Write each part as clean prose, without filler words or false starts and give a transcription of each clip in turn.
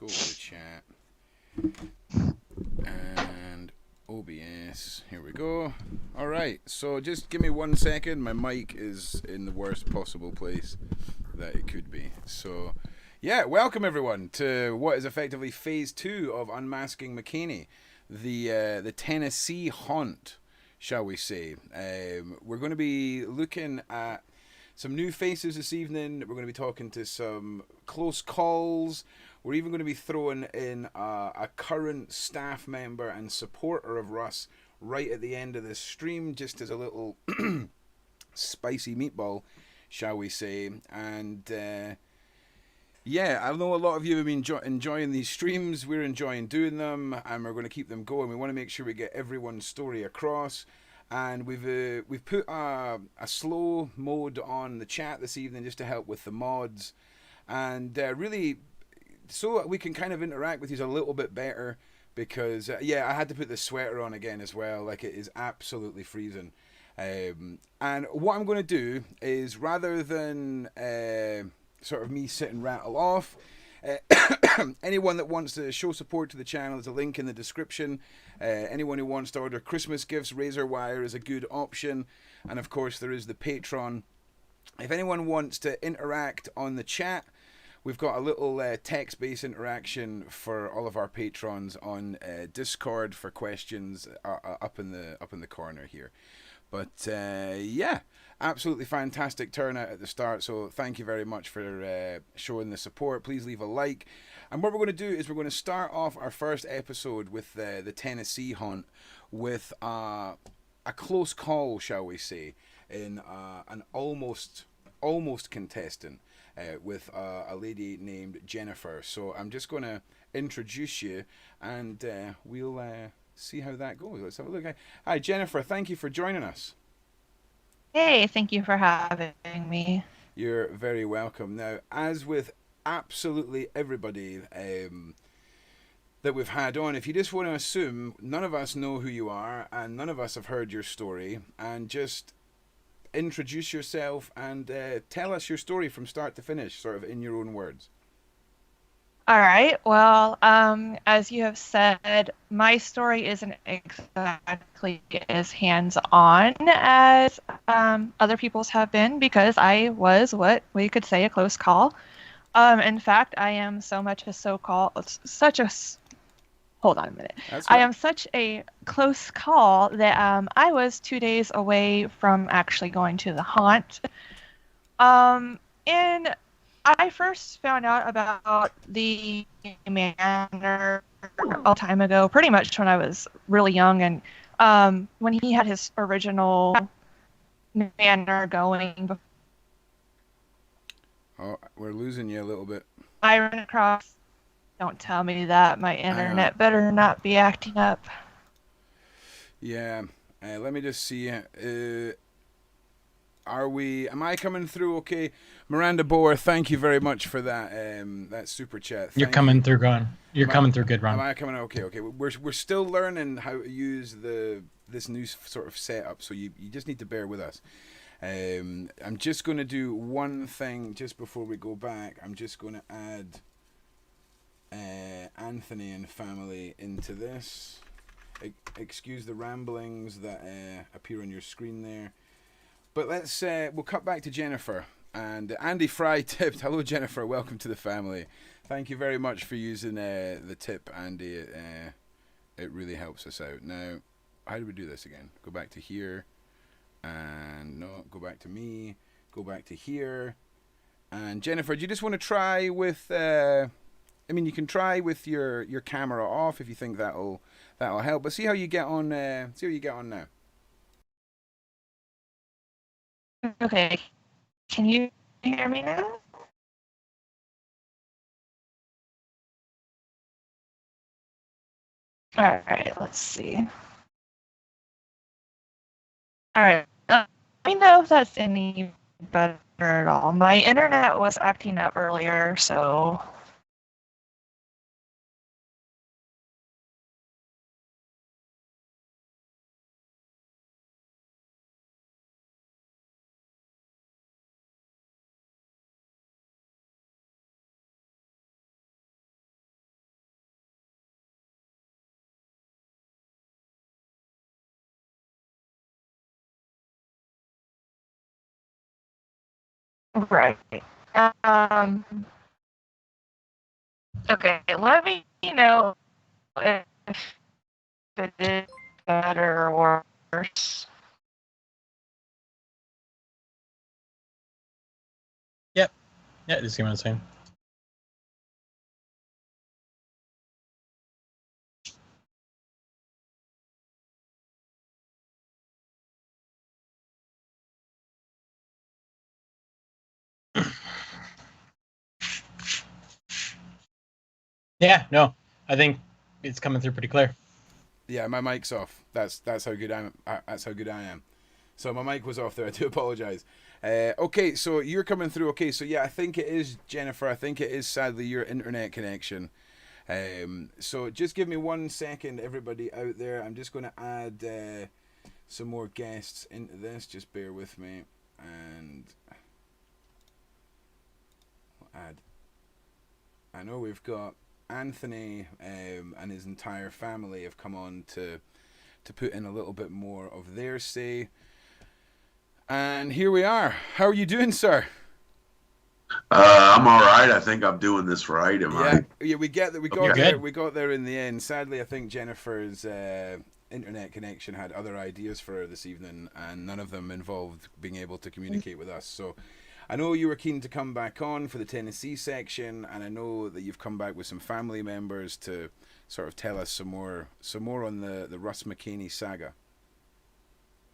go to the chat. And OBS. Here we go. All right. So just give me 1 second. My mic is in the worst possible place that it could be. So, yeah, welcome everyone to what is effectively phase 2 of Unmasking Mckamey, the Tennessee haunt, shall we say. We're going to be looking at some new faces this evening. We're going to be talking to some close calls. We're even going to be throwing in a current staff member and supporter of Russ right at the end of this stream, just as a little spicy meatball, shall we say. And yeah, I know a lot of you have been enjoying these streams. We're enjoying doing them, and we're going to keep them going. We want to make sure we get everyone's story across. And we've put a slow mode on the chat this evening just to help with the mods, and really so we can kind of interact with you a little bit better. Because yeah, I had to put the sweater on again as well. Like, it is absolutely freezing. And what I'm going to do is, rather than sort of me sit and rattle off, anyone that wants to show support to the channel, there's a link in the description. Anyone who wants to order Christmas gifts, Razor Wire is a good option. And of course there is the Patreon. If anyone wants to interact on the chat, we've got a little text-based interaction for all of our patrons on Discord for questions up in the corner here. But yeah, absolutely fantastic turnout at the start. So thank you very much for showing the support. Please leave a like. And what we're going to do is we're going to start off our first episode with the Tennessee haunt with a close call, shall we say, in an almost contestant. With a lady named Jennifer. So I'm just going to introduce you, and we'll see how that goes. Let's have a look. Hi, Jennifer. Thank you for joining us. Hey, thank you for having me. You're very welcome. Now, as with absolutely everybody that we've had on, if you just want to assume none of us know who you are and none of us have heard your story, and just introduce yourself and tell us your story from start to finish, sort of in your own words. All right. Well, as you have said, my story isn't exactly as hands-on as other people's have been, because I was what we could say a close call. In fact, I am so much a so-called such a hold on a minute. That's I right. am such a close call that I was 2 days away from actually going to the haunt. And I first found out about the manor a long time ago, pretty much when I was really young, and when he had his original manor going. Oh, we're losing you a little bit. I ran across. Don't tell me that. My Hang on. internet better not be acting up. Yeah. Let me just see. Am I coming through okay? Miranda Boer, thank you very much for that super chat. You're Thank you. coming through, Ron. You're coming through good, Am Ron. I coming okay? Okay. We're still learning how to use this new sort of setup, so you just need to bear with us. I'm just going to do one thing just before we go back. I'm just going to add Anthony and family into this. Excuse the ramblings that appear on your screen there. But we'll cut back to Jennifer. And Andy Fry tipped. Hello, Jennifer. Welcome to the family. Thank you very much for using the tip, Andy. It really helps us out. Now, how do we do this again? Go back to here. And no, go back to me. Go back to here. And Jennifer, do you just want to try with... you can try with your camera off if you think that'll help. But see how you get on. See how you get on now. Okay. Can you hear me now? All right, let's see. All right. Let me know if that's any better at all. My internet was acting up earlier, so Right. Um, okay, let me know if it is better or worse. Yep. Yeah, you see what I'm saying? Yeah, no. I think it's coming through pretty clear. Yeah, my mic's off. That's how good that's how good I am. So my mic was off there. I do apologize. Okay, so you're coming through. Okay, so yeah, I think it is Jennifer. I think it is sadly your internet connection. So just give me 1 second, everybody out there. I'm just going to add some more guests into this. Just bear with me, and I'll add. I know we've got Anthony and his entire family have come on to put in a little bit more of their say. And here we are. How are you doing, sir? I'm all right. I think I'm doing this right. Am Yeah, I? yeah, we get that. You're good. We got there in the end. Sadly, I think Jennifer's internet connection had other ideas for her this evening, and none of them involved being able to communicate with us. So, I know you were keen to come back on for the Tennessee section, and I know that you've come back with some family members to sort of tell us some more on the Russ McKamey saga.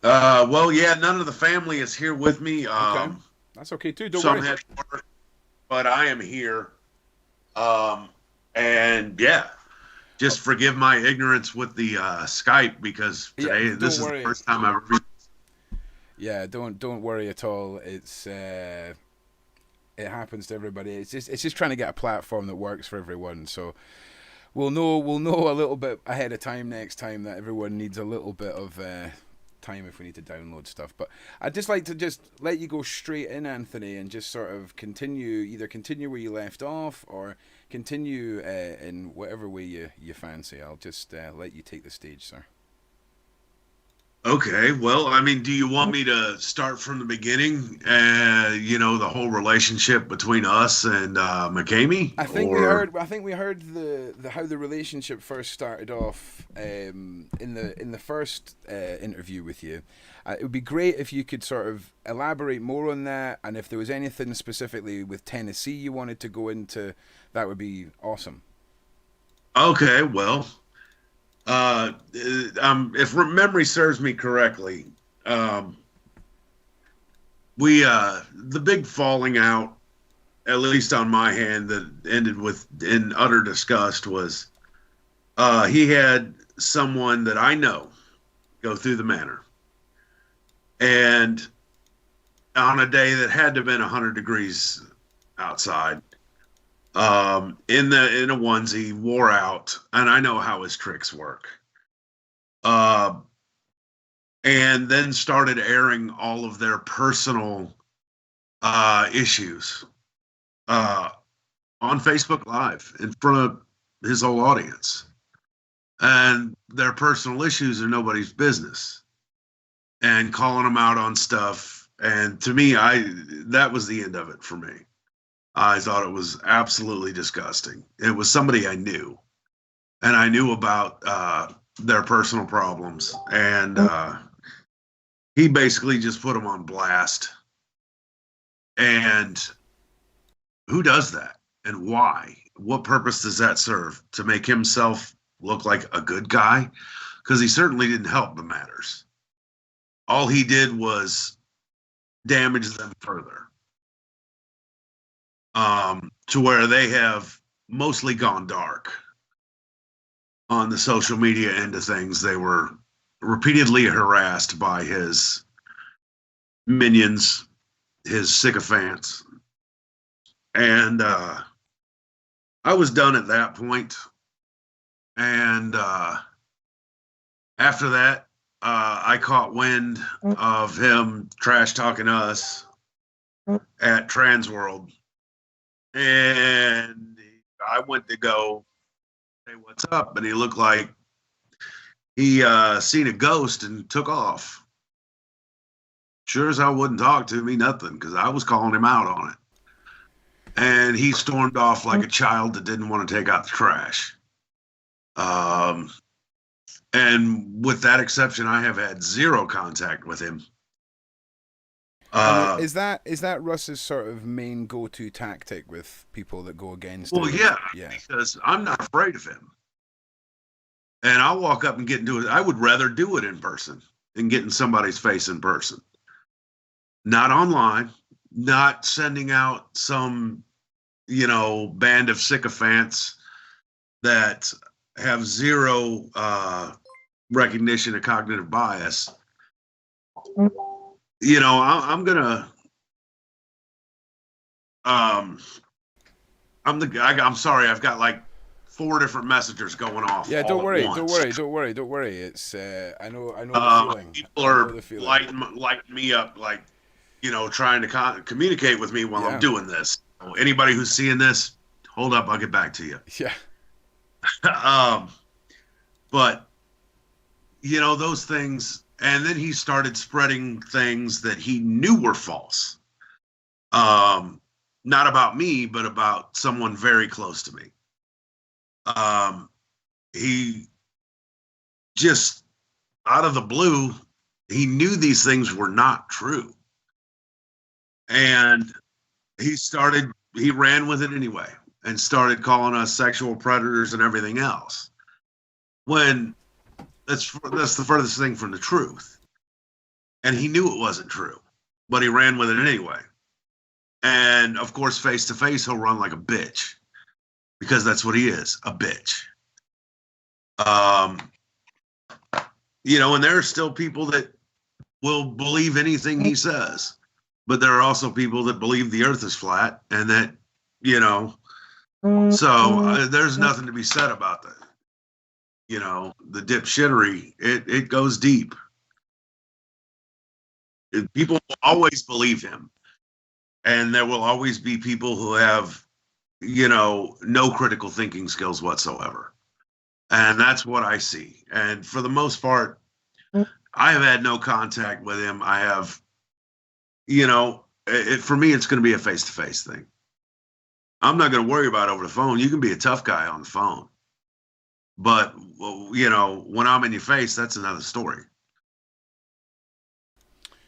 Well, yeah. None of the family is here with me. Okay, that's okay too. Don't Some worry. had to work, but I am here. And yeah, just forgive my ignorance with the Skype because today this is worry. the first time I've ever. Yeah, don't worry at all. It's it happens to everybody. It's just trying to get a platform that works for everyone. So we'll know a little bit ahead of time next time that everyone needs a little bit of time if we need to download stuff. But I'd just like to just let you go straight in, Anthony, and just sort of either continue where you left off or continue in whatever way you fancy. I'll just let you take the stage, sir. Okay, well, I mean, do you want me to start from the beginning? The whole relationship between us and Mckamey? I think we heard. I think we heard the how the relationship first started off in the first interview with you. It would be great if you could sort of elaborate more on that, and if there was anything specifically with Tennessee you wanted to go into, that would be awesome. Okay, well, if memory serves me correctly, the big falling out, at least on my hand, that ended with in utter disgust was he had someone that I know go through the manor, and on a day that had to have been 100 degrees outside, in a onesie, wore out, and I know how his tricks work. And then started airing all of their personal issues on Facebook Live in front of his whole audience. And their personal issues are nobody's business. And calling them out on stuff. And to me, that was the end of it for me. I thought it was absolutely disgusting. It was somebody I knew. And I knew about their personal problems. And he basically just put them on blast. And who does that? And why? What purpose does that serve? To make himself look like a good guy? Because he certainly didn't help the matters. All he did was damage them further. To where they have mostly gone dark on the social media end of things. They were repeatedly harassed by his minions, his sycophants. And I was done at that point. And after that, I caught wind of him trash talking us at Transworld. And I went to go say what's up, and he looked like he seen a ghost and took off. Sure as hell wouldn't talk to me, nothing, because I was calling him out on it. And he stormed off like a child that didn't want to take out the trash. And with that exception, I have had zero contact with him. Is that Russ's sort of main go-to tactic with people that go against well, him? yeah, because I'm not afraid of him. And I'll walk up and get into it. I would rather do it in person than get in somebody's face in person. Not online, not sending out some, band of sycophants that have zero recognition of cognitive bias. I'm gonna. I'm the guy. I'm sorry. I've got like 4 different messengers going off. Yeah, don't worry. It's I know the feeling. People are lighting me up, like trying to communicate with me while I'm doing this. So anybody who's seeing this, hold up. I'll get back to you. Yeah. But those things. And then he started spreading things that he knew were false. Not about me, but about someone very close to me. He just, out of the blue, he knew these things were not true. And he ran with it anyway and started calling us sexual predators and everything else. When that's the furthest thing from the truth. And he knew it wasn't true, but he ran with it anyway. And of course, face to face, he'll run like a bitch because that's what he is, a bitch. And there are still people that will believe anything he says, but there are also people that believe the earth is flat and that, so there's nothing to be said about that. The dipshittery, it goes deep. People will always believe him. And there will always be people who have, no critical thinking skills whatsoever. And that's what I see. And for the most part, I have had no contact with him. I have, for me, it's going to be a face-to-face thing. I'm not going to worry about it over the phone. You can be a tough guy on the phone. But, when I'm in your face, that's another story.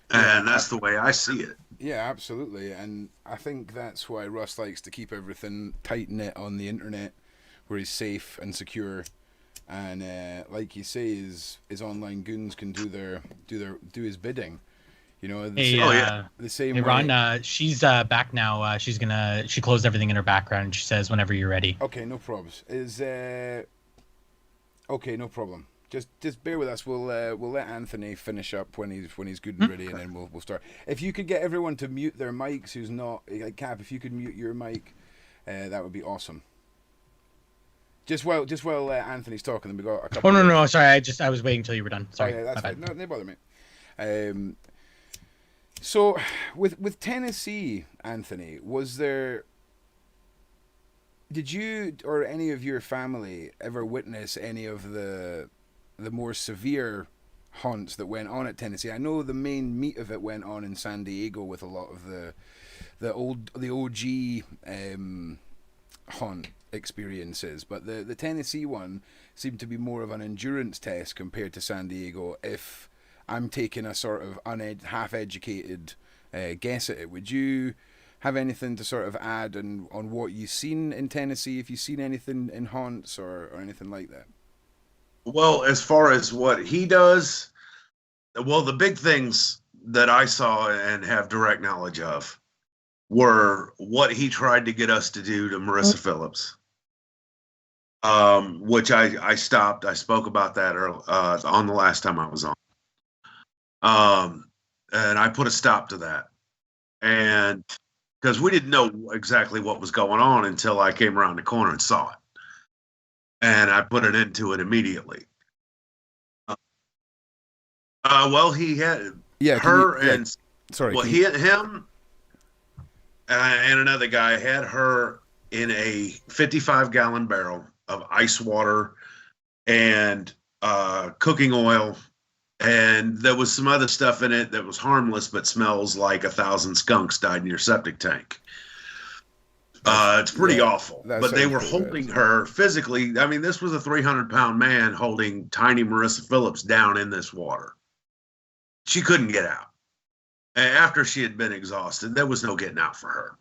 And that's the way I see it. Yeah, absolutely. And I think that's why Russ likes to keep everything tight-knit on the internet, where he's safe and secure. And like you say, his online goons can do his bidding. The same hey, way. Ron, she's back now. She closed everything in her background, and she says whenever you're ready. Okay, no problems. Okay, no problem. Just bear with us. We'll let Anthony finish up when he's good and ready, and then we'll start. If you could get everyone to mute their mics, who's not like Cap, if you could mute your mic, that would be awesome. Just while Anthony's talking, we got a couple. Oh no, sorry. I was waiting until you were done. Sorry. Oh, yeah, that's fine. No bother, mate. So with Tennessee, Anthony, did you or any of your family ever witness any of the more severe haunts that went on at Tennessee? I know the main meat of it went on in San Diego with a lot of the OG haunt experiences, but the Tennessee one seemed to be more of an endurance test compared to San Diego. If I'm taking a sort of half-educated guess at it, would you have anything to sort of add on what you've seen in Tennessee, if you've seen anything in haunts or anything like that? Well, as far as what he does, the big things that I saw and have direct knowledge of were what he tried to get us to do to Marissa Phillips, which I stopped. I spoke about that on the last time I was on. And I put a stop to that. And because we didn't know exactly what was going on until I came around the corner and saw it. And I put an end to it immediately. He had her and sorry. Well, him and another guy had her in a 55-gallon barrel of ice water and cooking oil And there was some other stuff in it that was harmless, but smells like 1,000 skunks died in your septic tank. It's pretty awful. But they were holding her physically. I mean, this was a 300-pound man holding tiny Marissa Phillips down in this water. She couldn't get out. After she had been exhausted, there was no getting out for her.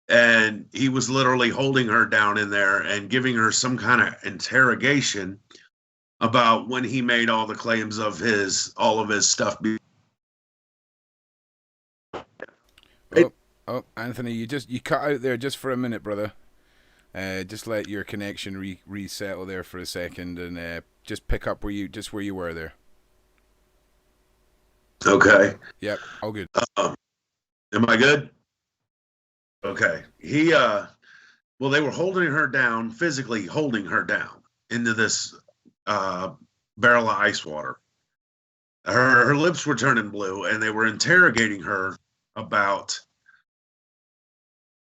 And he was literally holding her down in there and giving her some kind of interrogation about when he made all the claims of all of his stuff. Oh, Anthony, you cut out there just for a minute, brother. Just let your connection resettle there for a second, and just pick up where you were there. Okay. Yep, all good. Am I good? Okay. Well, they were holding her down, physically holding her down into this barrel of ice water. Her lips were turning blue, and they were interrogating her about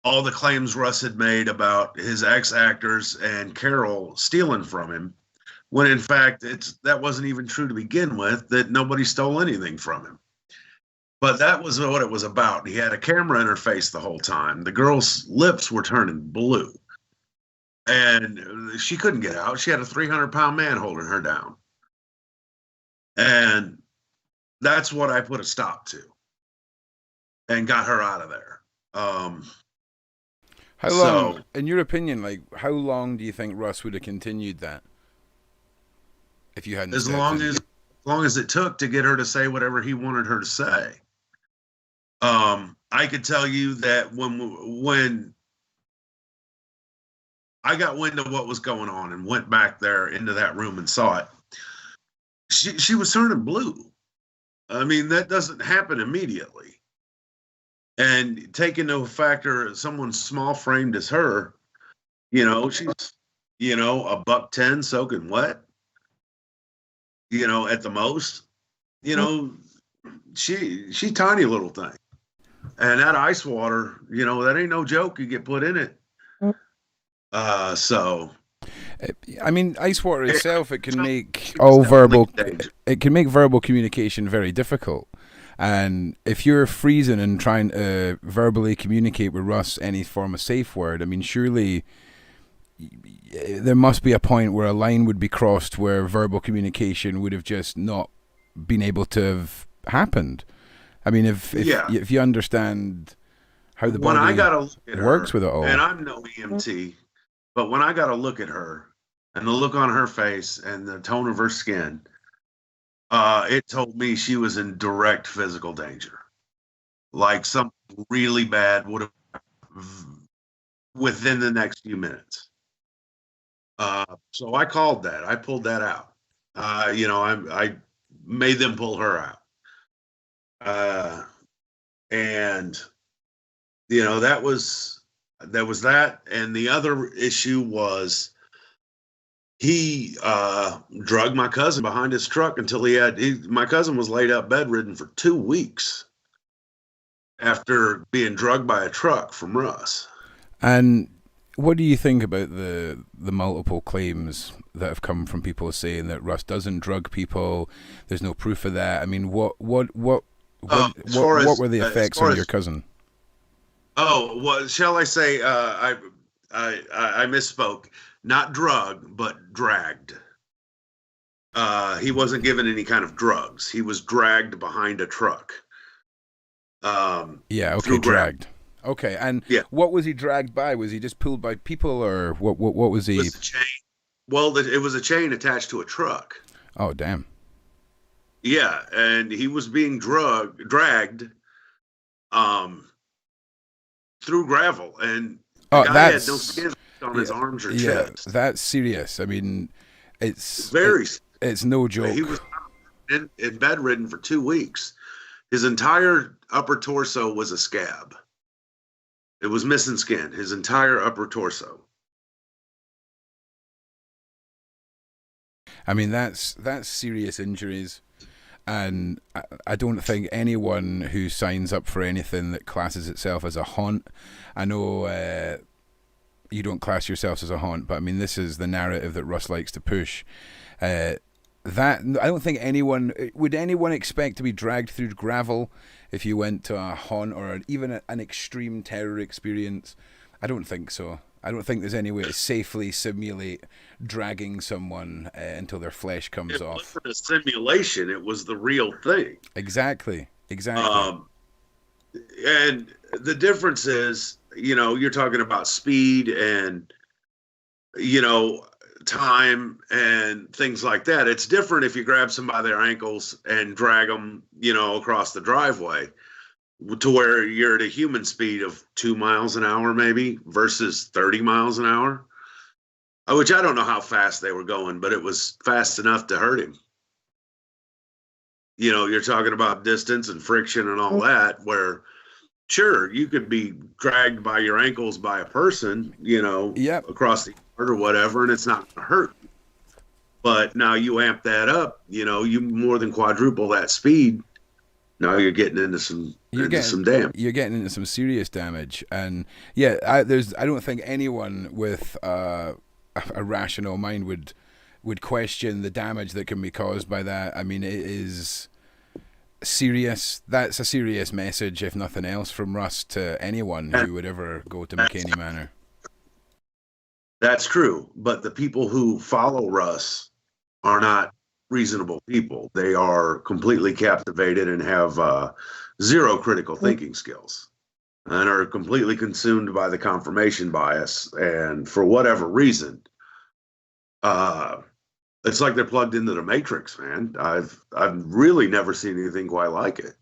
all the claims Russ had made about his ex-actors and Carol stealing from him, when in fact that wasn't even true to begin with, that nobody stole anything from him. But that was what it was about. He had a camera in her face the whole time. The girl's lips were turning blue. And she couldn't get out. She had a 300-pound man holding her down. And that's what I put a stop to and got her out of there. How long, in your opinion, how long do you think Russ would have continued that if you hadn't? As long as it took to get her to say whatever he wanted her to say. I could tell you that when I got wind of what was going on and went back there into that room and saw it, she was turning blue. I mean, that doesn't happen immediately. And take into factor someone small framed as her, she's, $110 soaking wet, at the most, she tiny little thing. And that ice water, that ain't no joke. You get put in it. So. I mean, ice water itself, it can make verbal communication very difficult. And if you're freezing and trying to verbally communicate with Russ any form of safe word, I mean, surely there must be a point where a line would be crossed where verbal communication would have just not been able to have happened. I mean, if you understand how the body works with it all. And I'm no EMT, but when I got to look at her and the look on her face and the tone of her skin, it told me she was in direct physical danger. Like something really bad would have within the next few minutes. So I called that. I pulled that out. I made them pull her out. And that was that. And the other issue was he drugged my cousin behind his truck until my cousin was laid up bedridden for 2 weeks after being drugged by a truck from Russ. And what do you think about the multiple claims that have come from people saying that Russ doesn't drug people? There's no proof of that. I mean, what were the effects on your cousin? Oh, well, shall I say? I misspoke. Not drug, but dragged. He wasn't given any kind of drugs. He was dragged behind a truck. Dragged. Okay, and what was he dragged by? Was he just pulled by people, or what was he? It was a chain. Well, it was a chain attached to a truck. Oh, damn. Yeah, and he was being dragged through gravel, and the guy had no skin on his arms or chest. Yeah, that's serious. I mean, it's no joke. He was in bedridden for 2 weeks. His entire upper torso was a scab. It was missing skin. His entire upper torso. I mean, that's serious injuries. And I don't think anyone who signs up for anything that classes itself as a haunt, I know you don't class yourselves as a haunt, but I mean, this is the narrative that Russ likes to push. That I don't think anyone expect to be dragged through gravel if you went to a haunt or even an extreme terror experience. I don't think so. I don't think there's any way to safely simulate dragging someone until their flesh comes It off. wasn't a simulation; it was the real thing. Exactly. And the difference is, you're talking about speed and time and things like that. It's different if you grab somebody by their ankles and drag them, across the driveway to where you're at a human speed of 2 miles an hour, maybe, versus 30 miles an hour, which I don't know how fast they were going, but it was fast enough to hurt him. You're talking about distance and friction and all that, where sure, you could be dragged by your ankles by a person, Yep. across the yard or whatever, and it's not going to hurt. But now you amp that up, you more than quadruple that speed. Now you're getting into some damage. You're getting into some serious damage, and yeah, I don't think anyone with a rational mind would question the damage that can be caused by that. I mean, it is serious. That's a serious message, if nothing else, from Russ to anyone who would ever go to Mckamey Manor. That's true, but the people who follow Russ are not reasonable people. They are completely captivated and have zero critical thinking skills and are completely consumed by the confirmation bias. And for whatever reason, it's like they're plugged into the Matrix, man. I've really never seen anything quite like it.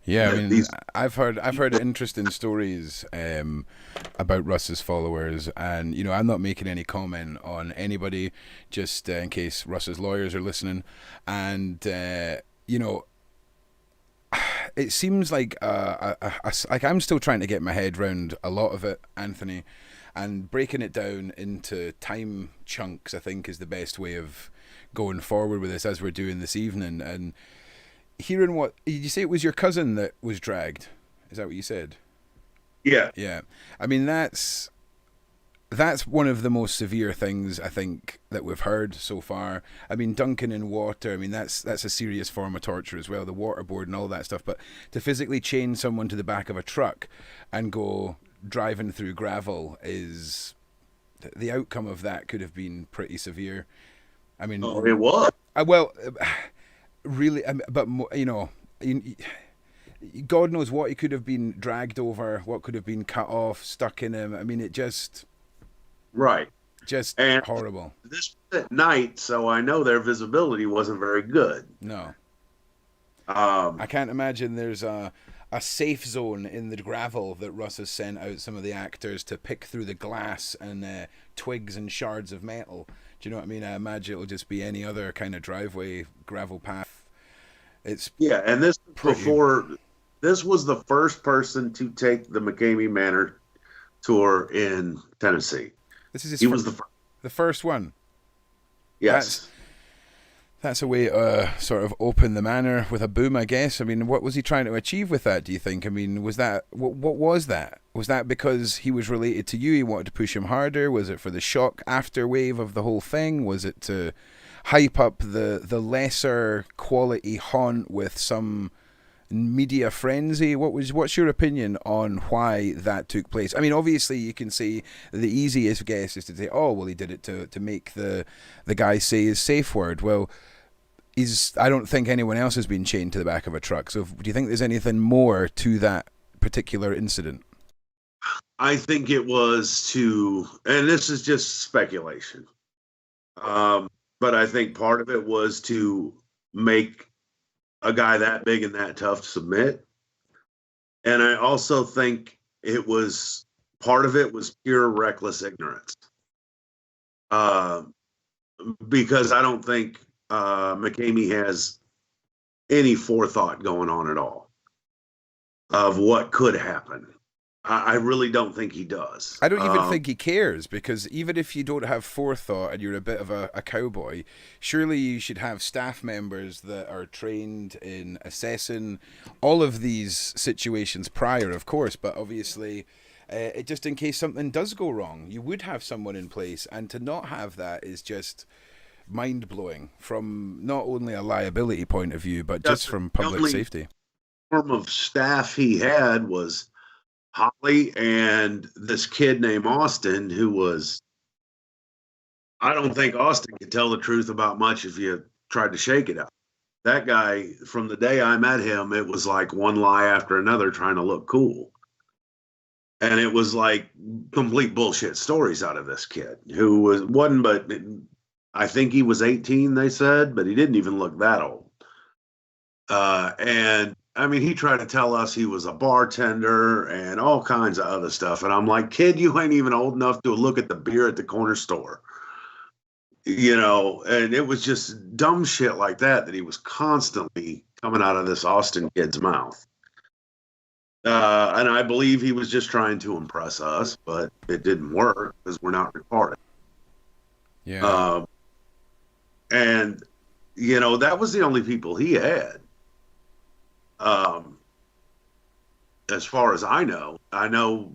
Yeah, I mean, I've heard interesting stories about Russ's followers, and I'm not making any comment on anybody, just in case Russ's lawyers are listening. And it seems like I'm still trying to get my head around a lot of it, Anthony, and breaking it down into time chunks, I think, is the best way of going forward with this, as we're doing this evening. And hearing what did you say, it was your cousin that was dragged? Is that what you said? Yeah. Yeah. I mean, that's one of the most severe things I think that we've heard so far. I mean, dunking in water, I mean, that's a serious form of torture as well, the waterboard and all that stuff. But to physically chain someone to the back of a truck and go driving through gravel, is the outcome of that could have been pretty severe. I mean, it was. Really, but God knows what he could have been dragged over, what could have been cut off, stuck in him. I mean, it just and horrible. This was at night, so I know their visibility wasn't very good. No, I can't imagine there's a safe zone in the gravel that Russ has sent out some of the actors to pick through the glass and twigs and shards of metal. Do you know what I mean? I imagine it'll just be any other kind of driveway, gravel path. And this was the first person to take the Mckamey Manor tour in Tennessee. This is was the first one. Yes. That's a way to sort of open the manor with a boom, I guess. I mean, what was he trying to achieve with that, do you think? I mean, was that what was that? Was that because he was related to you, he wanted to push him harder? Was it for the shock after wave of the whole thing? Was it to hype up the lesser quality haunt with some media frenzy? What's your opinion on why that took place? I mean, obviously you can say the easiest guess is to say, oh well, he did it to make the guy say his safe word. Well, I don't think anyone else has been chained to the back of a truck. So do you think there's anything more to that particular incident? I think it was and this is just speculation, but I think part of it was to make a guy that big and that tough submit. And I also think part of it was pure reckless ignorance. Because I don't think Mckamey has any forethought going on at all of what could happen. I really don't think he does. I don't even think he cares, because even if you don't have forethought and you're a bit of a cowboy, surely you should have staff members that are trained in assessing all of these situations prior, of course, but obviously just in case something does go wrong, you would have someone in place, and to not have that is just mind-blowing from not only a liability point of view, but That's just from the public only safety. form of staff he had was Holly and this kid named Austin, who was, I don't think Austin could tell the truth about much if you tried to shake it out. That guy, from the day I met him, it was like one lie after another trying to look cool. And it was like complete bullshit stories out of this kid who wasn't, but I think he was 18, they said, but he didn't even look that old. And I mean, he tried to tell us he was a bartender and all kinds of other stuff. And I'm like, kid, you ain't even old enough to look at the beer at the corner store. And it was just dumb shit like that he was constantly coming out of this Austin kid's mouth. And I believe he was just trying to impress us, but it didn't work because we're not recorded. Yeah. And, that was the only people he had. As far as I know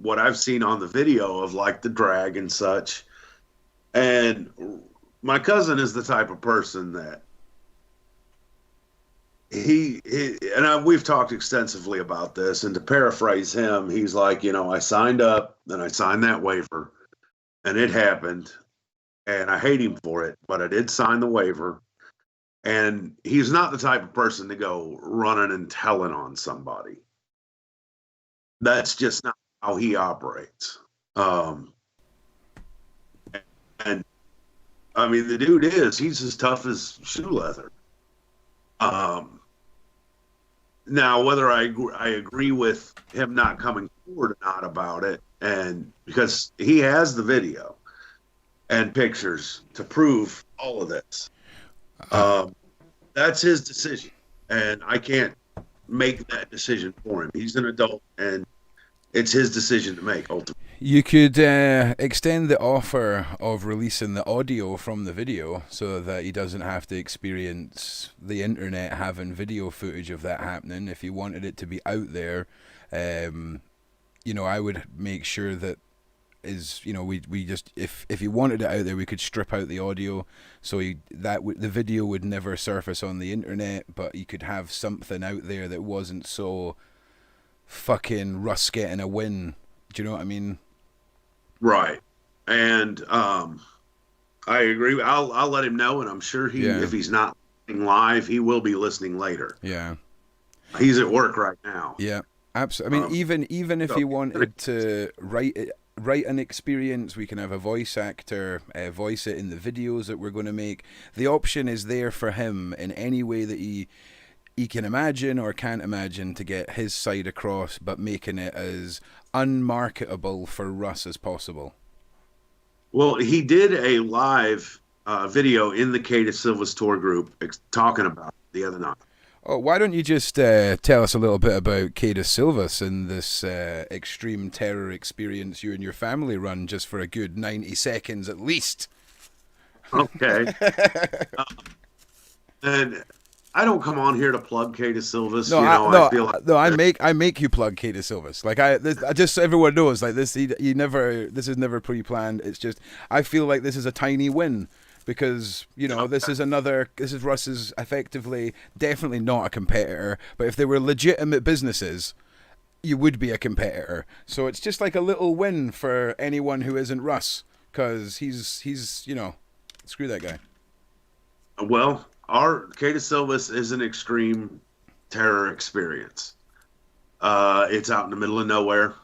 what I've seen on the video of like the drag and such. And my cousin is the type of person that we've talked extensively about this, and to paraphrase him, he's like, I signed up and I signed that waiver and it happened and I hate him for it, but I did sign the waiver. And he's not the type of person to go running and telling on somebody. That's just not how he operates. And I mean, the dude he's as tough as shoe leather. Now, whether I agree with him not coming forward or not about it, and because he has the video and pictures to prove all of this. That's his decision, and I can't make that decision for him. He's an adult, and it's his decision to make, ultimately. You could extend the offer of releasing the audio from the video so that he doesn't have to experience the internet having video footage of that happening. If you wanted it to be out there, I would make sure that we just if you wanted it out there, we could strip out the audio so the video would never surface on the internet, but you could have something out there that wasn't so fucking Russ getting a win. Do you know what I mean? Right. And I agree. I'll let him know, and I'm sure if he's not listening live, he will be listening later. Yeah. He's at work right now. Yeah. Absolutely. I mean, even if he wanted to write an experience, we can have a voice actor voice it in the videos that we're going to make. The option is there for him in any way that he can imagine or can't imagine to get his side across, but making it as unmarketable for Russ as possible. Well, he did a live video in the Kay DeSilva's tour group talking about it the other night. Oh, why don't you just tell us a little bit about Kay DeSilva's and this extreme terror experience you and your family run, just for a good 90 seconds at least? Okay. And I don't come on here to plug Kay DeSilva's. I feel like I make you plug Kay DeSilva's. Like I just so everyone knows, like this, this is never pre-planned. It's just I feel like this is a tiny win. Because, this is Russ's effectively, definitely not a competitor, but if they were legitimate businesses, you would be a competitor. So it's just like a little win for anyone who isn't Russ, because he's screw that guy. Well, our Kay DeSilva's is an extreme terror experience. It's out in the middle of nowhere,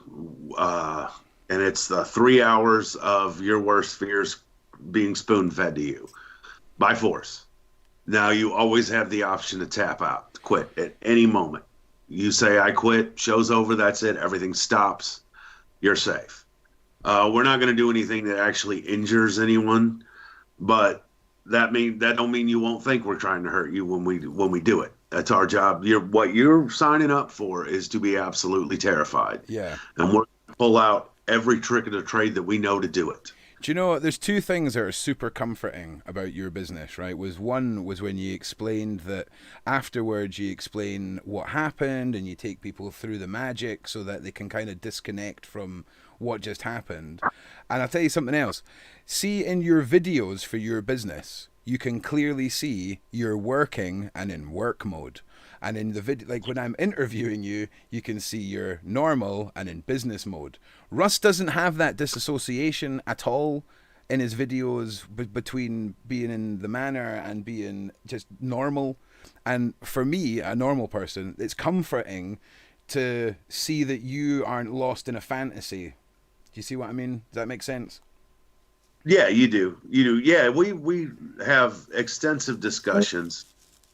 and it's the 3 hours of your worst fears being spoon-fed to you by force. Now, you always have the option to tap out, to quit at any moment. You say, I quit, show's over, that's it, everything stops, you're safe. We're not going to do anything that actually injures anyone, but that don't mean you won't think we're trying to hurt you when we do it. That's our job. What you're signing up for is to be absolutely terrified. Yeah. And we're going to pull out every trick of the trade that we know to do it. Do you know, there's two things that are super comforting about your business, right? One was when you explained that afterwards you explain what happened and you take people through the magic so that they can kind of disconnect from what just happened. And I'll tell you something else. See, in your videos for your business, you can clearly see you're working and in work mode. And in the video, like when I'm interviewing you, you can see you're normal and in business mode. Russ doesn't have that disassociation at all in his videos between being in the manor and being just normal. And for me, a normal person, it's comforting to see that you aren't lost in a fantasy. Do you see what I mean? Does that make sense? Yeah, you do. You do. Yeah, we have extensive discussions,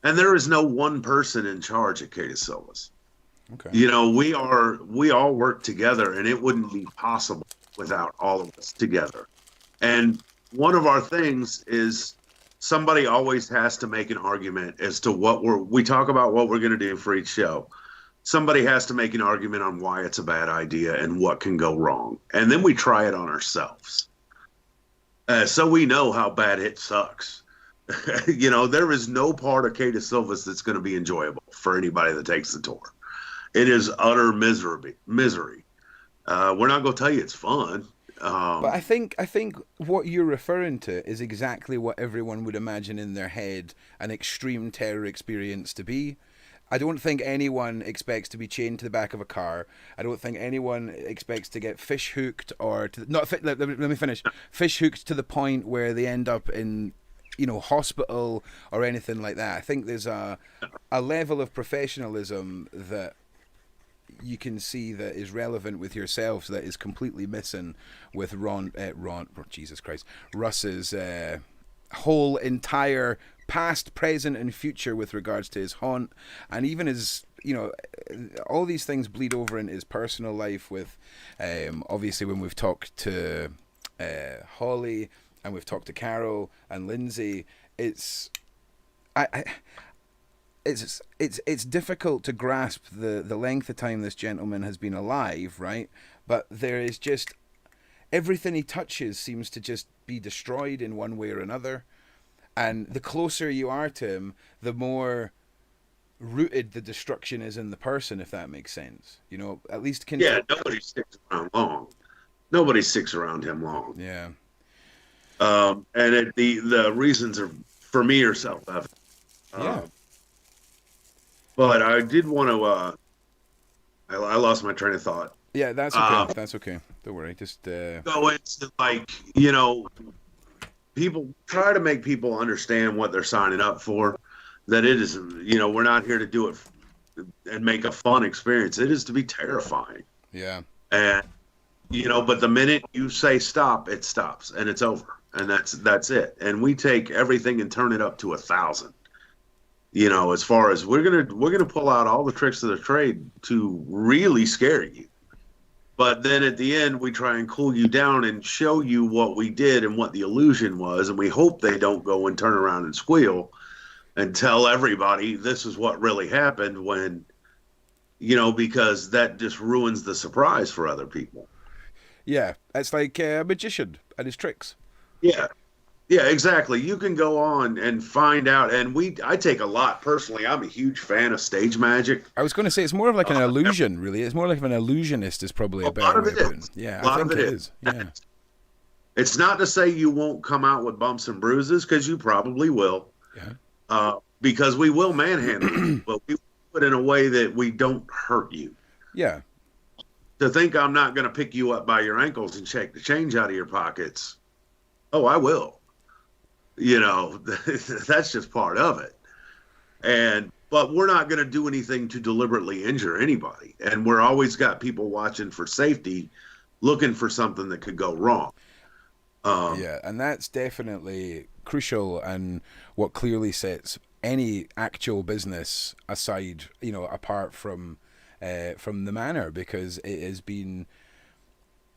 and there is no one person in charge at Cada Silva's. Okay. You know, we all work together, and it wouldn't be possible without all of us together. And one of our things is somebody always has to make an argument as to what we talk about what we're going to do for each show. Somebody has to make an argument on why it's a bad idea and what can go wrong. And then we try it on ourselves. So we know how bad it sucks. You know, there is no part of Cada Silva's that's going to be enjoyable for anybody that takes the tour. It is utter misery. We're not going to tell you it's fun. But I think what you're referring to is exactly what everyone would imagine in their head an extreme terror experience to be. I don't think anyone expects to be chained to the back of a car. I don't think anyone expects to get fish hooked or let me finish. Fish hooked to the point where they end up in, you know, hospital or anything like that. I think there's a level of professionalism that you can see that is relevant with yourselves that is completely missing with Russ's whole entire past, present, and future with regards to his haunt, and even his, you know, all these things bleed over in his personal life with, obviously when we've talked to Holly and we've talked to Carol and Lindsay, it's difficult to grasp the length of time this gentleman has been alive, right? But there is just everything he touches seems to just be destroyed in one way or another. And the closer you are to him, the more rooted the destruction is in the person, if that makes sense. You know, at least nobody sticks around long. Nobody sticks around him long. Yeah. And the reasons are, for me, are self-evident. Yeah. But I did want to. I lost my train of thought. Yeah, that's okay. That's okay. Don't worry. Just go into, like, you know, people try to make people understand what they're signing up for. That it is, you know, we're not here to do it and make a fun experience. It is to be terrifying. Yeah. And, you know, but the minute you say stop, it stops and it's over, and that's it. And we take everything and turn it up to 1,000. You know, as far as we're gonna pull out all the tricks of the trade to really scare you. But then at the end, we try and cool you down and show you what we did and what the illusion was. And we hope they don't go and turn around and squeal and tell everybody this is what really happened, when, you know, because that just ruins the surprise for other people. Yeah, it's like a magician and his tricks. Yeah. Yeah, exactly. You can go on and find out. And I take a lot personally. I'm a huge fan of stage magic. I was going to say it's more of like an illusion, really. It's more like an illusionist is probably a better way of putting it. Yeah, I think it is. Yeah. It's not to say you won't come out with bumps and bruises, because you probably will. Yeah. Because we will manhandle you, but we put it in a way that we don't hurt you. Yeah. To think I'm not going to pick you up by your ankles and shake the change out of your pockets. Oh, I will. You know, that's just part of it. But we're not going to do anything to deliberately injure anybody. And we're always got people watching for safety, looking for something that could go wrong. Yeah, and that's definitely crucial, and what clearly sets any actual business aside, you know, apart from the manor, because it has been,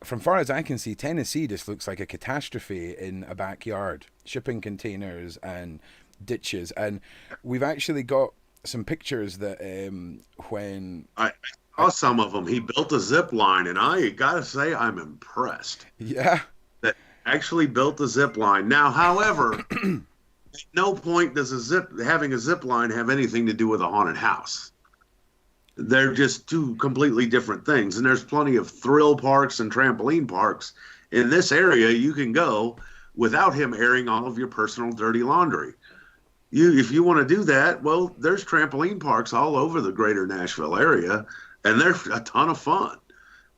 from far as I can see, Tennessee just looks like a catastrophe in a backyard. Shipping containers and ditches. And we've actually got some pictures that when... I saw some of them. He built a zip line, and I got to say I'm impressed. Yeah. That actually built a zip line. Now, however, at no point does having a zip line have anything to do with a haunted house. They're just two completely different things. And there's plenty of thrill parks and trampoline parks in this area you can go without him airing all of your personal dirty laundry. If you want to do that, well, there's trampoline parks all over the greater Nashville area, and they're a ton of fun.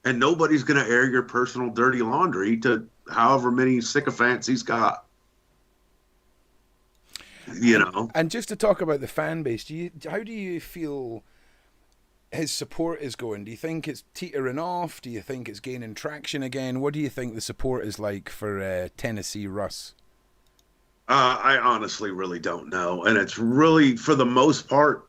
And nobody's going to air your personal dirty laundry to however many sycophants he's got. You know. And just to talk about the fan base, how do you feel his support is going? Do you think it's teetering off? Do you think it's gaining traction again? What do you think the support is like for Tennessee Russ? I honestly really don't know. And it's really, for the most part,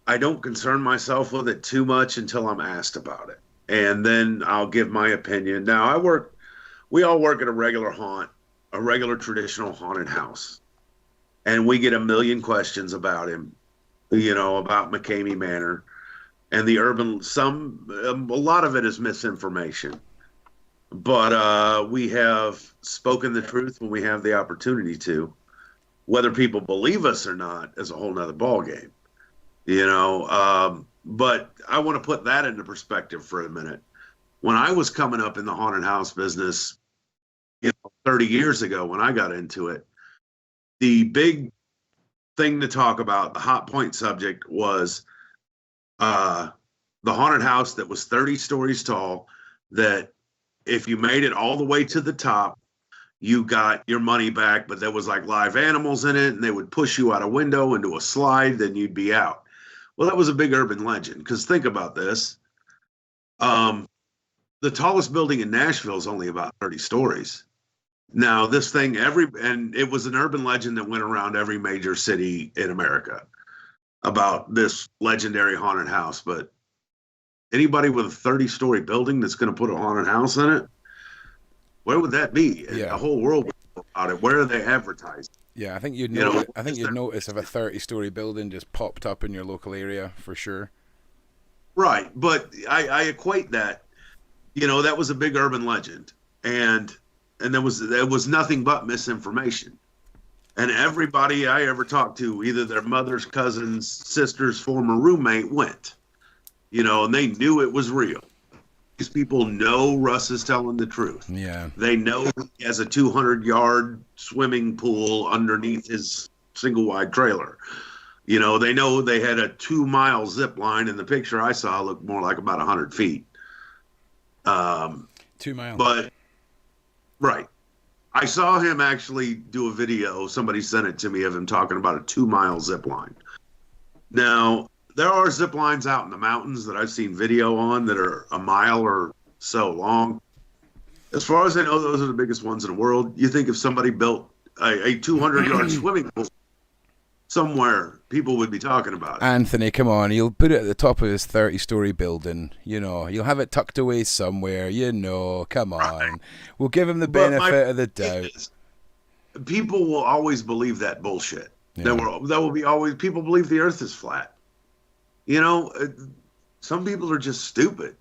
I don't concern myself with it too much until I'm asked about it. And then I'll give my opinion. Now, we all work at a regular traditional haunted house. And we get a million questions about him, about Mckamey Manor. And the a lot of it is misinformation. But we have spoken the truth when we have the opportunity to. Whether people believe us or not is a whole nother ballgame. But I want to put that into perspective for a minute. When I was coming up in the haunted house business, 30 years ago when I got into it, the big thing to talk about, the hot point subject, was the haunted house that was 30 stories tall, that if you made it all the way to the top, you got your money back, but there was like live animals in it, and they would push you out a window into a slide, then you'd be out. Well, that was a big urban legend, because think about this. The tallest building in Nashville is only about 30 stories. Now, this thing, and it was an urban legend that went around every major city in America about this legendary haunted house. But anybody with a 30-story building that's going to put a haunted house in it, where would that be? Yeah. The whole world would know about it. Where are they advertising? Yeah, I think you'd notice if a 30-story building just popped up in your local area for sure. Right, but I equate that. That was a big urban legend, and there was nothing but misinformation. And everybody I ever talked to, either their mother's, cousin's, sister's former roommate, went. And they knew it was real. These people know Russ is telling the truth. Yeah. They know he has a 200-yard swimming pool underneath his single-wide trailer. They know they had a 2-mile zip line, and the picture I saw looked more like about 100 feet. 2 miles. But, right. I saw him actually do a video. Somebody sent it to me of him talking about a 2-mile zip line. Now, there are zip lines out in the mountains that I've seen video on that are a mile or so long. As far as I know, those are the biggest ones in the world. You think if somebody built a 200-yard swimming pool somewhere, people would be talking about it. Anthony, come on. He'll put it at the top of his 30-story building. You'll have it tucked away somewhere. Come on. Right. We'll give him the benefit of the doubt. People will always believe that bullshit. Yeah. That will be always, people believe the earth is flat. Some people are just stupid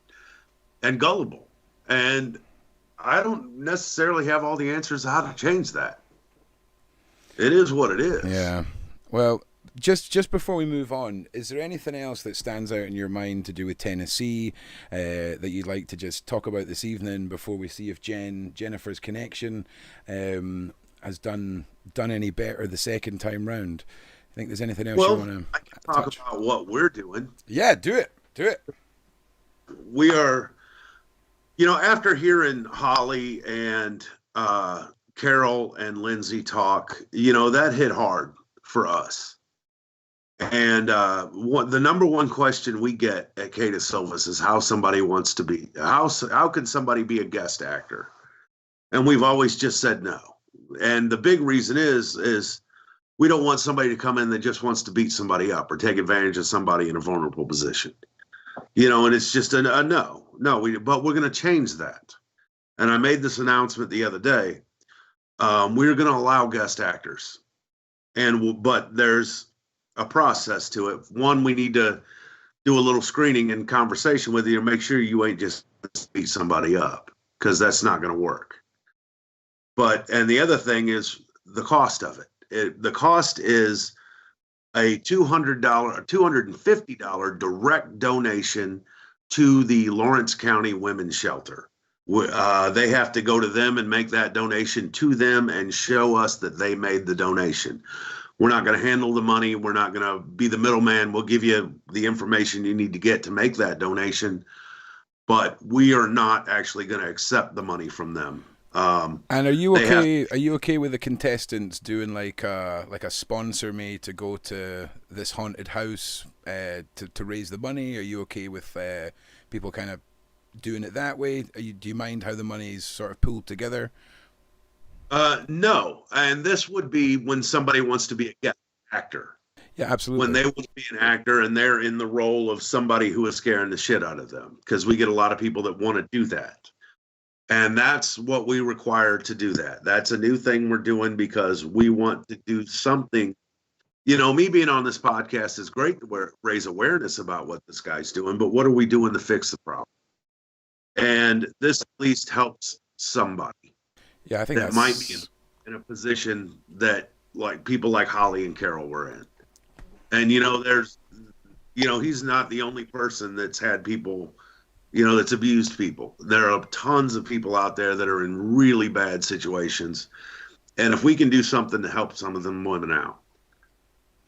and gullible. And I don't necessarily have all the answers how to change that. It is what it is. Yeah. Well, just before we move on, is there anything else that stands out in your mind to do with Tennessee that you'd like to just talk about this evening before we see if Jennifer's connection has done any better the second time round? I think there's anything else you want to I can talk about what we're doing. Yeah, do it. We are, after hearing Holly and Carol and Lindsay talk, that hit hard for us. And the number one question we get at Cada Silvas is how somebody wants to be. How can somebody be a guest actor? And we've always just said no. And the big reason is we don't want somebody to come in that just wants to beat somebody up or take advantage of somebody in a vulnerable position. And it's just a no. But we're going to change that. And I made this announcement the other day. We're going to allow guest actors. But there's a process to it. One, we need to do a little screening and conversation with you to make sure you ain't just beat somebody up, because that's not going to work. And the other thing is the cost of it. The cost is a $250 direct donation to the Lawrence County Women's Shelter. They have to go to them and make that donation to them and show us that they made the donation. We're not going to handle the money. We're not going to be the middleman. We'll give you the information you need to get to make that donation, but we are not actually going to accept the money from them. And are you okay? Are you okay with the contestants doing like a sponsor me to go to this haunted house to raise the money? Are you okay with people kind of doing it that way? Do you mind how the money is sort of pulled together? No, and this would be when somebody wants to be a guest actor. Yeah, absolutely. When they want to be an actor and they're in the role of somebody who is scaring the shit out of them, because we get a lot of people that want to do that. And that's what we require to do that. That's a new thing we're doing because we want to do something. You know, me being on this podcast is great to raise awareness about what this guy's doing, but what are we doing to fix the problem? And this at least helps somebody. Yeah, I think that might be in a position that like people like Holly and Carol were in. And, he's not the only person that's had people, that's abused people. There are tons of people out there that are in really bad situations. And if we can do something to help some of them women out.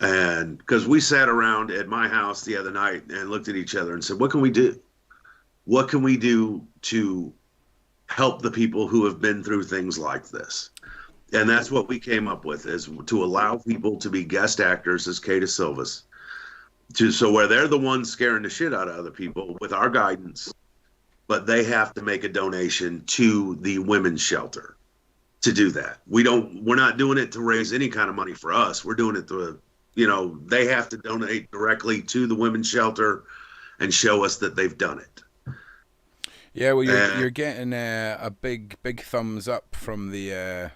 And because we sat around at my house the other night and looked at each other and said, what can we do? What can we do to help the people who have been through things like this? And that's what we came up with, is to allow people to be guest actors as Kata Silvas, so where they're the ones scaring the shit out of other people with our guidance, but they have to make a donation to the women's shelter to do that. We're not doing it to raise any kind of money for us. We're doing it to, they have to donate directly to the women's shelter and show us that they've done it. Yeah, well, you're getting a big thumbs up from the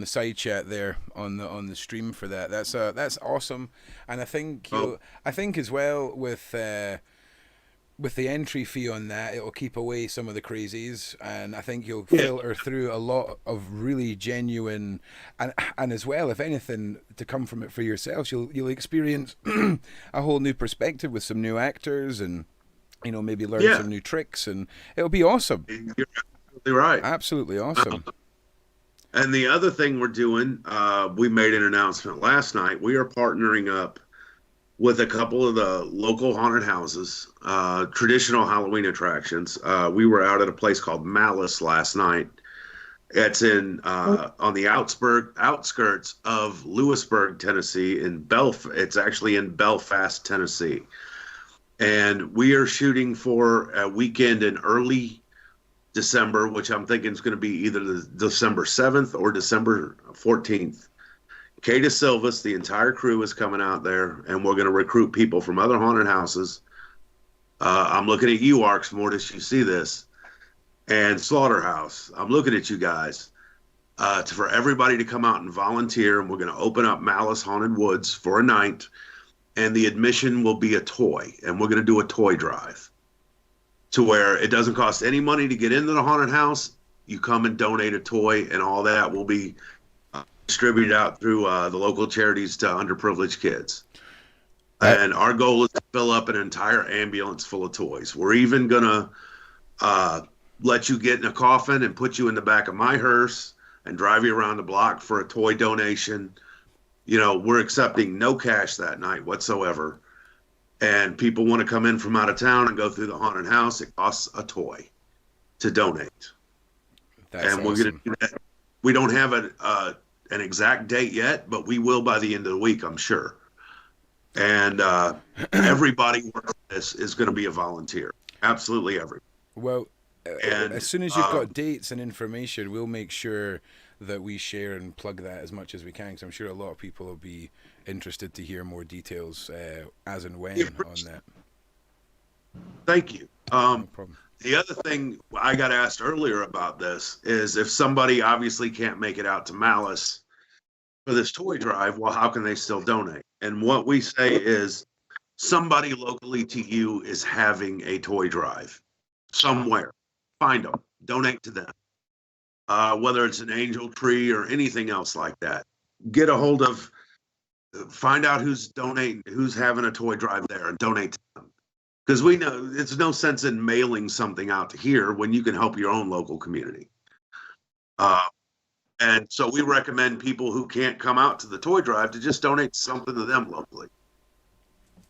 side chat there on the stream for that. That's awesome, and I think I think as well with the entry fee on that, it'll keep away some of the crazies, and I think you'll filter through a lot of really genuine, and as well, if anything, to come from it for yourselves, you'll experience a whole new perspective with some new actors and. Maybe learn some new tricks, and it'll be awesome. You're absolutely right. Absolutely awesome. And the other thing we're doing, we made an announcement last night. We are partnering up with a couple of the local haunted houses, traditional Halloween attractions. We were out at a place called Malice last night. It's on the outskirts of Lewisburg, Tennessee. It's actually in Belfast, Tennessee. And we are shooting for a weekend in early December, which I'm thinking is going to be either the December 7th or December 14th. Kata Silvas, the entire crew is coming out there, and we're going to recruit people from other haunted houses. I'm looking at you, Arcs Mortis, you see this. And Slaughterhouse, I'm looking at you guys. For everybody to come out and volunteer, and we're going to open up Malice Haunted Woods for a night. And the admission will be a toy, and we're going to do a toy drive to where it doesn't cost any money to get into the haunted house. You come and donate a toy, and all that will be distributed out through the local charities to underprivileged kids. And our goal is to fill up an entire ambulance full of toys. We're even going to let you get in a coffin and put you in the back of my hearse and drive you around the block for a toy donation. We're accepting no cash that night whatsoever. And people want to come in from out of town and go through the haunted house. It costs a toy to donate. That's awesome. We're going to do that. We don't have an exact date yet, but we will by the end of the week, I'm sure. And everybody working this is going to be a volunteer. Absolutely everybody. Well, as soon as you've got dates and information, we'll make sure that we share and plug that as much as we can, because I'm sure a lot of people will be interested to hear more details as and when on that. Thank you. No problem. The other thing I got asked earlier about this is if somebody obviously can't make it out to Malice for this toy drive, well, how can they still donate? And what we say is somebody locally to you is having a toy drive somewhere. Find them, donate to them. Whether it's an angel tree or anything else like that, get a hold of, find out who's donating, who's having a toy drive there, and donate to them. because we know it's no sense in mailing something out to here when you can help your own local community. And so we recommend people who can't come out to the toy drive to just donate something to them locally.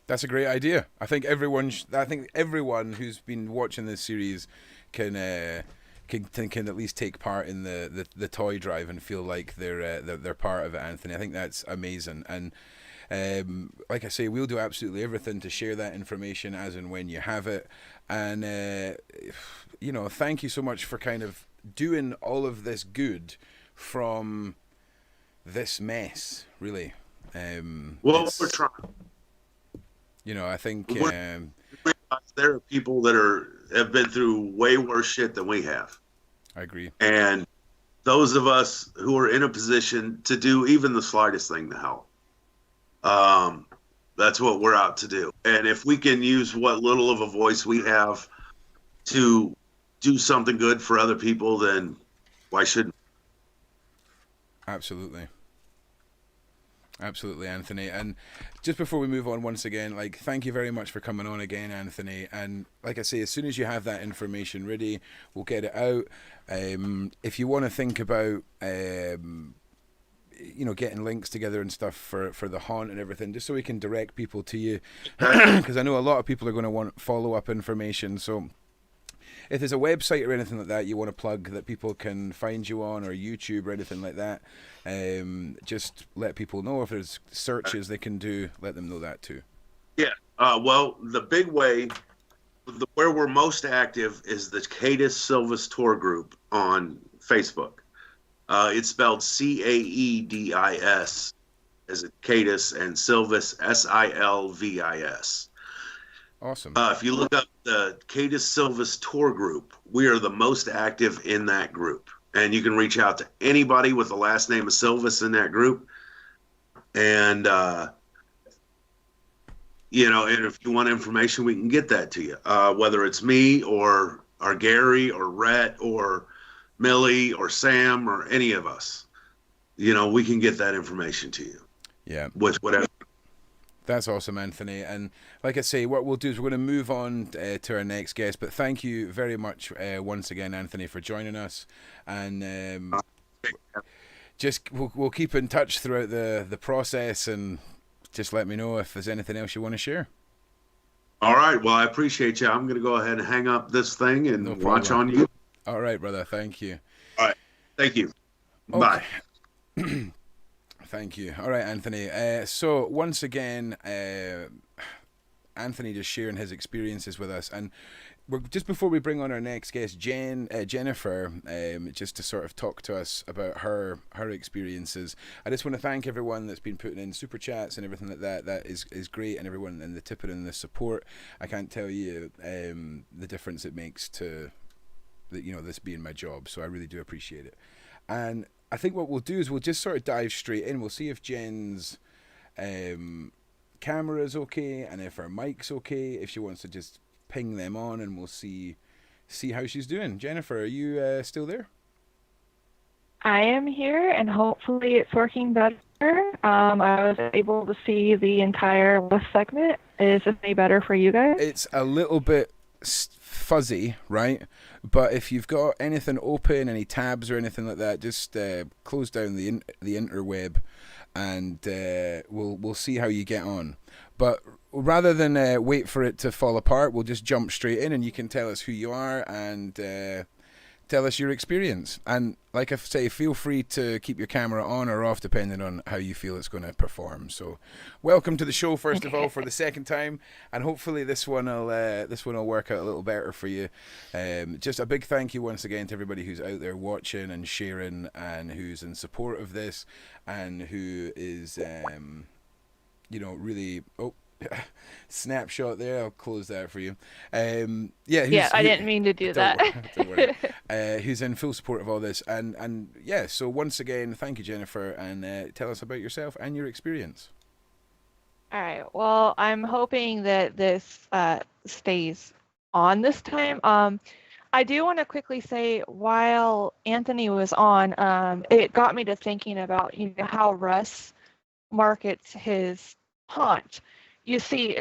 That's a great idea. I think everyone who's been watching this series can at least take part in the toy drive and feel like they're part of it, Anthony. I think that's amazing. And like I say, we'll do absolutely everything to share that information as and when you have it. And thank you so much for kind of doing all of this good from this mess, really. We're trying. I think there are people that have been through way worse shit than we have. I agree. And those of us who are in a position to do even the slightest thing to help, that's what we're out to do. And if we can use what little of a voice we have to do something good for other people, then why shouldn't? Absolutely, Anthony. And just before we move on, once again, thank you very much for coming on again, Anthony. And like I say, as soon as you have that information ready, we'll get it out. If you want to think about getting links together and stuff for the haunt and everything, just so we can direct people to you, because I know a lot of people are going to want follow-up information. So if there's a website or anything like that you want to plug that people can find you on, or YouTube or anything like that, just let people know. If there's searches they can do, let them know that too. Yeah. Well, the big way, where we're most active is the Cadis Silvis Tour Group on Facebook. It's spelled Caedis as a Cadis, and Silvis Silvis. Awesome. If you look up the Cadis Silvis Tour Group, we are the most active in that group. And you can reach out to anybody with the last name of Silvis in that group. And, and if you want information, we can get that to you. Whether it's me or Gary or Rhett or Millie or Sam or any of us, we can get that information to you. Yeah. With whatever. That's awesome, Anthony. And like I say, what we'll do is we're going to move on to our next guest. But thank you very much once again, Anthony, for joining us. And just we'll keep in touch throughout the process, and just let me know if there's anything else you want to share. All right. Well, I appreciate you. I'm going to go ahead and hang up this thing and watch on you. All right, brother. Thank you. All right. Thank you. Okay. Bye. Thank you. All right, Anthony. So once again, Anthony just sharing his experiences with us, and just before we bring on our next guest, Jennifer, just to sort of talk to us about her experiences. I just want to thank everyone that's been putting in super chats and everything like that. That is great, and everyone and the tipping and the support. I can't tell you the difference it makes to this being my job. So I really do appreciate it. And I think what we'll do is we'll just sort of dive straight in. We'll see if Jen's camera is okay, and if her mic's okay, if she wants to just ping them on, and we'll see how she's doing. Jennifer, are you still there? I am here, and hopefully it's working better. I was able to see the entire list segment. Is it any better for you guys? It's a little bit fuzzy, right? But if you've got anything open, any tabs or anything like that, just close down the interweb, and we'll see how you get on. But rather than wait for it to fall apart, we'll just jump straight in, and you can tell us who you are and tell us your experience. And like I say, feel free to keep your camera on or off depending on how you feel it's going to perform. So welcome to the show, first of all, for the second time, and hopefully this one will work out a little better for you. Just a big thank you once again to everybody who's out there watching and sharing, and who's in support of this, and who is really snapshot there. I'll close that for you. I didn't mean to do that. Don't worry. Who's in full support of all this, and yeah. So once again, thank you, Jennifer, and tell us about yourself and your experience. All right. Well, I'm hoping that this stays on this time. I do want to quickly say, while Anthony was on, it got me to thinking about how Russ markets his haunt. You see,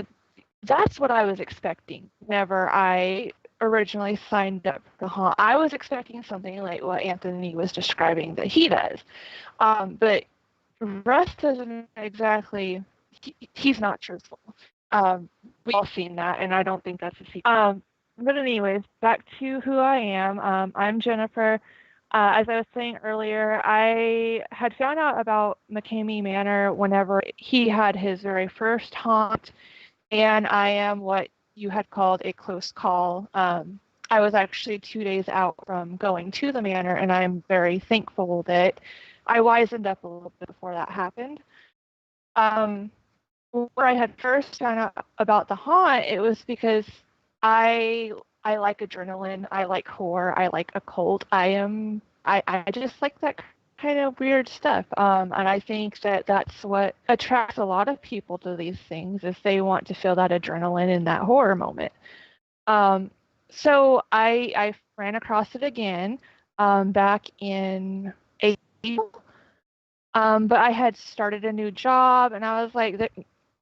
that's what I was expecting whenever I originally signed up for the haunt. I was expecting something like what Anthony was describing that he does. But Russ doesn't exactly, he's not truthful. We've all seen that, and I don't think that's a secret. But anyways, back to who I am. I'm Jennifer. As I was saying earlier, I had found out about Mckamey Manor whenever he had his very first haunt, and I am what you had called a close call. I was actually 2 days out from going to the manor, and I'm very thankful that I wisened up a little bit before that happened. Where I had first found out about the haunt, it was because I I like adrenaline, I like horror, I like occult. I just like that kind of weird stuff. And I think that that's what attracts a lot of people to these things is they want to feel that adrenaline in that horror moment. So I ran across it again back in April. But I had started a new job, and I was like,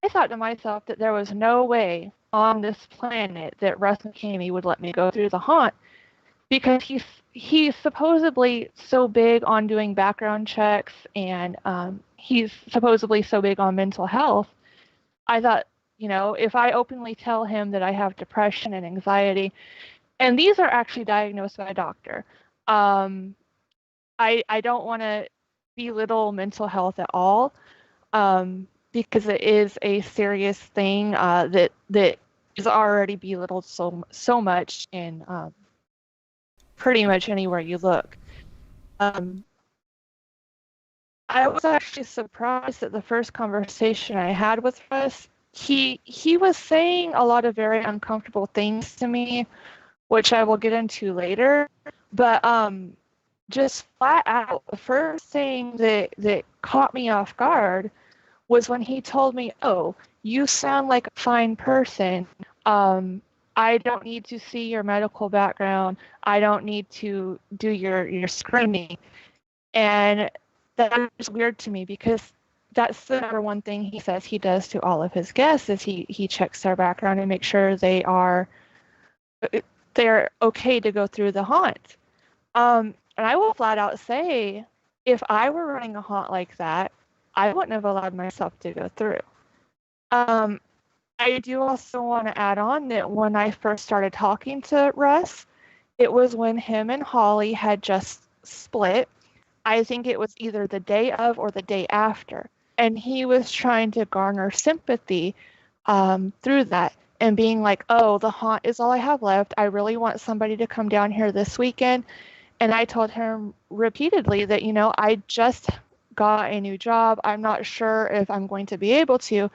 I thought to myself that there was no way on this planet that Russ McKamey would let me go through the haunt because he's supposedly so big on doing background checks, and he's supposedly so big on mental health. I thought, if I openly tell him that I have depression and anxiety, and these are actually diagnosed by a doctor, I don't want to belittle mental health at all, because it is a serious thing that is already belittled so much in pretty much anywhere you look. I was actually surprised at the first conversation I had with Russ. He was saying a lot of very uncomfortable things to me, which I will get into later. But just flat out, the first thing that caught me off guard was when he told me, "Oh, you sound like a fine person. I don't need to see your medical background. I don't need to do your screening." And that was weird to me because that's the number one thing he says he does to all of his guests is he checks their background and makes sure they're okay to go through the haunt. And I will flat out say, if I were running a haunt like that, I wouldn't have allowed myself to go through. I do also want to add on that when I first started talking to Russ, it was when him and Holly had just split. I think it was either the day of or the day after. And he was trying to garner sympathy through that and being like, "Oh, the haunt is all I have left. I really want somebody to come down here this weekend." And I told him repeatedly that, I just got a new job. I'm not sure if I'm going to be able to,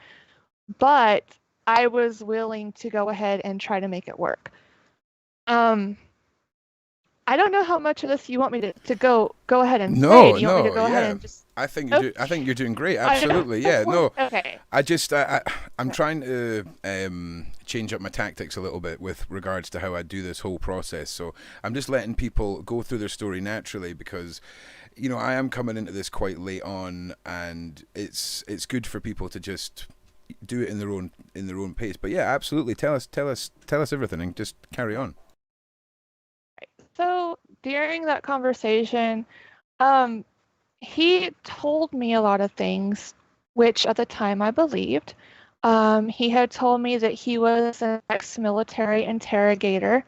but I was willing to go ahead and try to make it work. I don't know how much of this you want me to go ahead and say. Do you want me to go ahead and just? I think you're doing great. Absolutely, yeah. No, okay. I'm trying to change up my tactics a little bit with regards to how I do this whole process. So I'm just letting people go through their story naturally because, I am coming into this quite late on, and it's good for people to just do it in their own pace. But yeah, absolutely. Tell us everything and just carry on. So during that conversation, he told me a lot of things, which at the time I believed. He had told me that he was an ex-military interrogator,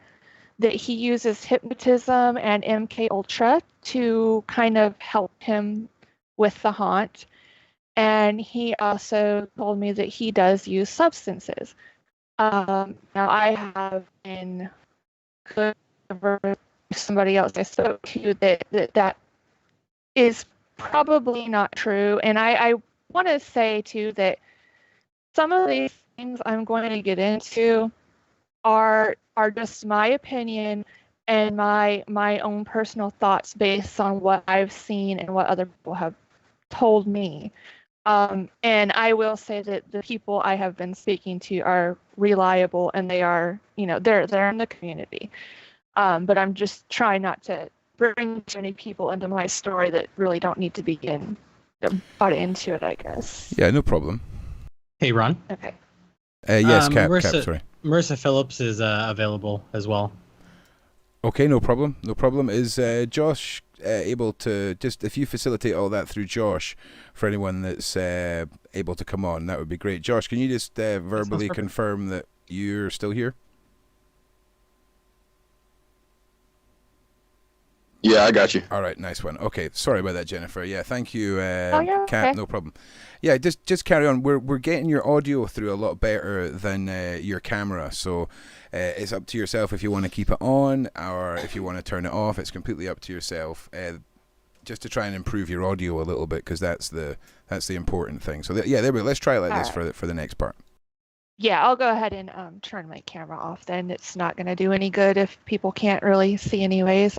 that he uses hypnotism and MK Ultra to kind of help him with the haunt. And he also told me that he does use substances. Now I have been good over somebody else I spoke to that is probably not true. And I want to say too that some of these things I'm going to get into are just my opinion and my own personal thoughts based on what I've seen and what other people have told me. And I will say that the people I have been speaking to are reliable and they are, they're in the community. But I'm just trying not to bring too many people into my story that really don't need to be brought into it, I guess. Yeah, no problem. Hey, Ron. Okay. Yes, Cap, sorry. Marissa Phillips is available as well. Okay, no problem. No problem. Is Josh able to just, if you facilitate all that through Josh, for anyone that's able to come on, that would be great. Josh, can you just verbally confirm that you're still here? Yeah, I got you. All right, nice one. Okay, sorry about that, Jennifer. Yeah, thank you, yeah, Kat. okay. No problem. Yeah, just carry on. We're getting your audio through a lot better than your camera, so it's up to yourself if you want to keep it on or if you want to turn it off. It's completely up to yourself. Just to try and improve your audio a little bit, because that's the important thing. So yeah, there we go. Let's try it like this for the next part. Yeah, I'll go ahead and turn my camera off then. It's not going to do any good if people can't really see anyways.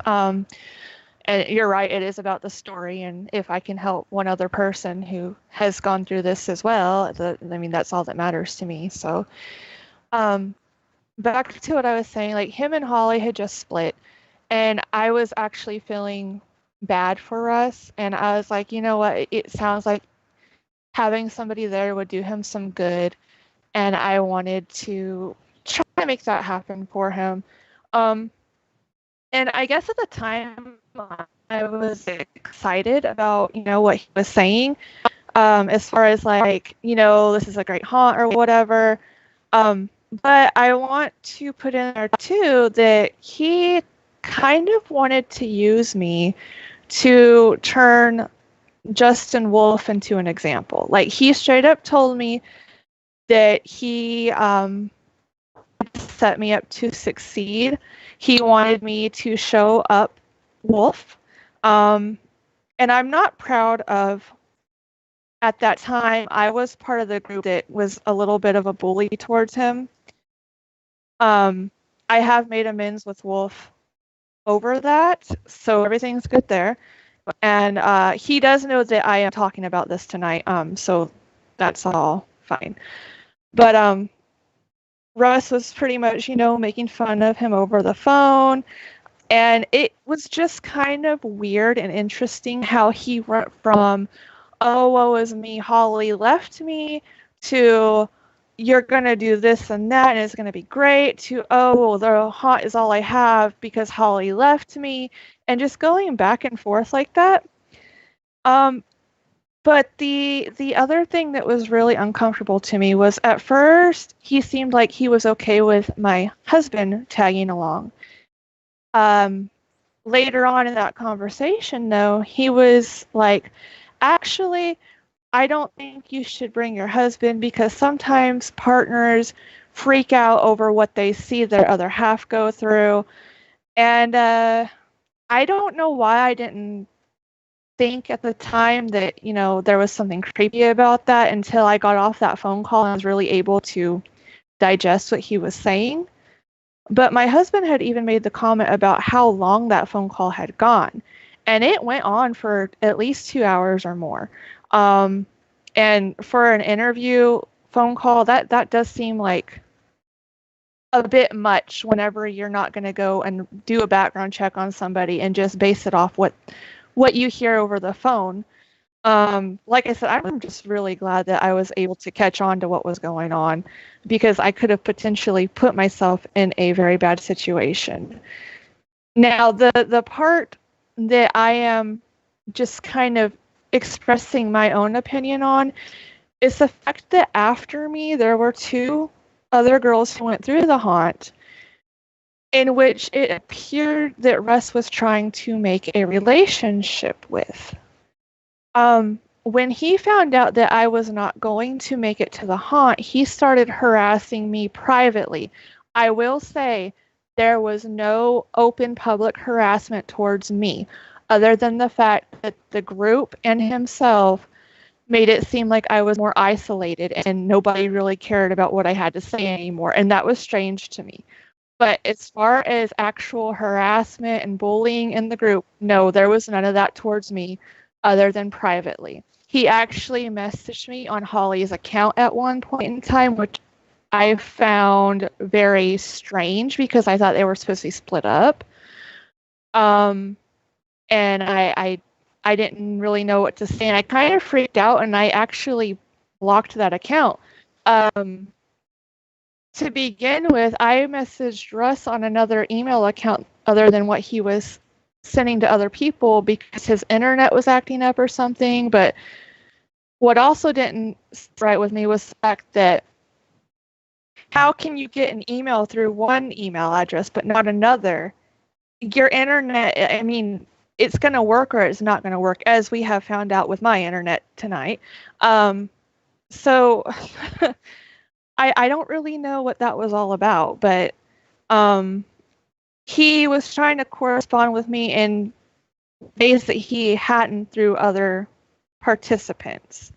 And you're right, it is about the story, and if I can help one other person who has gone through this as well, that's all that matters to me. So back to what I was saying, like him and Holly had just split, and I was actually feeling bad for Russ, and I was like, you know what, it sounds like having somebody there would do him some good, and I wanted to try to make that happen for him. And I guess at the time I was excited about, what he was saying, as far as like, this is a great haunt or whatever. But I want to put in there too that he kind of wanted to use me to turn Justin Wolf into an example. Like he straight up told me that he set me up to succeed. He wanted me to show up Wolf. And I'm not proud of, at that time, I was part of the group that was a little bit of a bully towards him. I have made amends with Wolf over that, so everything's good there. And he does know that I am talking about this tonight, so that's all fine. But Russ was pretty much, making fun of him over the phone. And it was just kind of weird and interesting how he went from, oh, woe is me, Holly left me, to you're going to do this and that, and it's going to be great, to, oh, well, the haunt is all I have because Holly left me, and just going back and forth like that. But the other thing that was really uncomfortable to me was, at first, he seemed like he was okay with my husband tagging along. Later on in that conversation, though, he was like, actually, I don't think you should bring your husband because sometimes partners freak out over what they see their other half go through. And I don't know why I didn't think at the time that, there was something creepy about that until I got off that phone call and was really able to digest what he was saying. But my husband had even made the comment about how long that phone call had gone. And it went on for at least 2 hours or more. And for an interview phone call, that does seem like a bit much whenever you're not going to go and do a background check on somebody and just base it off what you hear over the phone. Like I said, I'm just really glad that I was able to catch on to what was going on, because I could have potentially put myself in a very bad situation. Now, the part that I am just kind of expressing my own opinion on is the fact that after me, there were 2 other girls who went through the haunt, in which it appeared that Russ was trying to make a relationship with. When he found out that I was not going to make it to the haunt, he started harassing me privately. I will say there was no open public harassment towards me, other than the fact that the group and himself made it seem like I was more isolated and nobody really cared about what I had to say anymore, and that was strange to me. But as far as actual harassment and bullying in the group, no, there was none of that towards me, other than privately. He actually messaged me on Holly's account at one point in time, which I found very strange because I thought they were supposed to be split up. And I didn't really know what to say, and I kind of freaked out, and I actually blocked that account. To begin with, I messaged Russ on another email account other than what he was sending to other people because his internet was acting up or something. But what also didn't sit right with me was the fact that how can you get an email through one email address but not another? Your internet, I mean, it's going to work or it's not going to work, as we have found out with my internet tonight. So I don't really know what that was all about, but he was trying to correspond with me in ways that he hadn't through other participants.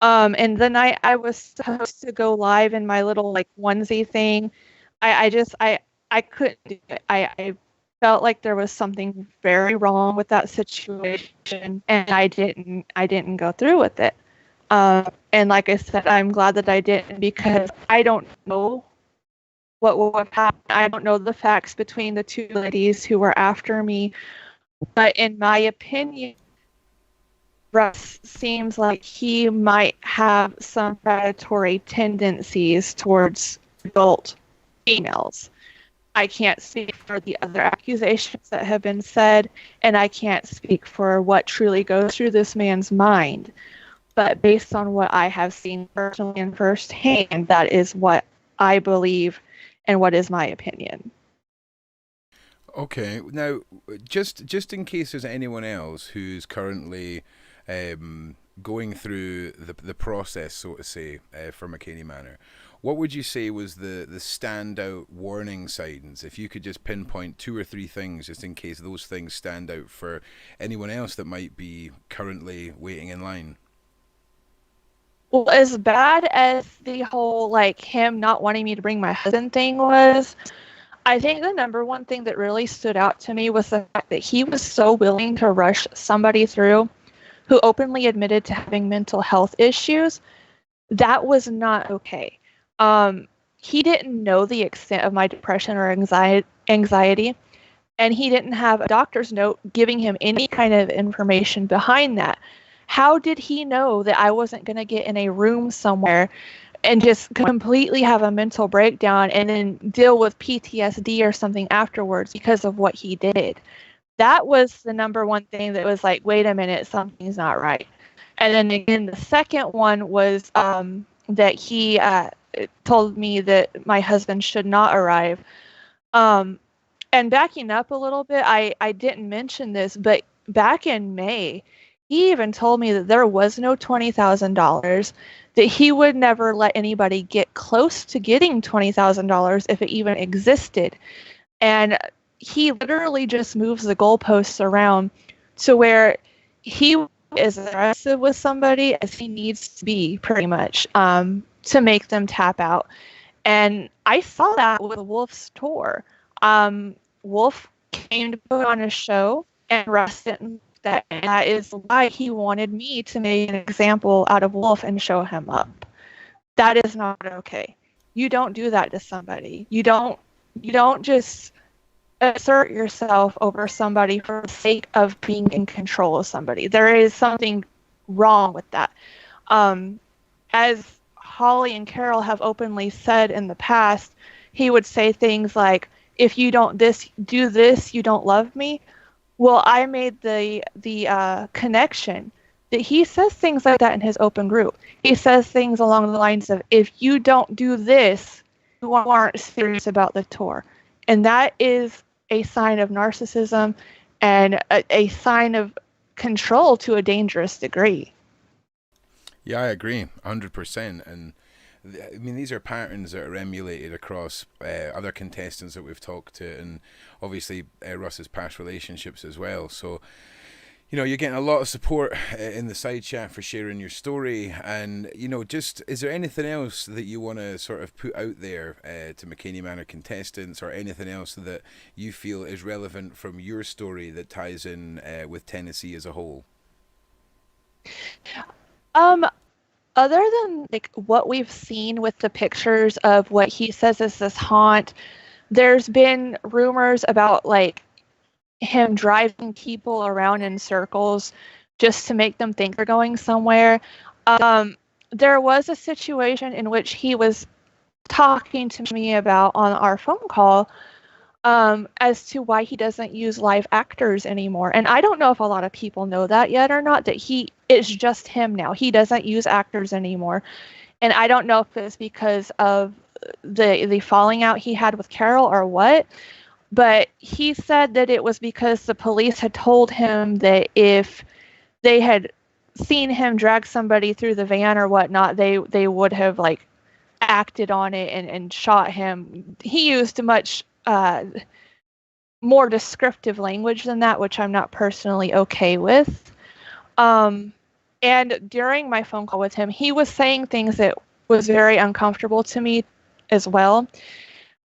And the night I was supposed to go live in my little like onesie thing, I couldn't do it. I felt like there was something very wrong with that situation, and I didn't go through with it. And like I said, I'm glad that I didn't, because I don't know what would have happened. I don't know the facts between the two ladies who were after me, but in my opinion, Russ seems like he might have some predatory tendencies towards adult females. I can't speak for the other accusations that have been said, and I can't speak for what truly goes through this man's mind. But based on what I have seen personally and firsthand, that is what I believe and what is my opinion. Okay, now just in case there's anyone else who's currently going through the process, so to say, for Mckamey Manor, what would you say was the standout warning signs? If you could just pinpoint 2 or 3 things, just in case those things stand out for anyone else that might be currently waiting in line. Well, as bad as the whole like him not wanting me to bring my husband thing was, I think the number one thing that really stood out to me was the fact that he was so willing to rush somebody through who openly admitted to having mental health issues. That was not okay. He didn't know the extent of my depression or anxiety, and he didn't have a doctor's note giving him any kind of information behind that. How did he know that I wasn't going to get in a room somewhere and just completely have a mental breakdown and then deal with PTSD or something afterwards because of what he did? That was the number one thing that was like, wait a minute, something's not right. And then again, the second one was that he told me that my husband should not arrive. And backing up a little bit, I didn't mention this, but back in May, he even told me that there was no $20,000, that he would never let anybody get close to getting $20,000 if it even existed. And he literally just moves the goalposts around to where he is aggressive with somebody as he needs to be, pretty much, to make them tap out. And I saw that with Wolf's tour. Wolf came to put on a show, and Russ didn't. That is why he wanted me to make an example out of Wolf and show him up. That is not okay. You don't do that to somebody. You don't just assert yourself over somebody for the sake of being in control of somebody. There is something wrong with that. As Holly and Carol have openly said in the past, he would say things like, if you don't do this, you don't love me. Well, I made the connection that he says things like that in his open group. He says things along the lines of, if you don't do this, you aren't serious about the tour. And that is a sign of narcissism and a sign of control to a dangerous degree. Yeah, I agree, 100%. And I mean, these are patterns that are emulated across other contestants that we've talked to, and obviously Russ's past relationships as well. So, you know, you're getting a lot of support in the side chat for sharing your story. And, you know, just, is there anything else that you want to sort of put out there to Mckamey Manor contestants, or anything else that you feel is relevant from your story that ties in with Tennessee as a whole? Other than like what we've seen with the pictures of what he says is this haunt, there's been rumors about like him driving people around in circles just to make them think they're going somewhere. There was a situation in which he was talking to me about on our phone call, as to why he doesn't use live actors anymore. And I don't know if a lot of people know that yet or not, that it's just him now. He doesn't use actors anymore. And I don't know if it's because of the falling out he had with Carol or what, but he said that it was because the police had told him that if they had seen him drag somebody through the van or whatnot, they would have like acted on it and shot him. He used much more descriptive language than that, which I'm not personally okay with. And during my phone call with him, he was saying things that was very uncomfortable to me as well.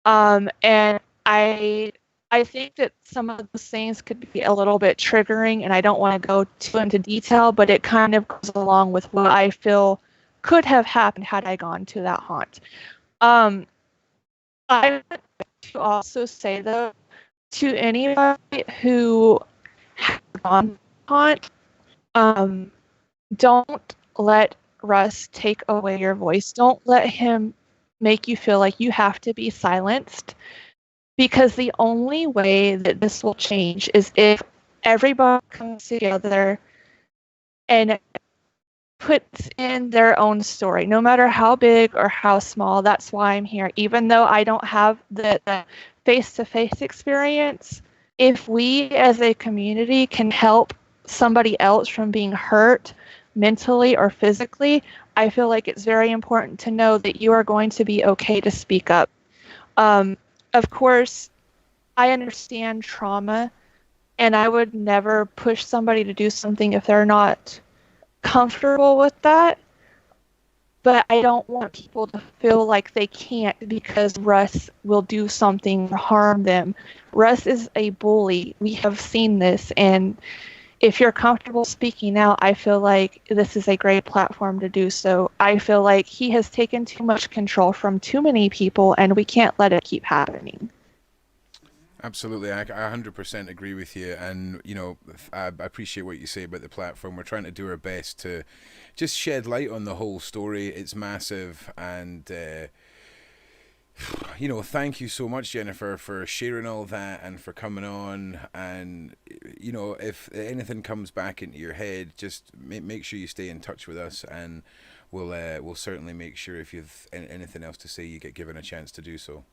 And I think that some of those things could be a little bit triggering, and I don't want to go too into detail, but it kind of goes along with what I feel could have happened had I gone to that haunt. I want to also say, though, to anybody who has gone to haunt, don't let Russ take away your voice. Don't let him make you feel like you have to be silenced, because the only way that this will change is if everybody comes together and puts in their own story, no matter how big or how small. That's why I'm here. Even though I don't have the face-to-face experience, if we as a community can help somebody else from being hurt mentally or physically, I feel like it's very important to know that you are going to be okay to speak up. Of course, I understand trauma, and I would never push somebody to do something if they're not comfortable with that. But I don't want people to feel like they can't because Russ will do something to harm them. Russ is a bully. We have seen this, and if you're comfortable speaking out, I feel like this is a great platform to do so. I feel like he has taken too much control from too many people, and we can't let it keep happening. Absolutely, I 100% agree with you, and you know, I appreciate what you say about the platform. We're trying to do our best to just shed light on the whole story. It's massive, and you know, thank you so much, Jennifer, for sharing all that and for coming on. And you know, if anything comes back into your head, just make sure you stay in touch with us, and we'll certainly make sure if you've anything else to say, you get given a chance to do so.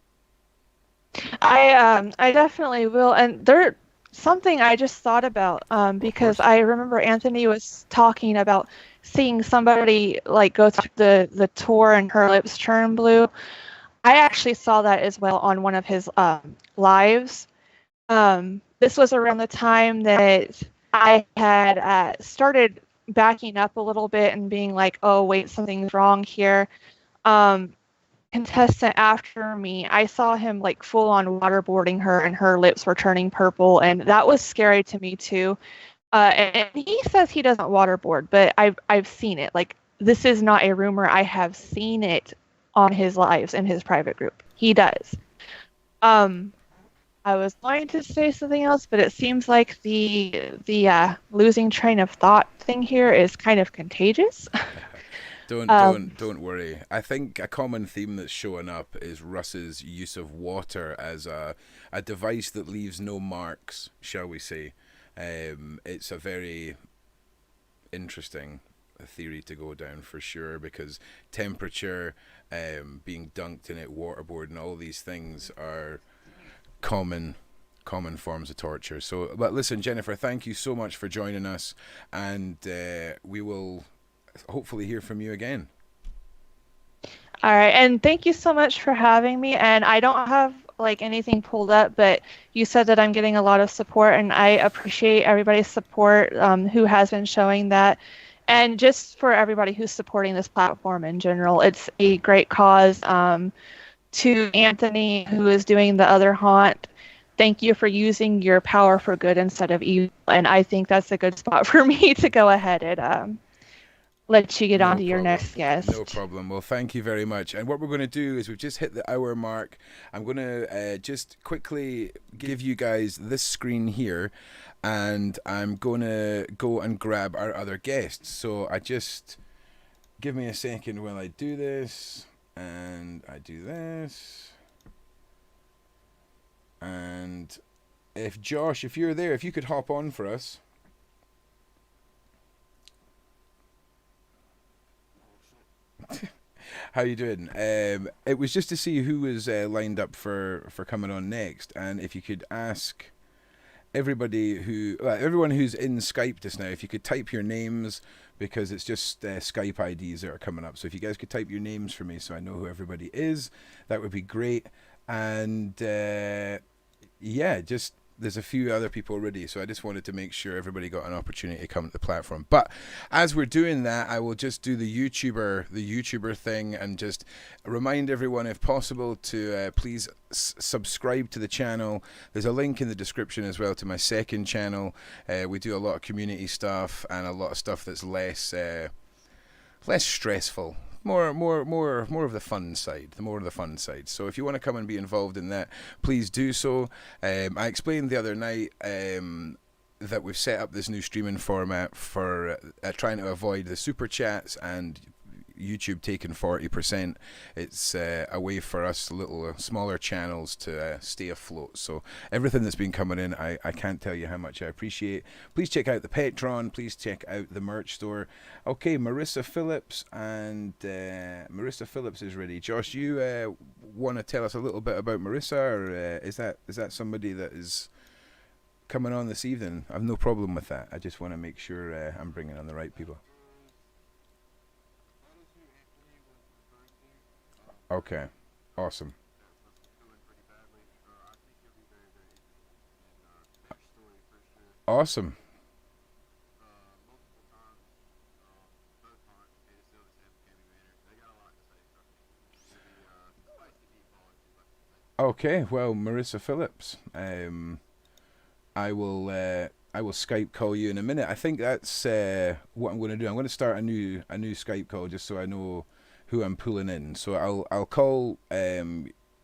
I definitely will. And there something I just thought about, because I remember Anthony was talking about seeing somebody like go through the tour and her lips turn blue. I actually saw that as well on one of his lives. This was around the time that I had started backing up a little bit and being like, oh, wait, something's wrong here. Contestant after me, I saw him like full on waterboarding her, and her lips were turning purple, and that was scary to me too. And he says he doesn't waterboard, but I've seen it. Like, this is not a rumor. I have seen it on his lives in his private group. He does. I was going to say something else, but it seems like the losing train of thought thing here is kind of contagious. Don't worry. I think a common theme that's showing up is Russ's use of water as a device that leaves no marks, shall we say. It's a very interesting theory to go down for sure, because temperature, being dunked in it, waterboard, and all these things are common forms of torture. So, but listen, Jennifer, thank you so much for joining us, and we will hopefully hear from you again. All right, and thank you so much for having me. And I don't have like anything pulled up, but you said that I'm getting a lot of support, and I appreciate everybody's support who has been showing that. And just for everybody who's supporting this platform in general, it's a great cause. To Anthony, who is doing the other haunt, thank you for using your power for good instead of evil. And I think that's a good spot for me to go ahead and let you get on to your next guest. No problem. Well, thank you very much. And what we're going to do is we've just hit the hour mark. I'm going to just quickly give you guys this screen here, and I'm going to go and grab our other guests. So give me a second while I do this. and I do this. And if Josh, if you're there, if you could hop on for us. How you doing? It was just to see who was lined up for coming on next, and if you could ask everyone who's in Skype just now, if you could type your names, because it's just Skype IDs that are coming up. So if you guys could type your names for me so I know who everybody is, that would be great. And yeah, just there's a few other people already, so I just wanted to make sure everybody got an opportunity to come to the platform. But as we're doing that, I will just do the YouTuber thing, and just remind everyone, if possible, to please subscribe to the channel. There's a link in the description as well to my second channel. We do a lot of community stuff and a lot of stuff that's less stressful. More of the fun side. So if you want to come and be involved in that, please do so. I explained the other night that we've set up this new streaming format for trying to avoid the super chats and YouTube taking 40%. It's a way for us little smaller channels to stay afloat. So everything that's been coming in, I can't tell you how much I appreciate. Please check out the Patreon. Please check out the merch store. Okay, Marissa Phillips, and Marissa Phillips is ready. Josh, you want to tell us a little bit about Marissa, or is that somebody that is coming on this evening? I've no problem with that. I just want to make sure I'm bringing on the right people. Okay, awesome. Awesome. Okay, well, Marissa Phillips, I will Skype call you in a minute. I think that's what I'm going to do. I'm going to start a new Skype call just so I know who I'm pulling in. So I'll call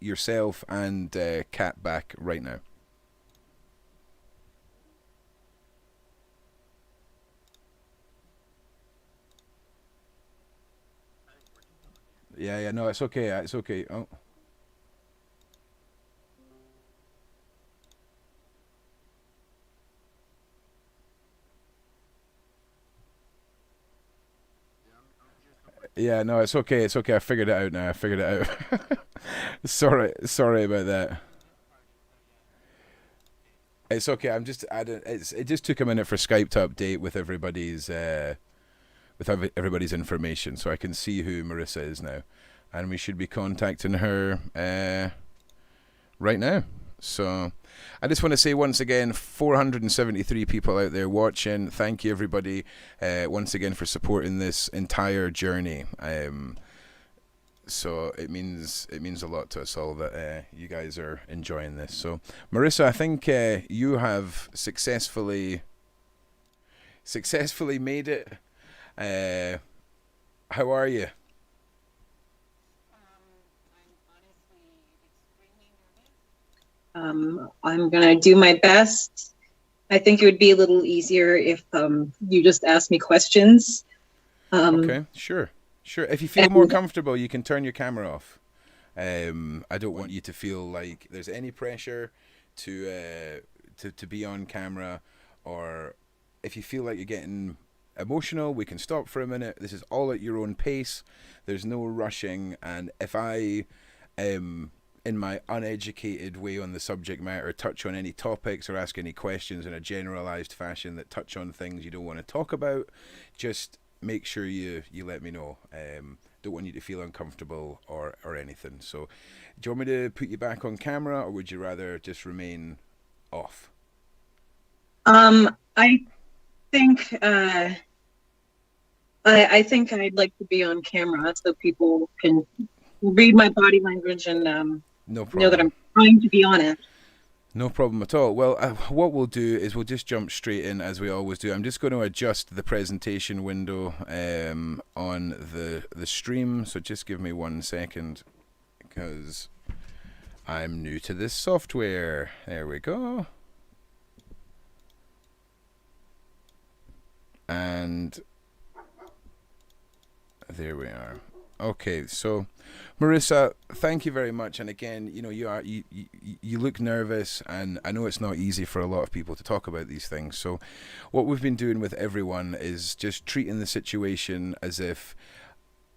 yourself and Kat back right now. Yeah, no, it's okay. It's okay. Oh. Yeah, no, it's okay. It's okay. I figured it out now. I figured it out. Sorry about that. It's okay. I'm just adding. It just took a minute for Skype to update with everybody's information, so I can see who Marissa is now, and we should be contacting her right now. So I just want to say once again, 473 people out there watching. Thank you, everybody, once again for supporting this entire journey. So it means a lot to us all that you guys are enjoying this. So Marissa, I think you have successfully made it. How are you? I'm going to do my best. I think it would be a little easier if you just asked me questions. Okay, sure. If you feel more comfortable, you can turn your camera off. I don't want you to feel like there's any pressure to be on camera, or if you feel like you're getting emotional, we can stop for a minute. This is all at your own pace. There's no rushing, and if I in my uneducated way on the subject matter, touch on any topics or ask any questions in a generalized fashion that touch on things you don't want to talk about, just make sure you let me know. Don't want you to feel uncomfortable or anything. So do you want me to put you back on camera, or would you rather just remain off? I think I think I'd like to be on camera so people can read my body language and No problem. know that I'm trying to be honest. No problem at all. Well, what we'll do is we'll just jump straight in as we always do. I'm just going to adjust the presentation window on the stream. So just give me 1 second, because I'm new to this software. There we go. And there we are. Okay, so Marissa, thank you very much. And again, you look nervous, and I know it's not easy for a lot of people to talk about these things. So, what we've been doing with everyone is just treating the situation as if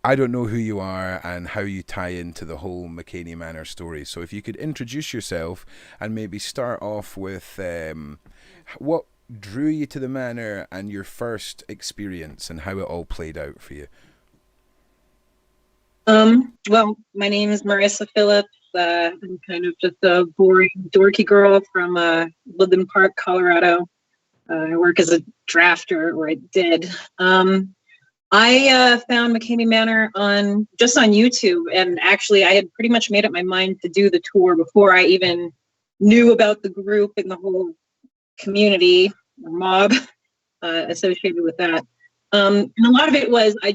I don't know who you are and how you tie into the whole Mckamey Manor story. So, if you could introduce yourself and maybe start off with what drew you to the manor and your first experience and how it all played out for you. Well, my name is Marissa Phillips. I'm kind of just a boring, dorky girl from Woodland Park, Colorado. I work as a drafter, or I did. I found Mckamey Manor on YouTube, and actually, I had pretty much made up my mind to do the tour before I even knew about the group and the whole community or mob associated with that. And a lot of it was I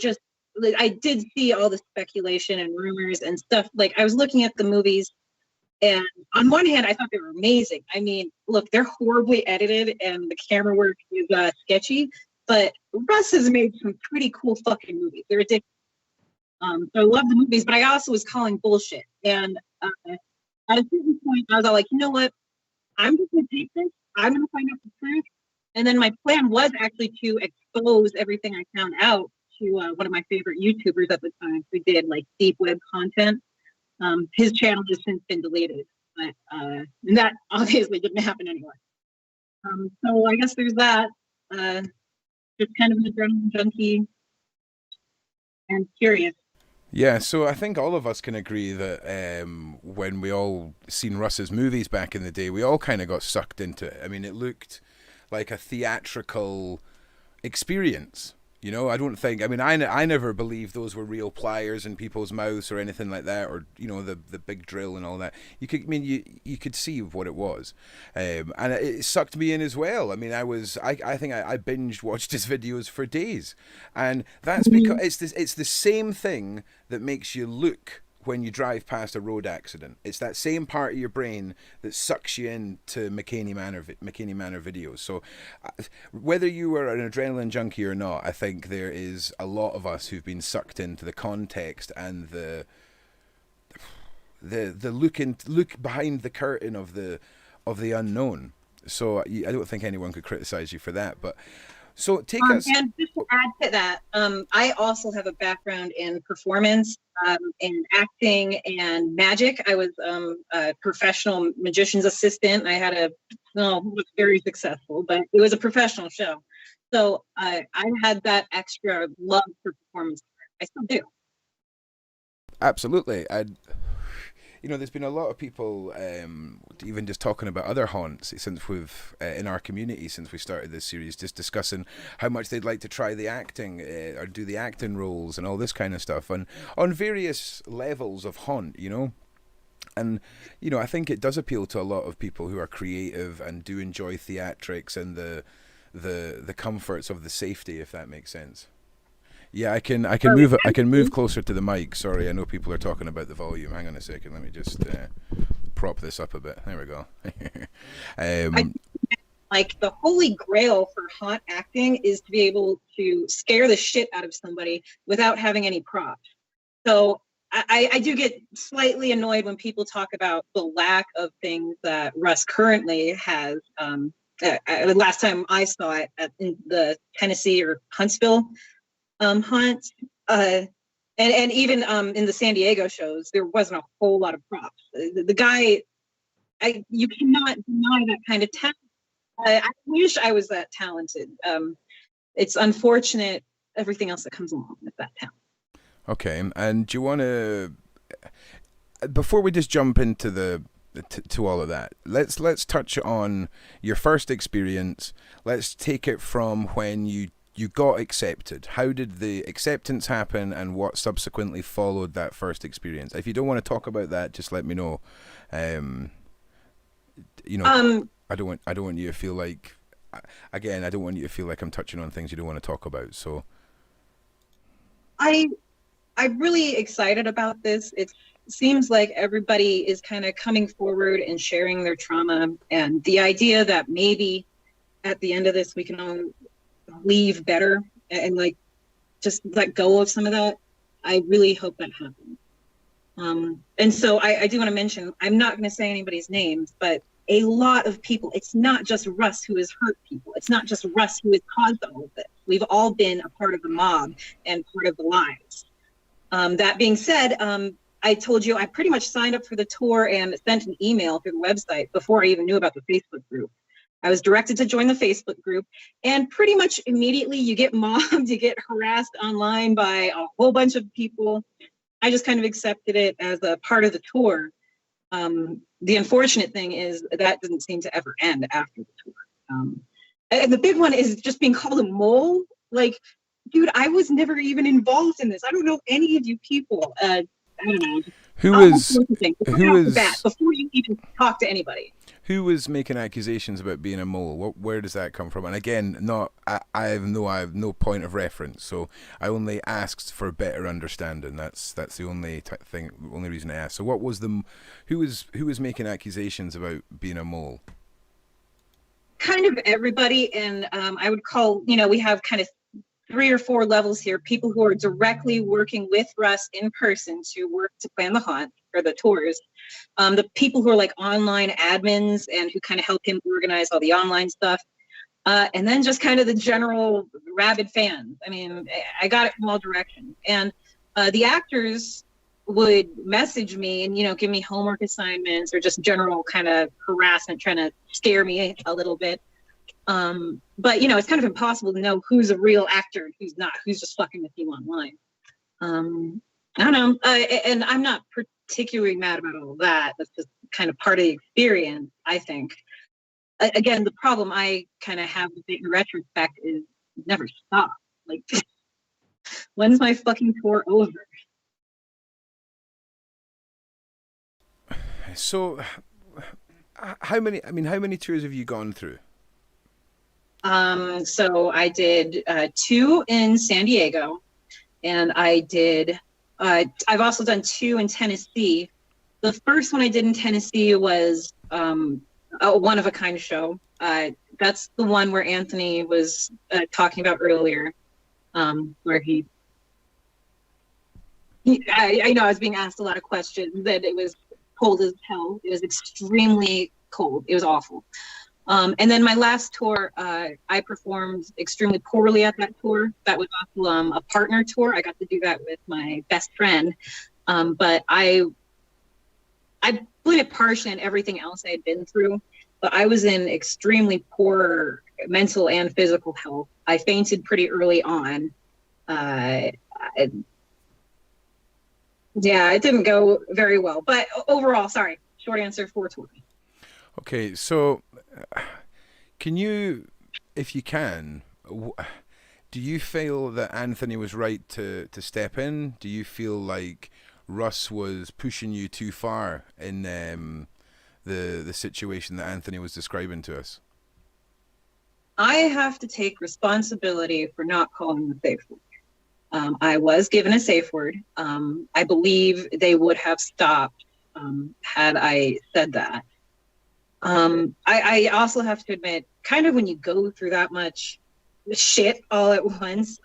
did see all the speculation and rumors and stuff. Like, I was looking at the movies, and on one hand, I thought they were amazing. I mean, look, they're horribly edited, and the camera work is sketchy, but Russ has made some pretty cool fucking movies. They're ridiculous. So I love the movies, but I also was calling bullshit. And at a certain point, I was all like, you know what? I'm just going to take this. I'm going to find out the truth. And then my plan was actually to expose everything I found out to one of my favorite YouTubers at the time who did like deep web content. His channel has since been deleted, but and that obviously didn't happen anyway. So I guess there's that. Just kind of an adrenaline junkie and curious. Yeah, so I think all of us can agree that when we all seen Russ's movies back in the day, we all kind of got sucked into it. I mean, it looked like a theatrical experience. You know, I don't think. I mean, I never believed those were real pliers in people's mouths or anything like that, or the big drill and all that. You could see what it was, and it sucked me in as well. I mean, I think I binge watched his videos for days, and that's because it's the same thing that makes you look when you drive past a road accident. It's that same part of your brain that sucks you into Mckamey Manor videos. So whether you were an adrenaline junkie or not, I think there is a lot of us who've been sucked into the context and the look behind the curtain of the unknown. So I don't think anyone could criticize you for that. But so take us. And just to add to that, I also have a background in performance, in acting and magic. I was a professional magician's assistant. I had it was very successful, but it was a professional show. So I had that extra love for performance. I still do. Absolutely. There's been a lot of people even just talking about other haunts since we've in our community since we started this series, just discussing how much they'd like to try the acting or do the acting roles and all this kind of stuff, and on various levels of haunt, and I think it does appeal to a lot of people who are creative and do enjoy theatrics and the comforts of the safety, if that makes sense. Yeah, I can move closer to the mic. Sorry, I know people are talking about the volume. Hang on a second. Let me just prop this up a bit. There we go. Like the holy grail for haunt acting is to be able to scare the shit out of somebody without having any props. So I do get slightly annoyed when people talk about the lack of things that Russ currently has. Last time I saw it in the Tennessee or Huntsville hunt, and even in the San Diego shows, there wasn't a whole lot of props. The guy, you cannot deny that kind of talent. I wish I was that talented. It's unfortunate everything else that comes along with that talent. Okay, and do you want to, before we just jump into to all of that, let's touch on your first experience. Let's take it from when you got accepted. How did the acceptance happen, and what subsequently followed that first experience? If you don't want to talk about that, just let me know. I don't want you to feel like, again, I don't want you to feel like I'm touching on things you don't want to talk about. So I'm really excited about this. It seems like everybody is kind of coming forward and sharing their trauma, and the idea that maybe at the end of this we can all leave better and like just let go of some of that. I really hope that happens. And so I do want to mention, I'm not going to say anybody's names, but a lot of people, it's not just Russ who has hurt people. It's not just Russ who has caused all of this. We've all been a part of the mob and part of the lives. That being said, I told you I pretty much signed up for the tour and sent an email through the website before I even knew about the Facebook group. I was directed to join the Facebook group, and pretty much immediately you get mobbed, you get harassed online by a whole bunch of people. I just kind of accepted it as a part of the tour. The unfortunate thing is that doesn't seem to ever end after the tour. And the big one is just being called a mole. Like, dude, I was never even involved in this. I don't know any of you people. I don't know. Before you even talk to anybody. Who was making accusations about being a mole? Where does that come from? And again, I have no point of reference, so I only asked for better understanding. That's the only only reason I asked. So what was who was making accusations about being a mole? Kind of everybody, and I would call, we have kind of 3 or 4 levels here. People who are directly working with Russ in person to plan the haunt or the tours. The people who are like online admins and who kind of help him organize all the online stuff. And then just kind of the general rabid fans. I mean, I got it from all directions. And the actors would message me and, give me homework assignments or just general kind of harassment, trying to scare me a little bit. But, it's kind of impossible to know who's a real actor and who's not, who's just fucking with you online. I don't know. And I'm not particularly mad about all of that. That's just kind of part of the experience, I think. Again, the problem I kind of have with it in retrospect is never stop. Like, when's my fucking tour over? So, how many tours have you gone through? So I did 2 in San Diego, and I did. I've also done 2 in Tennessee. The first one I did in Tennessee was a one-of-a-kind show. That's the one where Anthony was talking about earlier, where I know I was being asked a lot of questions, that it was cold as hell. It was extremely cold. It was awful. And then my last tour, I performed extremely poorly at that tour. That was also a partner tour. I got to do that with my best friend. But I blame it partially on everything else I had been through. But I was in extremely poor mental and physical health. I fainted pretty early on. Yeah, it didn't go very well. But overall, sorry, short answer, 4 tours. Okay, so can you, if you can, do you feel that Anthony was right to step in? Do you feel like Russ was pushing you too far in the situation that Anthony was describing to us? I have to take responsibility for not calling the safe word. I was given a safe word. I believe they would have stopped had I said that. I also have to admit, kind of when you go through that much shit all at once,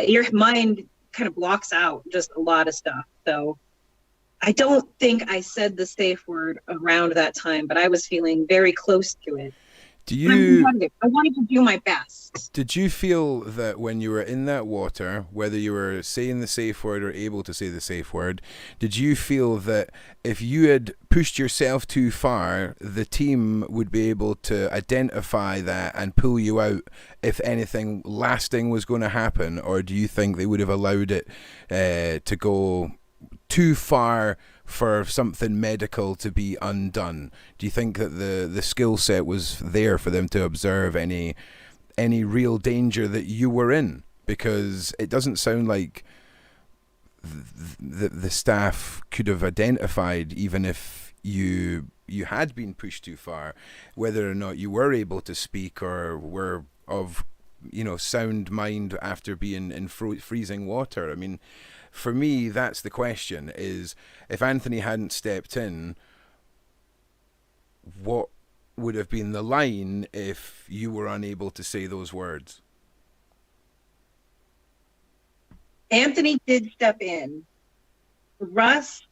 your mind kind of blocks out just a lot of stuff. So I don't think I said the safe word around that time, but I was feeling very close to it. I wanted to do my best. Did you feel that when you were in that water, whether you were saying the safe word or able to say the safe word, did you feel that if you had pushed yourself too far, the team would be able to identify that and pull you out if anything lasting was going to happen? Or do you think they would have allowed it to go too far for something medical to be undone? Do you think that the skill set was there for them to observe any real danger that you were in? Because it doesn't sound like the staff could have identified, even if you had been pushed too far, whether or not you were able to speak or were of sound mind after being in freezing water. I mean, for me, that's the question, is if Anthony hadn't stepped in, what would have been the line if you were unable to say those words? Anthony did step in. Russ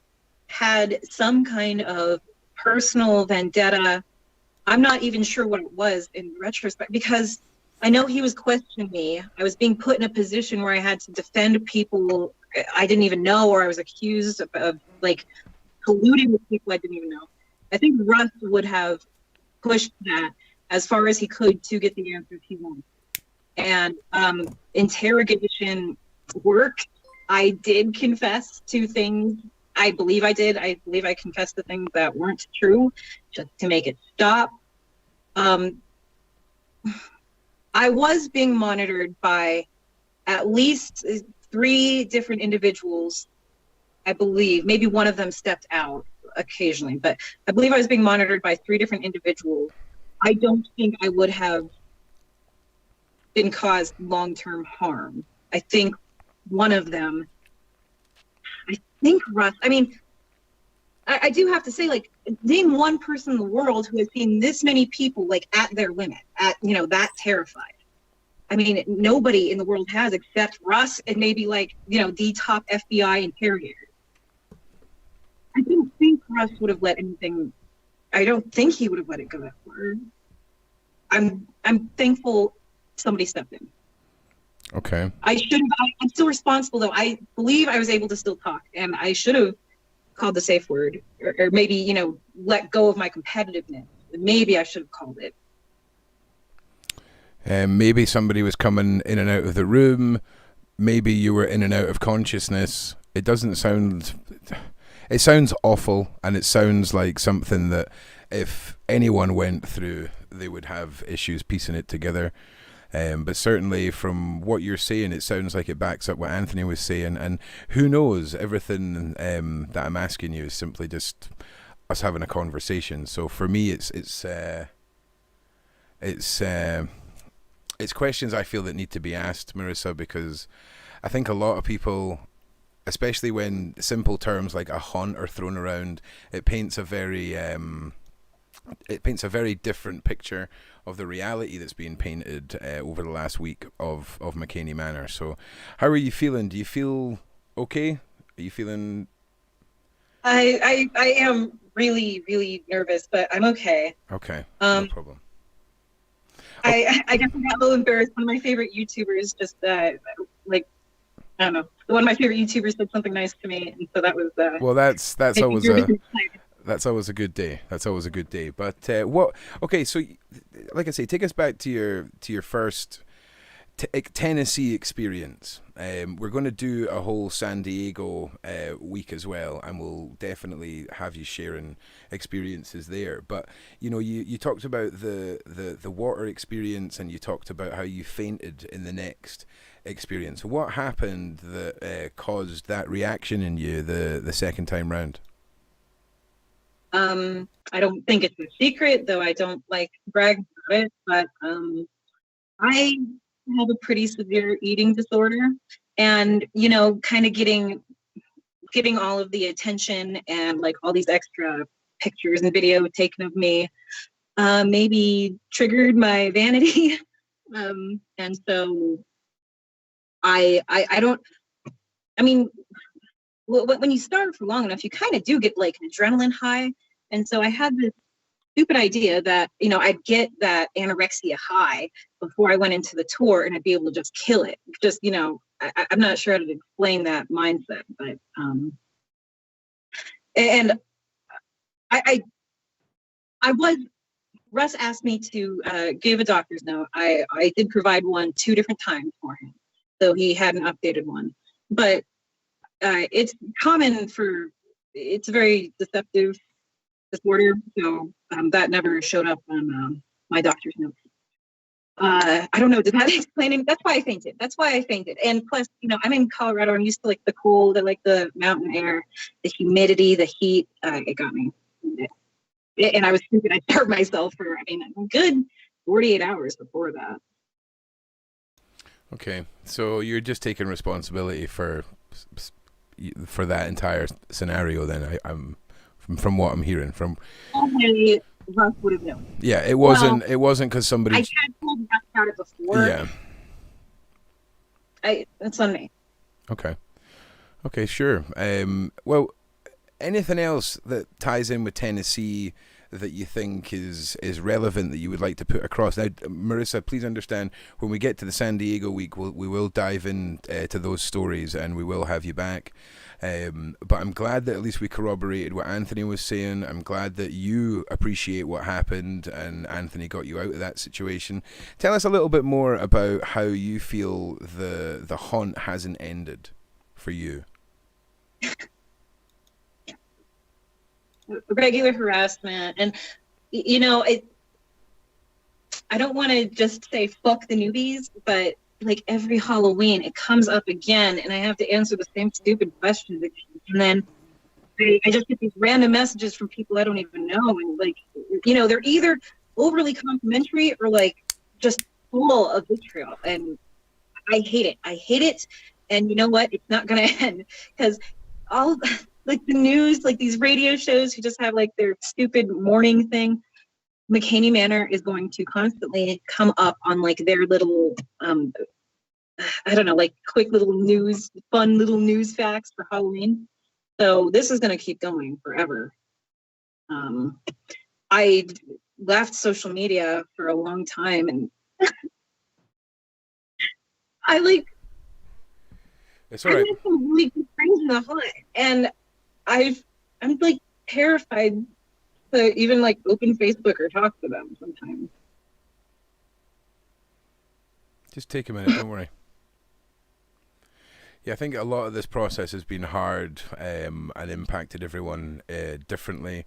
had some kind of personal vendetta. I'm not even sure what it was in retrospect, because I know he was questioning me. I was being put in a position where I had to defend people I didn't even know, or I was accused of like colluding with people I didn't even know. I think Russ would have pushed that as far as he could to get the answers he wanted. And interrogation work, I did confess to things. I believe I did. I believe I confessed to things that weren't true, just to make it stop. I was being monitored by at least 3 different individuals, I believe. Maybe one of them stepped out occasionally, but I believe I was being monitored by 3 different individuals. I don't think I would have been caused long-term harm. I think one of them, Russ, I mean, I do have to say, like, name one person in the world who has seen this many people, like, at their limit, that terrified. I mean, nobody in the world has, except Russ and maybe, like, the top FBI interrogator. I don't think Russ would have let anything, I don't think he would have let it go that far. I'm thankful somebody stepped in. Okay. I'm still responsible, though. I believe I was able to still talk, and I should have called the safe word, or maybe, let go of my competitiveness. Maybe I should have called it. Maybe somebody was coming in and out of the room. Maybe you were in and out of consciousness. It sounds awful, and it sounds like something that if anyone went through, they would have issues piecing it together. But certainly from what you're saying, it sounds like it backs up what Anthony was saying. And who knows, everything that I'm asking you is simply just us having a conversation. So for me, it's questions I feel that need to be asked, Marissa, because I think a lot of people, especially when simple terms like a haunt are thrown around, it paints a very different picture of the reality that's being painted over the last week of Mckamey Manor. So how are you feeling? Do you feel okay? Are you feeling... I am really, really nervous, but I'm okay. Okay, no problem. I guess I got a little embarrassed. One of my favorite YouTubers just, I don't know. One of my favorite YouTubers said something nice to me, and so that was... well, that's always a good day. That's always a good day. But okay, so like I say, take us back to your first Tennessee experience. We're going to do a whole San Diego week as well, and we'll definitely have you sharing experiences there. But you talked about the water experience, and you talked about how you fainted in the next experience. What happened that caused that reaction in you the second time round? I don't think it's a secret, though I don't like brag about it, but I have a pretty severe eating disorder, and kind of getting all of the attention and like all these extra pictures and video taken of me maybe triggered my vanity. And so I don't, I mean, when you starve for long enough, you kind of do get like an adrenaline high. And so I had this stupid idea that, I'd get that anorexia high before I went into the tour, and I'd be able to just kill it. Just, I'm not sure how to explain that mindset, but, and I was, Russ asked me to give a doctor's note. I did provide one 2 different times for him, so he had an updated one. But it's common it's a very deceptive disorder, so that never showed up on my doctor's notes. I don't know, did that explain it? That's why I fainted. And plus, I'm in Colorado. I'm used to like the cold, I like the mountain air, the humidity, the heat. It got me. And I was thinking I starved myself for, a good 48 hours before that. Okay, so you're just taking responsibility for that entire scenario then. I'm from what I'm hearing from. Only Russ would have known. Yeah, it wasn't because somebody. I had told Russ about it before. Yeah. It's on me. Okay. Okay, sure. Well, anything else that ties in with Tennessee that you think is relevant that you would like to put across? Now, Marissa, please understand, when we get to the San Diego week, we will dive in to those stories and we will have you back. But I'm glad that at least we corroborated what Anthony was saying. I'm glad that you appreciate what happened and Anthony got you out of that situation. Tell us a little bit more about how you feel the haunt hasn't ended for you. Regular harassment, and I don't want to just say fuck the newbies, but like every Halloween it comes up again and I have to answer the same stupid questions again. And then I just get these random messages from people I don't even know, and like, they're either overly complimentary or like just full of vitriol, and I hate it. And you know what, it's not gonna end, because all like the news, like these radio shows who just have like their stupid morning thing, Mckamey Manor is going to constantly come up on like their little, I don't know, like quick little news, fun little news facts for Halloween. So this is going to keep going forever. I left social media for a long time, and It's all right. I met some really good friends in the haunt, and I'm like terrified to even like open Facebook or talk to them sometimes. Just take a minute, don't worry. Yeah, I think a lot of this process has been hard and impacted everyone differently.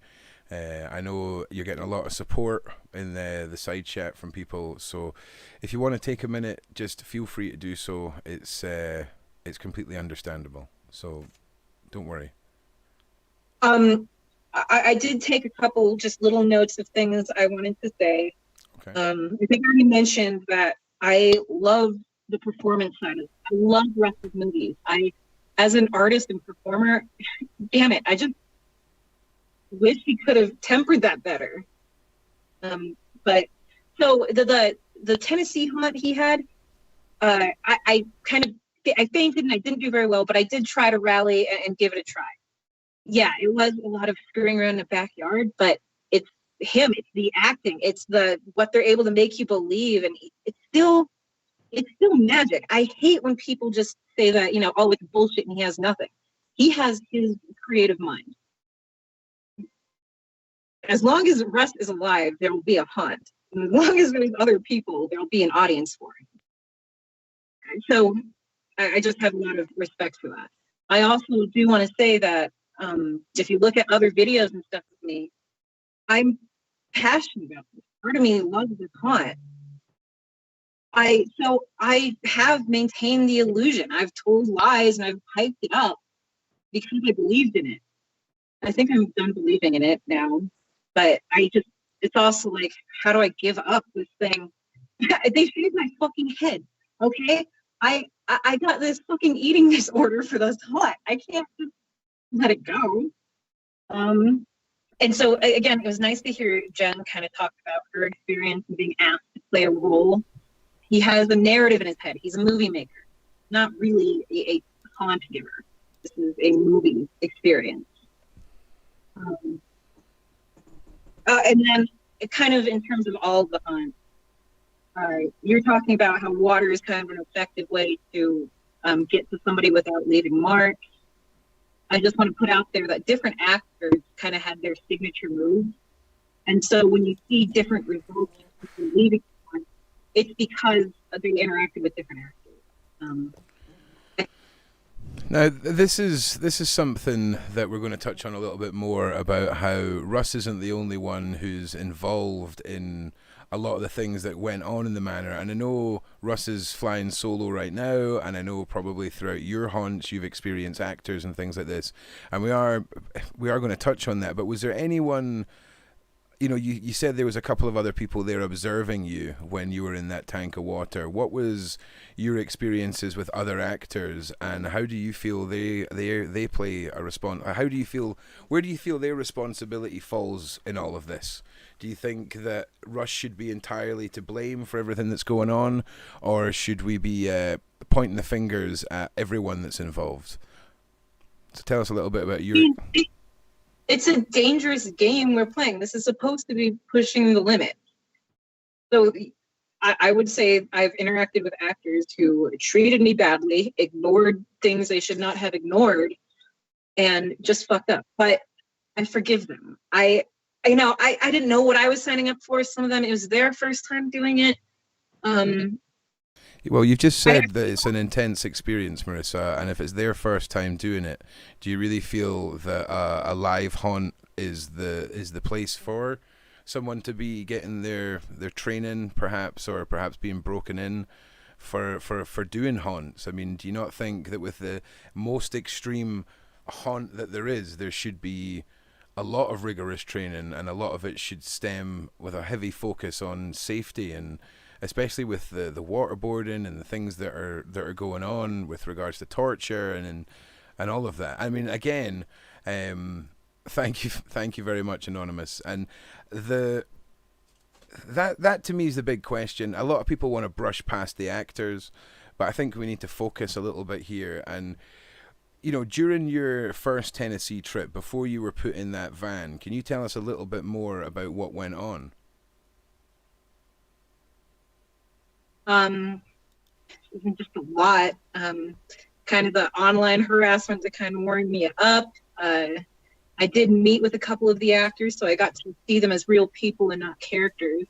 I know you're getting a lot of support in the side chat from people, so if you want to take a minute, just feel free to do so. It's completely understandable, so don't worry. I did take a couple just little notes of things I wanted to say. Okay. I think I already mentioned that I love the performance side of it. I love Russ's movies. As an artist and performer, damn it, I just wish he could have tempered that better. But so the Tennessee haunt he had, I fainted and I didn't do very well, but I did try to rally and give it a try. Yeah, it was a lot of screwing around in the backyard, but it's him, it's the acting, it's what they're able to make you believe, and it's still magic. I hate when people just say that, oh, it's bullshit and he has nothing. He has his creative mind. As long as Russ is alive, there will be a haunt. And as long as there's other people, there'll be an audience for him. So I just have a lot of respect for that. I also do want to say that if you look at other videos and stuff with me, I'm passionate about this. Part of me loves this haunt. So I have maintained the illusion. I've told lies and I've hyped it up because I believed in it. I think I'm done believing in it now, but it's also like, how do I give up this thing? They shaved my fucking head, okay? I got this fucking eating disorder for this haunt. I can't just let it go. And so again, it was nice to hear Jen kind of talk about her experience and being asked to play a role. He has a narrative in his head. He's a movie maker, not really a haunt giver. This is a movie experience. And then it kind of, in terms of all of the haunts, you're talking about how water is kind of an effective way to get to somebody without leaving marks. I just want to put out there that different actors kind of had their signature moves. And so when you see different results from leaving marks, it's because they interacted with different actors. Now, this is something that we're going to touch on a little bit more about how Russ isn't the only one who's involved in a lot of the things that went on in the manor. And I know Russ is flying solo right now, and I know probably throughout your haunts you've experienced actors and things like this. And we are going to touch on that. But was there anyone, you said there was a couple of other people there observing you when you were in that tank of water. What was your experiences with other actors, and how do you feel they play a response? How do you feel? Where do you feel their responsibility falls in all of this? Do you think that Russ should be entirely to blame for everything that's going on, or should we be pointing the fingers at everyone that's involved? So tell us a little bit about your. It's a dangerous game we're playing. This is supposed to be pushing the limit. So I would say I've interacted with actors who treated me badly, ignored things they should not have ignored, and just fucked up. But I forgive them. I didn't know what I was signing up for. Some of them, it was their first time doing it. Well, you've just said that it's an intense experience, Marissa, and if it's their first time doing it, do you really feel that a live haunt is the place for someone to be getting their training, perhaps, or perhaps being broken in for doing haunts? I mean, do you not think that with the most extreme haunt that there should be a lot of rigorous training, and a lot of it should stem with a heavy focus on safety, and especially with the waterboarding and the things that are going on with regards to torture and all of that. I mean, again, thank you very much, Anonymous. And that to me is the big question. A lot of people want to brush past the actors, but I think we need to focus a little bit here. And during your first Tennessee trip, before you were put in that van, can you tell us a little bit more about what went on? Just a lot. Kind of the online harassment that kind of warmed me up. I did meet with a couple of the actors, so I got to see them as real people and not characters.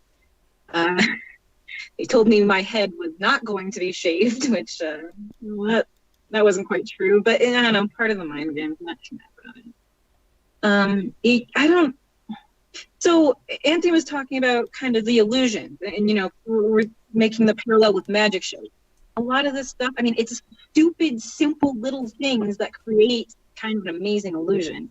They told me my head was not going to be shaved, which that wasn't quite true. But I don't know, part of the mind game. I'm not too mad about it. So Anthony was talking about kind of the illusions, and we're making the parallel with magic shows. A lot of this stuff, I mean, it's stupid, simple little things that create kind of an amazing illusion.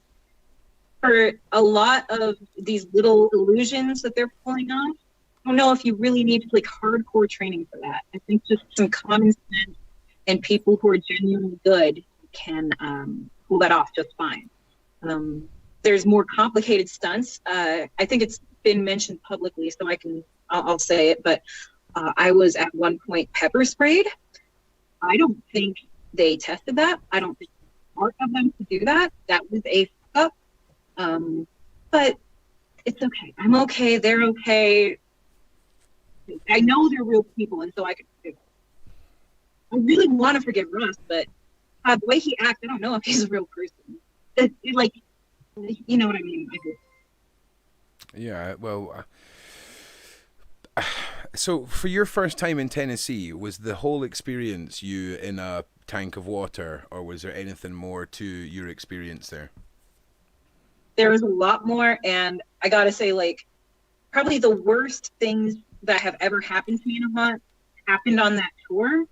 For a lot of these little illusions that they're pulling off, I don't know if you really need like hardcore training for that. I think just some common sense and people who are genuinely good can pull that off just fine. There's more complicated stunts. I think it's been mentioned publicly, so I'll say it, but I was at one point pepper sprayed. I don't think they tested that. I don't think it's smart of them to do that. That was a fuck up. But it's okay. I'm okay. They're okay. I know they're real people, and so I can forgive them. I really want to forgive Russ, but the way he acts, I don't know if he's a real person. You know what I mean? Yeah, well, so for your first time in Tennessee, was the whole experience you in a tank of water, or was there anything more to your experience there? There was a lot more, and I gotta say, probably the worst things that have ever happened to me in a haunt happened on that tour,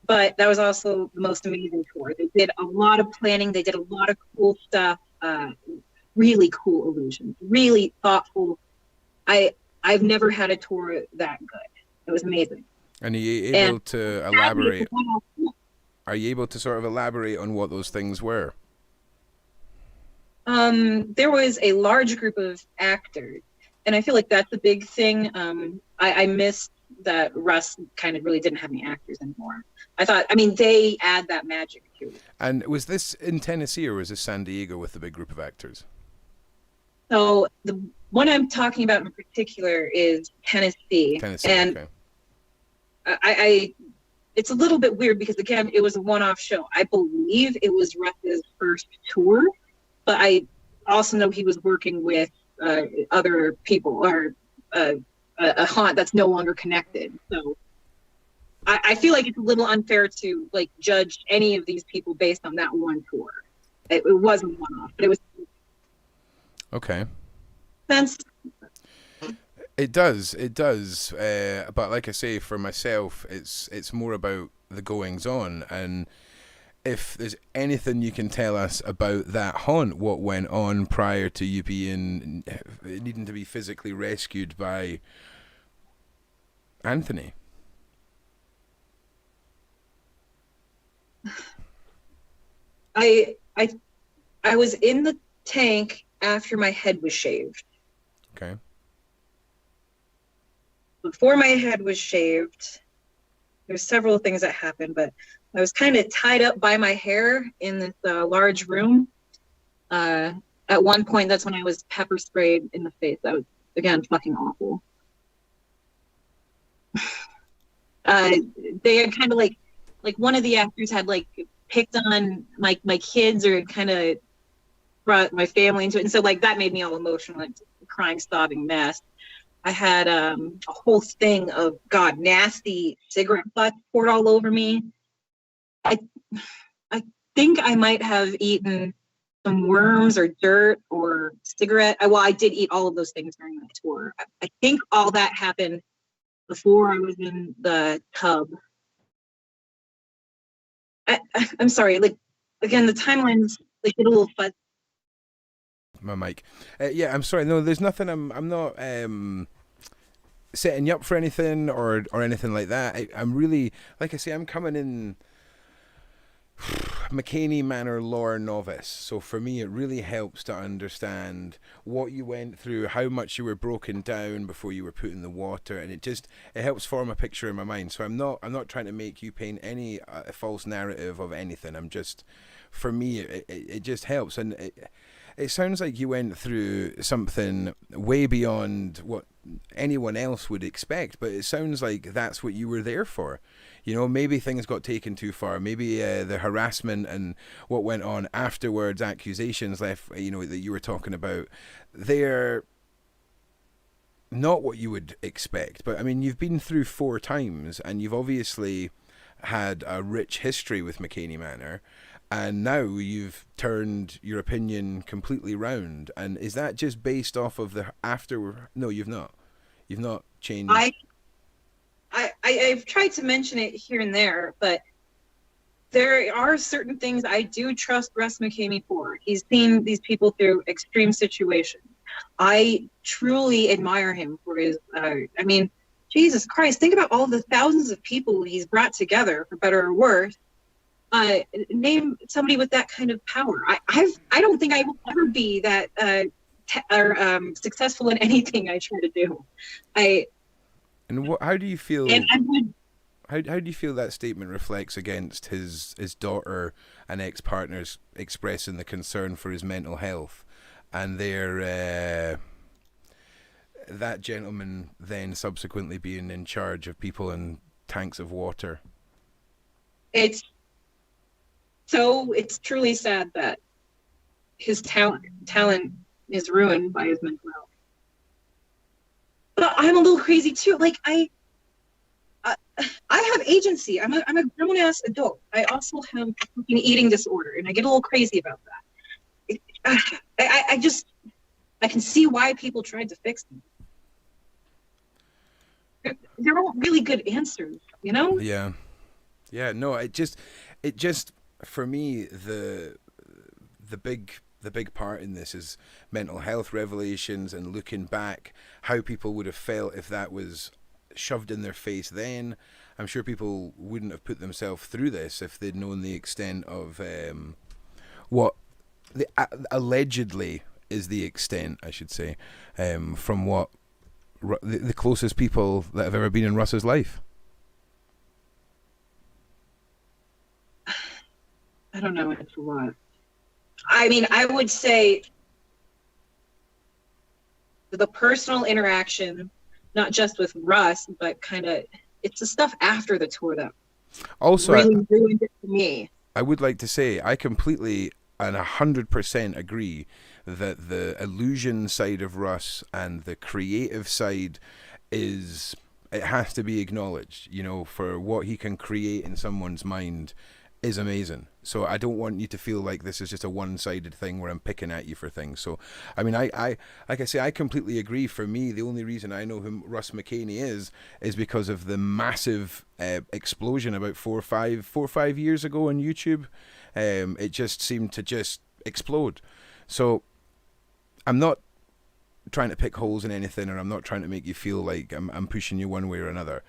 but that was also the most amazing tour. They did a lot of planning, they did a lot of cool stuff, really cool illusions, really thoughtful. I've never had a tour that good. It was amazing. And are you able to elaborate? Are you able to sort of elaborate on what those things were? There was a large group of actors, and I feel like that's a big thing. I missed that Russ kind of really didn't have any actors anymore. They add that magic to it. And was this in Tennessee, or was this San Diego with the big group of actors? So the one I'm talking about in particular is Tennessee. And okay. I it's a little bit weird because, again, it was a one-off show. I believe it was Russ's first tour, but I also know he was working with other people, or a haunt that's no longer connected. So I feel like it's a little unfair to judge any of these people based on that one tour. It wasn't one-off, but it was. Okay. Sense. It does. But like I say, for myself, it's more about the goings on, and if there's anything you can tell us about that haunt, what went on prior to you needing to be physically rescued by Anthony. I was in the tank after my head was shaved. Okay. Before my head was shaved, there's several things that happened, but I was kind of tied up by my hair in this large room. At one point, that's when I was pepper sprayed in the face. That was, again, fucking awful. They had kind of like one of the actors had like picked on my kids or kind of brought my family into it. And so like that made me all emotional, like crying, sobbing mess. I had a whole thing of nasty cigarette butts poured all over me. I think I might have eaten some worms or dirt or cigarette. Well, I did eat all of those things during that tour. I think all that happened before I was in the tub. I'm sorry, like, again, the timelines like get a little fuzzy. My mic. Yeah, I'm sorry. No, there's nothing. I'm not setting you up for anything or anything like that. I'm really, like I say, I'm coming in Mckamey Manor lore novice, so for me it really helps to understand what you went through, how much you were broken down before you were put in the water, and it helps form a picture in my mind. So I'm not trying to make you paint any false narrative of anything. I'm just, for me it just helps, and it sounds like you went through something way beyond what anyone else would expect, but it sounds like that's what you were there for. You know, maybe things got taken too far. Maybe the harassment and what went on afterwards, accusations left, that you were talking about, they're not what you would expect. But I mean, you've been through 4 times, and you've obviously had a rich history with Mckamey Manor, and now you've turned your opinion completely round. And is that just based off of the after? No, you've not. You've not changed. I've tried to mention it here and there, but there are certain things I do trust Russ Mckamey for. He's seen these people through extreme situations. I truly admire him for his, Jesus Christ, think about all the thousands of people he's brought together, for better or worse. Name somebody with that kind of power. I don't think I will ever be that successful in anything I try to do. And how do you feel? And I would. How do you feel that statement reflects against his daughter and ex-partners expressing the concern for his mental health, and their that gentleman then subsequently being in charge of people in tanks of water? It's truly sad that his talent is ruined by his mental health. But I'm a little crazy too. Like I have agency. I'm a grown ass adult. I also have an eating disorder, and I get a little crazy about that. I can see why people tried to fix me. They're all really good answers, you know? Yeah. No, it just for me the big part in this is mental health revelations, and looking back how people would have felt if that was shoved in their face then. I'm sure people wouldn't have put themselves through this if they'd known the extent of what allegedly is the extent, I should say, from what the closest people that have ever been in Russ's life. I don't know. It's a lot. I mean, I would say the personal interaction, not just with Russ, but kind of it's the stuff after the tour that also really ruined it for me. I would like to say I completely and 100% agree that the illusion side of Russ and the creative side it has to be acknowledged. For what he can create in someone's mind is amazing. So I don't want you to feel like this is just a one-sided thing where I'm picking at you for things. So, I mean, I like I say, I completely agree. For me, the only reason I know who Russ Mckamey is because of the massive explosion about 4 or 5 years ago on YouTube. It just seemed to just explode. So I'm not trying to pick holes in anything, or I'm not trying to make you feel like I'm pushing you one way or another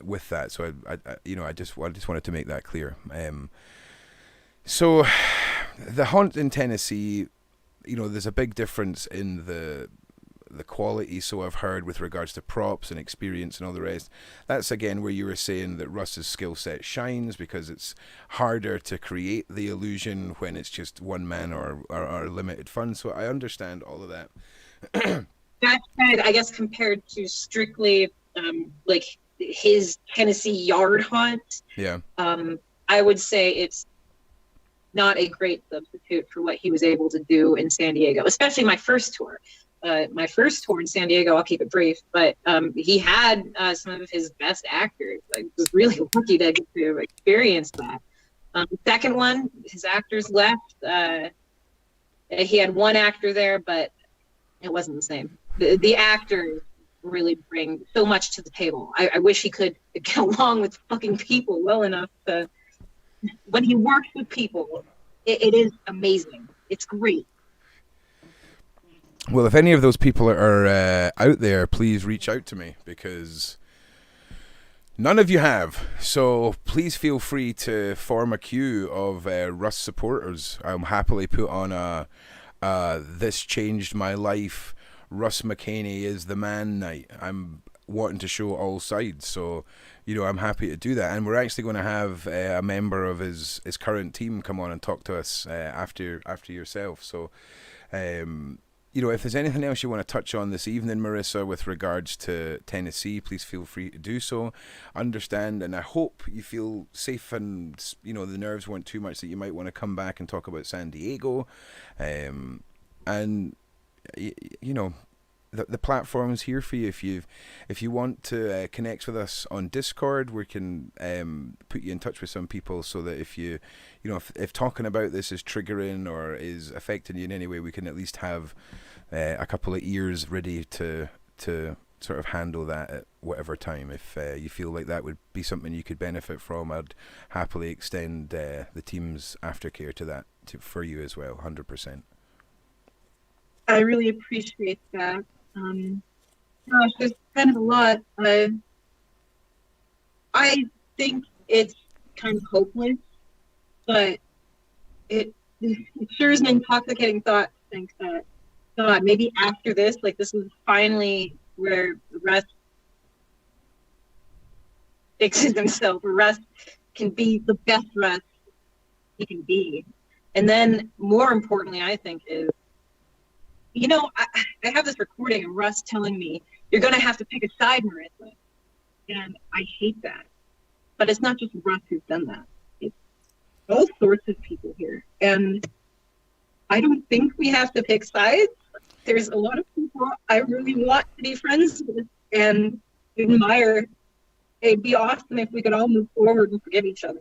with that. So I just wanted to make that clear. So the hunt in Tennessee, there's a big difference in the quality, so I've heard, with regards to props and experience and all the rest. That's again where you were saying that Russ's skill set shines, because it's harder to create the illusion when it's just one man or limited funds. So I understand all of that. That said, I guess compared to strictly like his Tennessee yard hunt, Yeah. I would say it's not a great substitute for what he was able to do in San Diego, especially my first tour. My first tour in San Diego, I'll keep it brief, but he had some of his best actors. I was really lucky to get to experience that. The second one, his actors left. He had one actor there, but it wasn't the same. The actors really bring so much to the table. I wish he could get along with fucking people well enough to, when he works with people, it is amazing. It's great. Well, if any of those people are out there, please reach out to me, because none of you have. So please feel free to form a queue of Russ supporters. I'll happily put on a "This changed my life, Russ Mckamey is the man" night. I'm wanting to show all sides, so I'm happy to do that. And we're actually going to have a member of his current team come on and talk to us after yourself. So if there's anything else you want to touch on this evening, Marissa, with regards to Tennessee, please feel free to do so. Understand, and I hope you feel safe, and the nerves weren't too much that you might want to come back and talk about San Diego. The platform's here for you. If you want to connect with us on Discord, we can put you in touch with some people, so that if talking about this is triggering or is affecting you in any way, we can at least have a couple of ears ready to sort of handle that at whatever time. If you feel like that would be something you could benefit from, I'd happily extend the team's aftercare to that for you as well, 100%. I really appreciate that. Gosh, there's kind of a lot. I think it's kind of hopeless, but it sure is an intoxicating thought to think that, God, maybe after this, this is finally where Russ fixes himself, where Russ can be the best Russ he can be. And then, more importantly, I think is, I have this recording of Russ telling me, "You're going to have to pick a side, Marissa." And I hate that. But it's not just Russ who's done that. It's all sorts of people here. And I don't think we have to pick sides. There's a lot of people I really want to be friends with and admire. It'd be awesome if we could all move forward and forgive each other.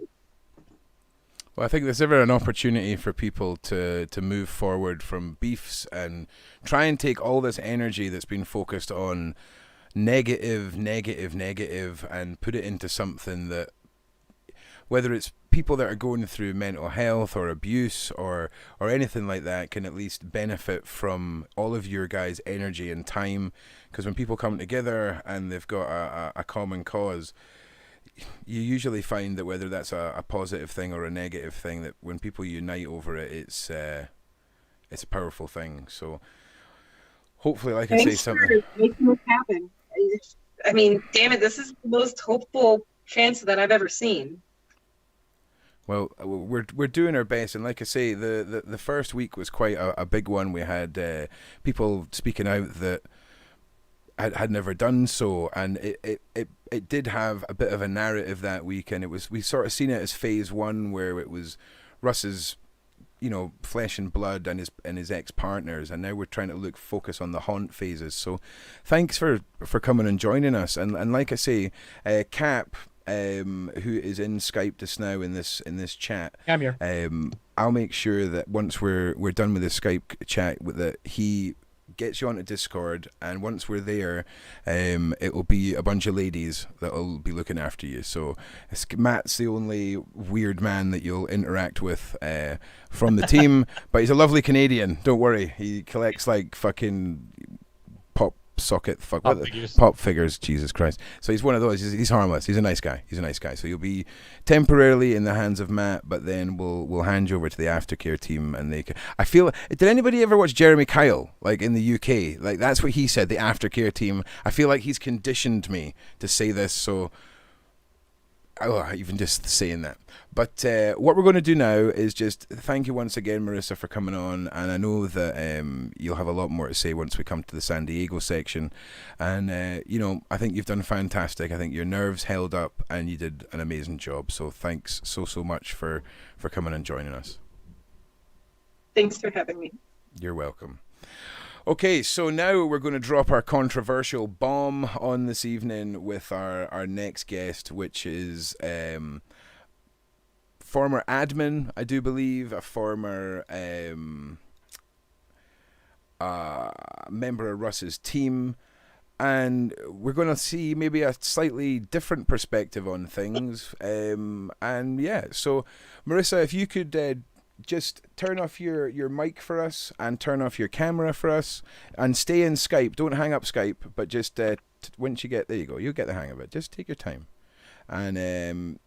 Well, I think there's ever an opportunity for people to move forward from beefs and try and take all this energy that's been focused on negative, and put it into something that, whether it's people that are going through mental health or abuse or anything like that, can at least benefit from all of your guys' energy and time. Because when people come together and they've got a common cause, you usually find that whether that's a positive thing or a negative thing, that when people unite over it, it's a powerful thing. So hopefully, like I say, something. Thanks for making this happen. I mean, damn it, this is the most hopeful chance that I've ever seen. Well, we're doing our best, and like I say, the first week was quite a big one. We had people speaking out that had never done so, and it did have a bit of a narrative that week, and we sort of seen it as phase one, where it was Russ's flesh and blood and his ex-partners, and now we're trying to focus on the haunt phases. So thanks for coming and joining us, and like I say, Cap, who is in Skype just now in this chat, Yeah, I'm here. I'll make sure that once we're done with the Skype chat, that he gets you onto Discord, and once we're there, it will be a bunch of ladies that will be looking after you. So Matt's the only weird man that you'll interact with from the team, but he's a lovely Canadian. Don't worry, he collects like fucking pop figures. Jesus Christ! So he's one of those. He's harmless. He's a nice guy. So you'll be temporarily in the hands of Matt, but then we'll hand you over to the aftercare team, and they can. I feel. Did anybody ever watch Jeremy Kyle, like in the UK? Like that's what he said. The aftercare team. I feel like he's conditioned me to say this. So. Oh, even just saying that. But what we're going to do now is just thank you once again, Marissa, for coming on. And I know that you'll have a lot more to say once we come to the San Diego section. And, I think you've done fantastic. I think your nerves held up and you did an amazing job. So thanks so much for coming and joining us. Thanks for having me. You're welcome. Okay, so now we're going to drop our controversial bomb on this evening with our next guest, which is former admin, I do believe, a former member of Russ's team, and we're going to see maybe a slightly different perspective on things. And yeah, so Marissa, if you could just turn off your mic for us and turn off your camera for us and stay in Skype. Don't hang up Skype, but just once you get there, you go. You'll get the hang of it. Just take your time. And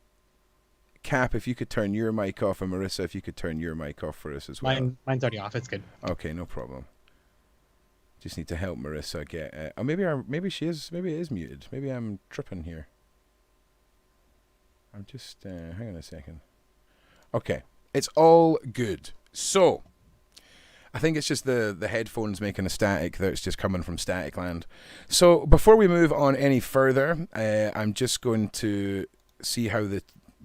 Cap, if you could turn your mic off, and Marissa, if you could turn your mic off for us as well. Mine's already off. It's good. Okay, no problem. Just need to help Marissa get. Maybe it is muted. Maybe I'm tripping here. I'm just hang on a second. Okay. It's all good. So, I think it's just the headphones making a static that's just coming from Static Land. So, before we move on any further, I'm just going to see how the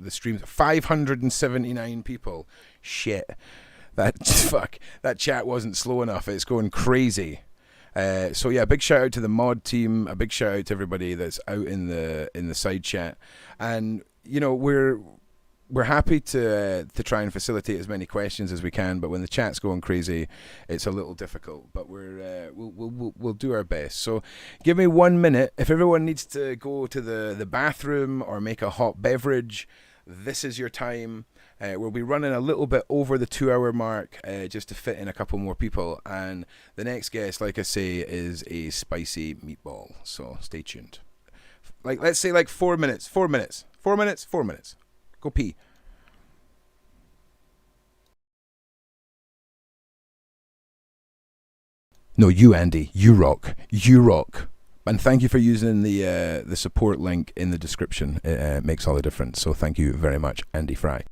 streams. 579 people. Shit. That chat wasn't slow enough. It's going crazy. So yeah, big shout out to the mod team. A big shout out to everybody that's out in the side chat, and we're happy to try and facilitate as many questions as we can, but when the chat's going crazy, it's a little difficult. But we'll do our best. So, give me 1 minute. If everyone needs to go to the bathroom or make a hot beverage, this is your time. We'll be running a little bit over the 2-hour mark just to fit in a couple more people. And the next guest, like I say, is a spicy meatball. So stay tuned. Let's say 4 minutes. 4 minutes. 4 minutes. 4 minutes. Go pee. No, you, Andy. You rock. You rock. And thank you for using the support link in the description. It makes all the difference. So thank you very much, Andy Fry.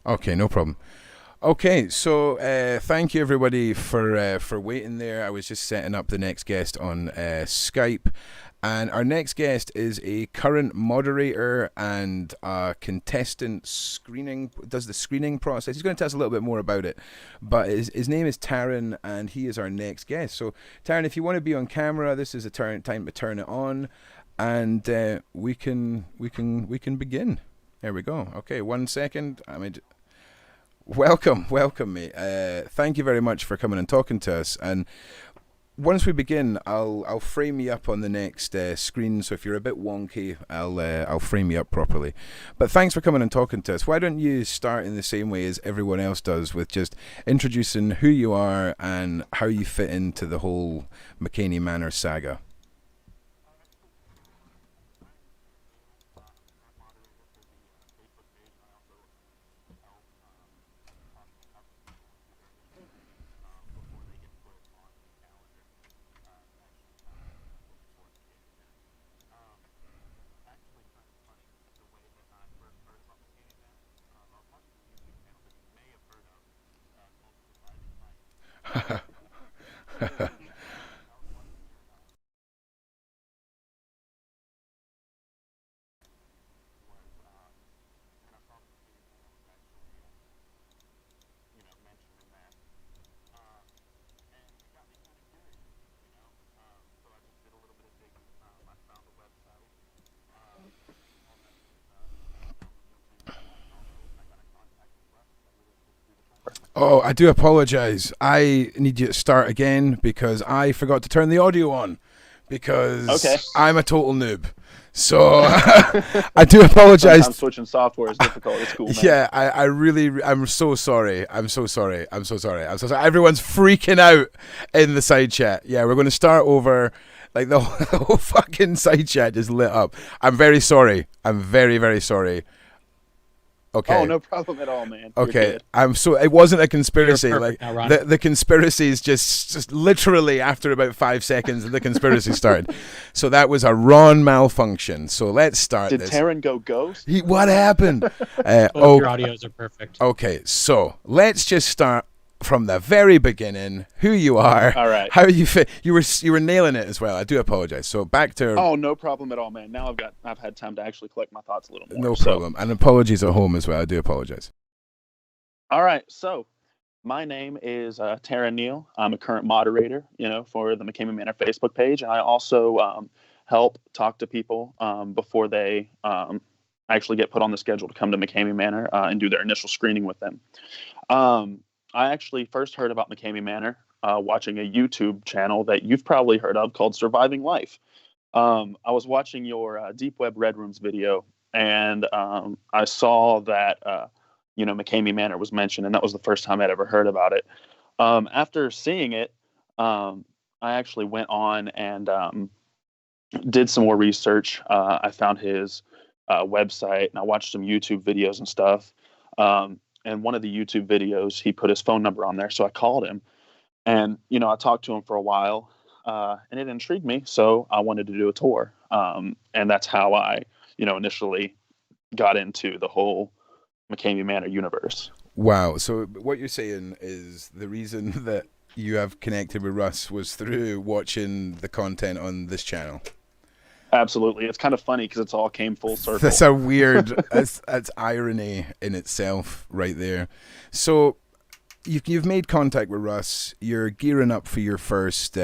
Okay, no problem. Okay, so thank you everybody for waiting there. I was just setting up the next guest on Skype, and our next guest is a current moderator and contestant screening. Does the screening process? He's going to tell us a little bit more about it. But his name is Taryn, and he is our next guest. So Taryn, if you want to be on camera, this is a time to turn it on, and we can begin. There we go. Okay, 1 second. Welcome, mate. Thank you very much for coming and talking to us. And once we begin, I'll frame you up on the next screen. So if you're a bit wonky, I'll frame you up properly. But thanks for coming and talking to us. Why don't you start in the same way as everyone else does, with just introducing who you are and how you fit into the whole Mckamey Manor saga. Oh, I do apologize. I need you to start again because I forgot to turn the audio on because I'm a total noob. So I do apologize. Sometimes switching software is difficult. It's cool, man. Yeah, I'm so sorry. I'm so sorry. Everyone's freaking out in the side chat. Yeah, we're going to start over. Like the whole fucking side chat just lit up. I'm very sorry. I'm very, very sorry. Okay. Oh, no problem at all, man. Okay, it wasn't a conspiracy. Like the conspiracy is just literally after about 5 seconds, the conspiracy started. So that was a Ron malfunction. So let's start. Did Taryn go ghost? What happened? Both your audios are perfect. Okay, so let's just start from the very beginning. Who you are? All right. How you fit? You were nailing it as well. I do apologize. So back to. Oh, no problem at all, man. Now I've had time to actually collect my thoughts a little more. No problem. And apologies at home as well. I do apologize. All right. So my name is Taryn Neal. I'm a current moderator, for the Mckamey Manor Facebook page, and I also help talk to people before they actually get put on the schedule to come to Mckamey Manor and do their initial screening with them. I actually first heard about Mckamey Manor watching a YouTube channel that you've probably heard of called Surviving Life. I was watching your Deep Web Red Rooms video, and I saw that Mckamey Manor was mentioned, and that was the first time I'd ever heard about it. After seeing it, I actually went on and did some more research. I found his website, and I watched some YouTube videos and stuff. And one of the YouTube videos, he put his phone number on there. So I called him and, I talked to him for a while and it intrigued me. So I wanted to do a tour. And that's how I, initially got into the whole Mckamey Manor universe. Wow. So what you're saying is the reason that you have connected with Russ was through watching the content on this channel. Absolutely. It's kind of funny because it's all came full circle. That's a weird, that's irony in itself right there. So you've made contact with Russ. You're gearing up for your first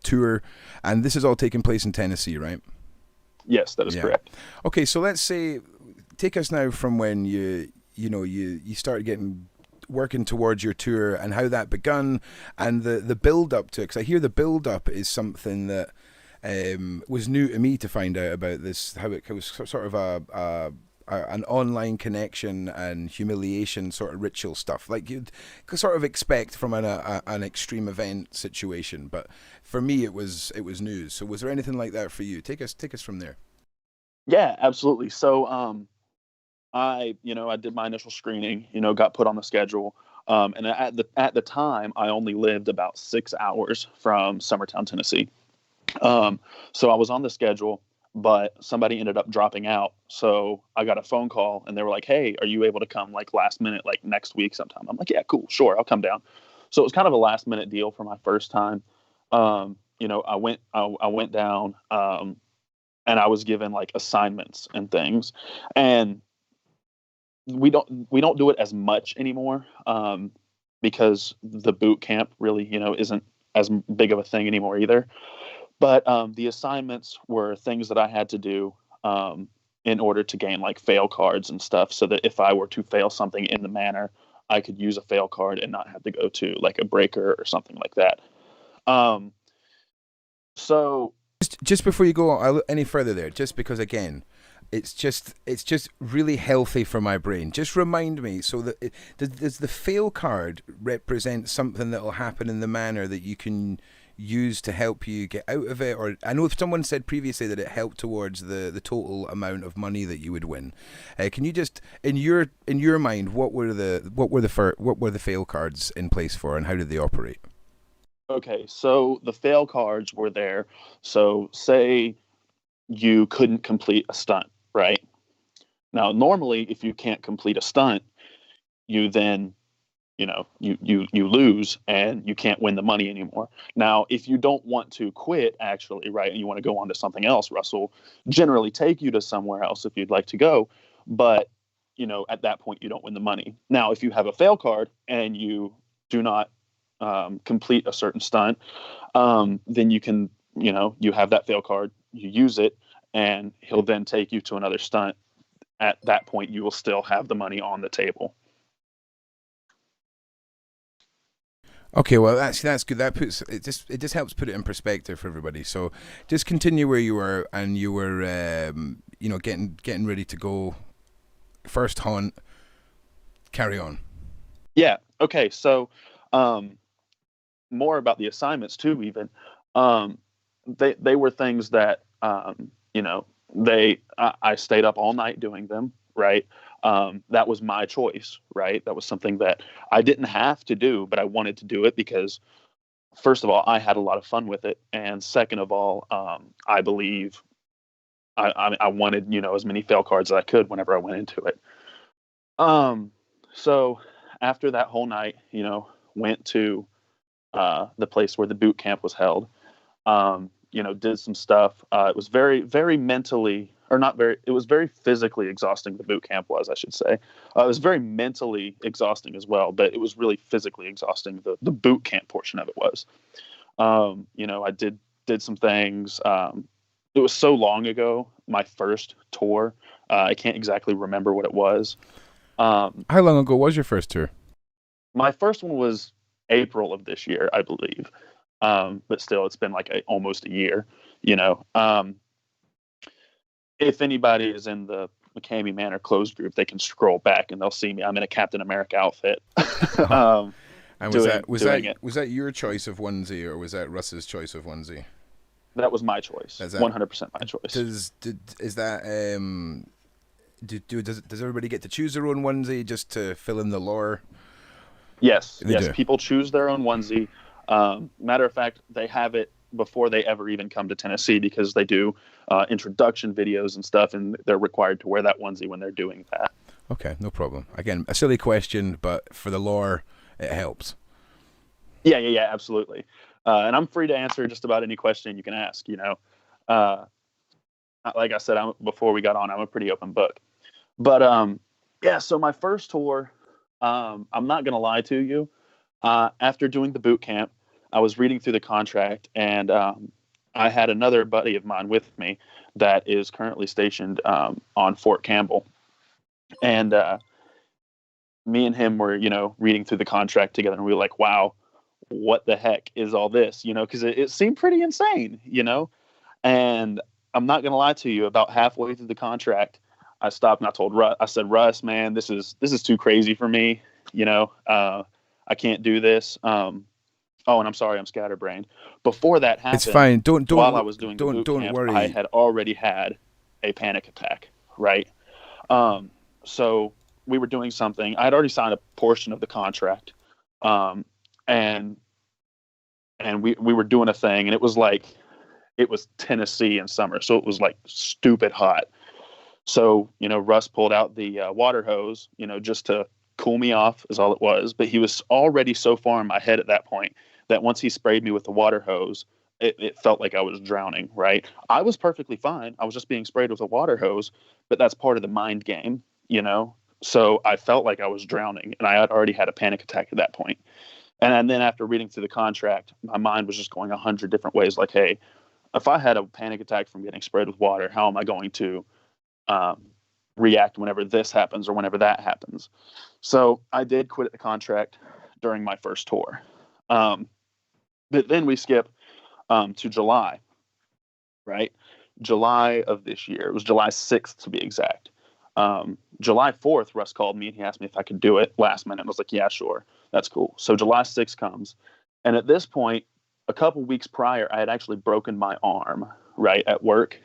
tour, and this is all taking place in Tennessee, right? Yes, that is correct. Okay, so let's say, take us now from when you started working towards your tour and how that begun and the build up to it. Because I hear the build up is something that was new to me to find out about this, how it was sort of an online connection and humiliation sort of ritual stuff like you'd sort of expect from an extreme event situation. But for me, it was news. So was there anything like that for you? Take us from there. Yeah, absolutely. So I did my initial screening, got put on the schedule. And at the time, I only lived about 6 hours from Summertown, Tennessee. So I was on the schedule. but somebody ended up dropping out. So I got a phone call and they were like, "Hey, are you able to come like last minute, like next week sometime?" I'm like, "Yeah, cool, sure, I'll come down." So it was kind of a last minute deal for my first time. I went down, and I was given like assignments and things, and we don't do it as much anymore, because the boot camp really, isn't as big of a thing anymore either. But the assignments were things that I had to do, in order to gain like fail cards and stuff, so that if I were to fail something in the manor, I could use a fail card and not have to go to like a breaker or something like that. Um, so Just before you go any further there, just because again, it's just really healthy for my brain. Just remind me, so that does the fail card represent something that will happen in the manor that you can use to help you get out of it? Or I know if someone said previously that it helped towards the total amount of money that you would win. Can you just in your mind, what were the fail cards in place for, and how did they operate? Okay, so the fail cards were there. So say you couldn't complete a stunt, right? Now, normally, if you can't complete a stunt, you then, you lose and you can't win the money anymore. Now, if you don't want to quit, actually, right, and you want to go on to something else, Russell generally take you to somewhere else if you'd like to go. But, at that point, you don't win the money. Now, if you have a fail card and you do not complete a certain stunt, then you can, you have that fail card, you use it, and he'll then take you to another stunt. At that point, you will still have the money on the table. Okay, well that's good. That puts it just helps put it in perspective for everybody. So just continue where you were, and you were getting ready to go. First hunt. Carry on. Yeah. Okay. So more about the assignments too. Even they were things that I stayed up all night doing them. Right. That was my choice. Right. That was something that I didn't have to do, but I wanted to do it because, first of all, I had a lot of fun with it, and second of all, I believe I wanted as many fail cards as I could whenever I went into it. So after that whole night, went to the place where the boot camp was held. Did some stuff. It was very, very mentally, or not very, it was very physically exhausting. The boot camp was, I should say. It was very mentally exhausting as well, but it was really physically exhausting. The boot camp portion of it was. I did some things. It was so long ago, my first tour. I can't exactly remember what it was. How long ago was your first tour? My first one was April of this year, I believe. But still, it's been like almost a year, If anybody is in the Mckamey Manor closed group, they can scroll back and they'll see me. I'm in a Captain America outfit. And was that your choice of onesie, or was that Russ's choice of onesie? That was my choice. 100% my choice. Does everybody get to choose their own onesie just to fill in the lore? Yes. They do. People choose their own onesie. Matter of fact, they have it before they ever even come to Tennessee, because they do introduction videos and stuff, and they're required to wear that onesie when they're doing that. Okay, no problem. Again, a silly question, but for the lore, it helps. Yeah, absolutely. And I'm free to answer just about any question you can ask. Like I said, before we got on, I'm a pretty open book. But so my first tour, I'm not gonna lie to you. After doing the boot camp, I was reading through the contract, and I had another buddy of mine with me that is currently stationed on Fort Campbell, and me and him were, reading through the contract together, and we were like, "Wow, what the heck is all this?" Because it seemed pretty insane, And I'm not gonna lie to you. About halfway through the contract, I stopped and I told Russ. I said, "Russ, man, this is too crazy for me. I can't do this." Oh, and I'm sorry, I'm scatterbrained. Before that happened, it's fine. Don't. While I was doing the boot don't camp, worry. I had already had a panic attack. Right. So we were doing something. I had already signed a portion of the contract, and we were doing a thing, and it was like it was Tennessee in summer, so it was like stupid hot. So, Russ pulled out the water hose, just to cool me off is all it was. But he was already so far in my head at that point that once he sprayed me with the water hose, it felt like I was drowning, right? I was perfectly fine. I was just being sprayed with a water hose, but that's part of the mind game, So I felt like I was drowning, and I had already had a panic attack at that point. And then after reading through the contract, my mind was just going 100 different ways. Like, hey, if I had a panic attack from getting sprayed with water, how am I going to react whenever this happens or whenever that happens? So I did quit the contract during my first tour. But then we skip to July, right? July of this year. It was July 6th to be exact. July 4th, Russ called me and he asked me if I could do it last minute. I was like, yeah, sure. That's cool. So July 6th comes. And at this point, a couple weeks prior, I had actually broken my arm, right, at work.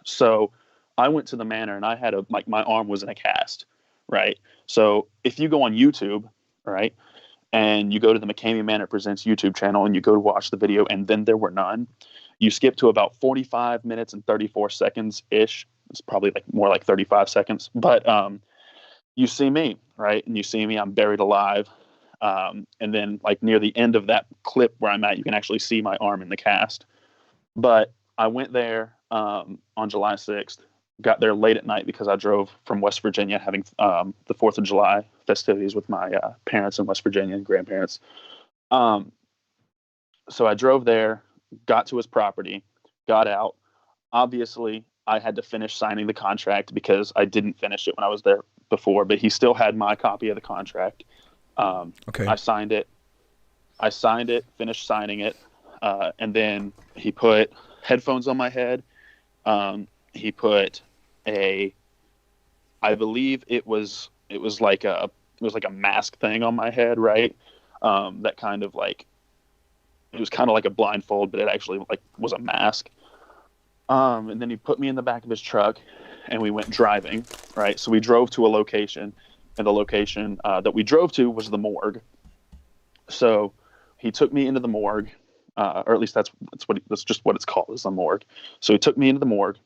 So I went to the manor and I had my arm was in a cast, right? So if you go on YouTube, right, and you go to the Mckamey Manor Presents YouTube channel and you go to watch the video and then there were none, you skip to about 45 minutes and 34 seconds-ish. It's probably more like 35 seconds. But you see me, right? And you see me, I'm buried alive. And then near the end of that clip where I'm at, you can actually see my arm in the cast. But I went there on July 6th, got there late at night because I drove from West Virginia having the 4th of July festivities with my parents in West Virginia and grandparents. So I drove there, got to his property, got out. Obviously, I had to finish signing the contract because I didn't finish it when I was there before, but he still had my copy of the contract. Okay. I signed it, finished signing it, and then he put headphones on my head. He put I believe it was like a mask thing on my head, right? That kind of it was kind of like a blindfold, but it actually was a mask. And then he put me in the back of his truck and we went driving, right? So we drove to a location, and the location that we drove to was the morgue. So he took me into the morgue, or at least that's just what it's called, is the morgue. So he took me into the morgue.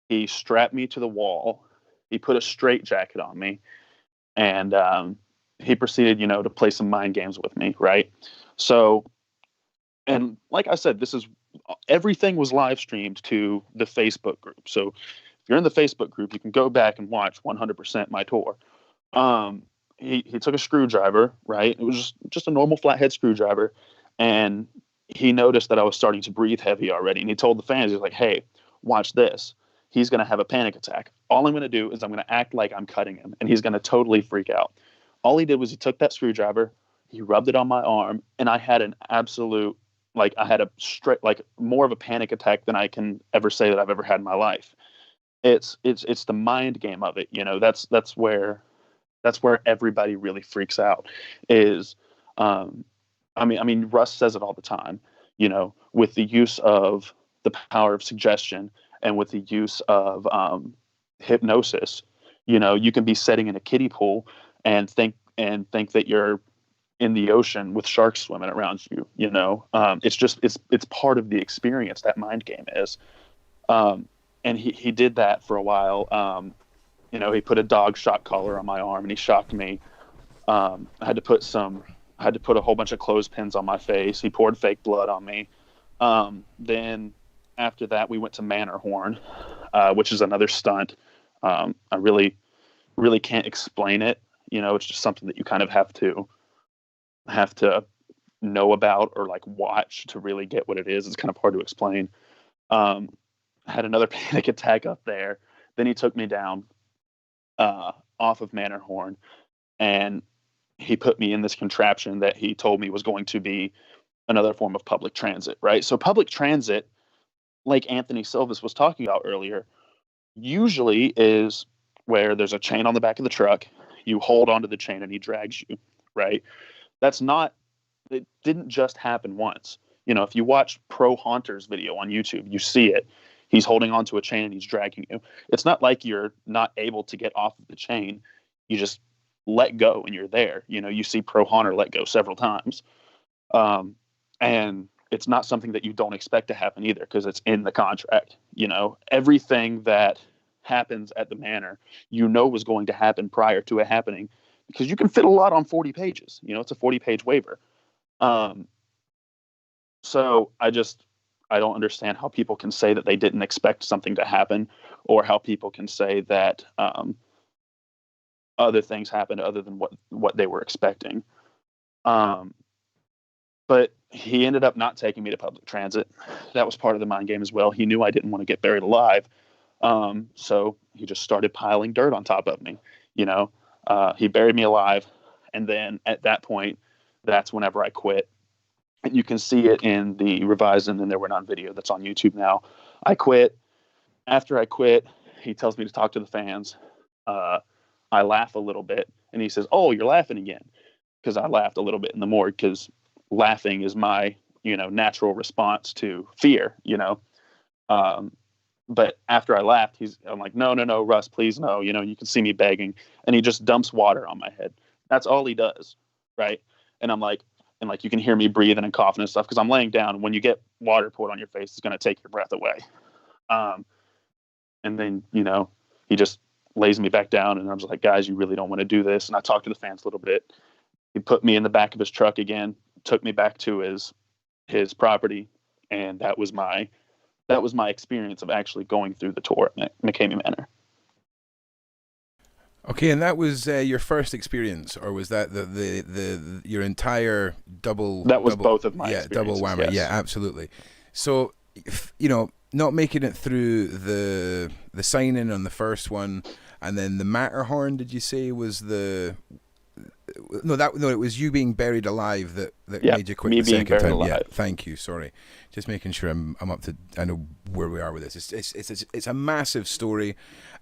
He strapped me to the wall. He put a straitjacket on me, and he proceeded, to play some mind games with me, right? So, and like I said, everything was live streamed to the Facebook group. So if you're in the Facebook group, you can go back and watch 100% my tour. He took a screwdriver, right? It was just a normal flathead screwdriver. And he noticed that I was starting to breathe heavy already. And he told the fans, he's like, hey, watch this. He's going to have a panic attack. All I'm going to do is I'm going to act like I'm cutting him, and he's going to totally freak out. All he did was he took that screwdriver, he rubbed it on my arm, and I had an absolute, I had a straight, more of a panic attack than I can ever say that I've ever had in my life. It's the mind game of it. That's where everybody really freaks out is, I mean, Russ says it all the time, with the use of the power of suggestion and with the use of hypnosis, you can be sitting in a kiddie pool and think that you're in the ocean with sharks swimming around you. It's part of the experience, that mind game is. And he did that for a while. He put a dog shock collar on my arm and he shocked me. I had to put a whole bunch of clothespins on my face. He poured fake blood on me. Then after that, we went to Manorhorn, which is another stunt. I really, really can't explain it. It's just something that you kind of have to know about or watch to really get what it is. It's kind of hard to explain. I had another panic attack up there. Then he took me down off of Manorhorn, and he put me in this contraption that he told me was going to be another form of public transit, right? So public transit, like Anthony Silvis was talking about earlier, usually is where there's a chain on the back of the truck, you hold onto the chain and he drags you, right? It didn't just happen once. If you watch Pro Haunter's video on YouTube, you see it. He's holding onto a chain and he's dragging you. It's not like you're not able to get off of the chain. You just let go and you're there. You see Pro Haunter let go several times. And it's not something that you don't expect to happen either, because it's in the contract. Everything that happens at the manor, was going to happen prior to it happening, because you can fit a lot on 40 pages. It's a 40-page waiver. So I don't understand how people can say that they didn't expect something to happen, or how people can say that other things happened other than what they were expecting. But he ended up not taking me to public transit. That was part of the mind game as well. He knew I didn't want to get buried alive. So he just started piling dirt on top of me. He buried me alive. And then at that point, that's whenever I quit. And you can see it in the revised and then there were none video that's on YouTube now. I quit. After I quit, he tells me to talk to the fans. I laugh a little bit, and he says, "Oh, you're laughing again," because I laughed a little bit in the morgue, because laughing is my natural response to fear. But after I laughed, I'm like, no, Russ, please, no. You can see me begging, and he just dumps water on my head. That's all he does, right? And I'm like, you can hear me breathing and coughing and stuff, because I'm laying down. When you get water poured on your face, it's going to take your breath away. And then he just lays me back down, and I was like, guys, you really don't want to do this. And I talked to the fans a little bit. He put me in the back of his truck again, took me back to his property, and that was my experience of actually going through the tour at Mckamey Manor. Okay, and that was your first experience, or was that the your entire double? That was both of my experiences. Double whammy. Yes. Yeah, absolutely. So, not making it through the signing on the first one, and then the Matterhorn. Did you say was the? No, it was you being buried alive that made you quit the second time. Alive. Yeah, thank you. Sorry, just making sure I'm up to. I know where we are with this. It's a massive story,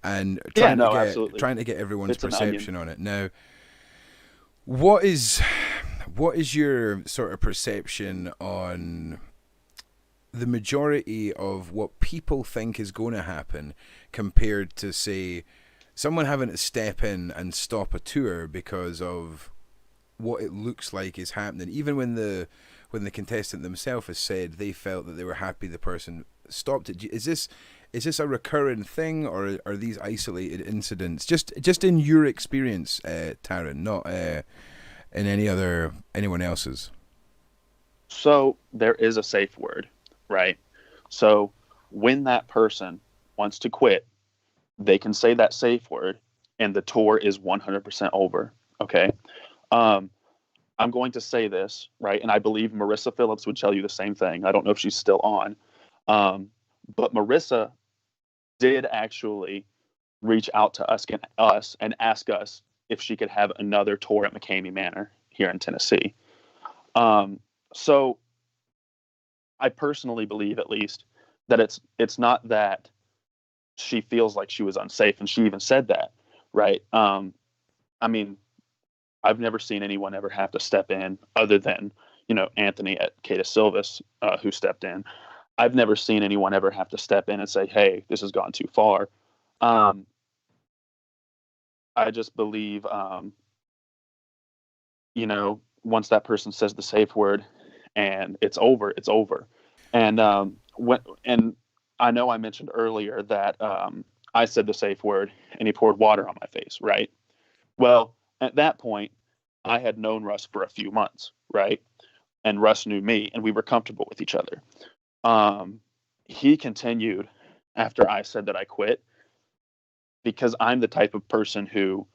and trying to get everyone's perception on it. Now, what is your sort of perception on the majority of what people think is going to happen compared to, say, someone having to step in and stop a tour because of what it looks like is happening? Even when the contestant themselves has said they felt that they were happy the person stopped it. Is this a recurring thing, or are these isolated incidents? Just in your experience, Taryn, not in anyone else's. So there is a safe word, right? So when that person wants to quit, they can say that safe word, and the tour is 100% over. Okay. I'm going to say this, right? And I believe Marissa Phillips would tell you the same thing. I don't know if she's still on. But Marissa did actually reach out to us and ask us if she could have another tour at Mckamey Manor here in Tennessee. So I personally believe, at least, that it's not that she feels like she was unsafe, and she even said that, right? I mean, I've never seen anyone ever have to step in, other than Anthony at Cata Silvis, who stepped in. I've never seen anyone ever have to step in and say, "Hey, this has gone too far." I just believe, once that person says the safe word and it's over, it's over. And I know I mentioned earlier that I said the safe word and he poured water on my face, right? Well, at that point, I had known Russ for a few months, right? And Russ knew me, and we were comfortable with each other. He continued after I said that I quit, because I'm the type of person who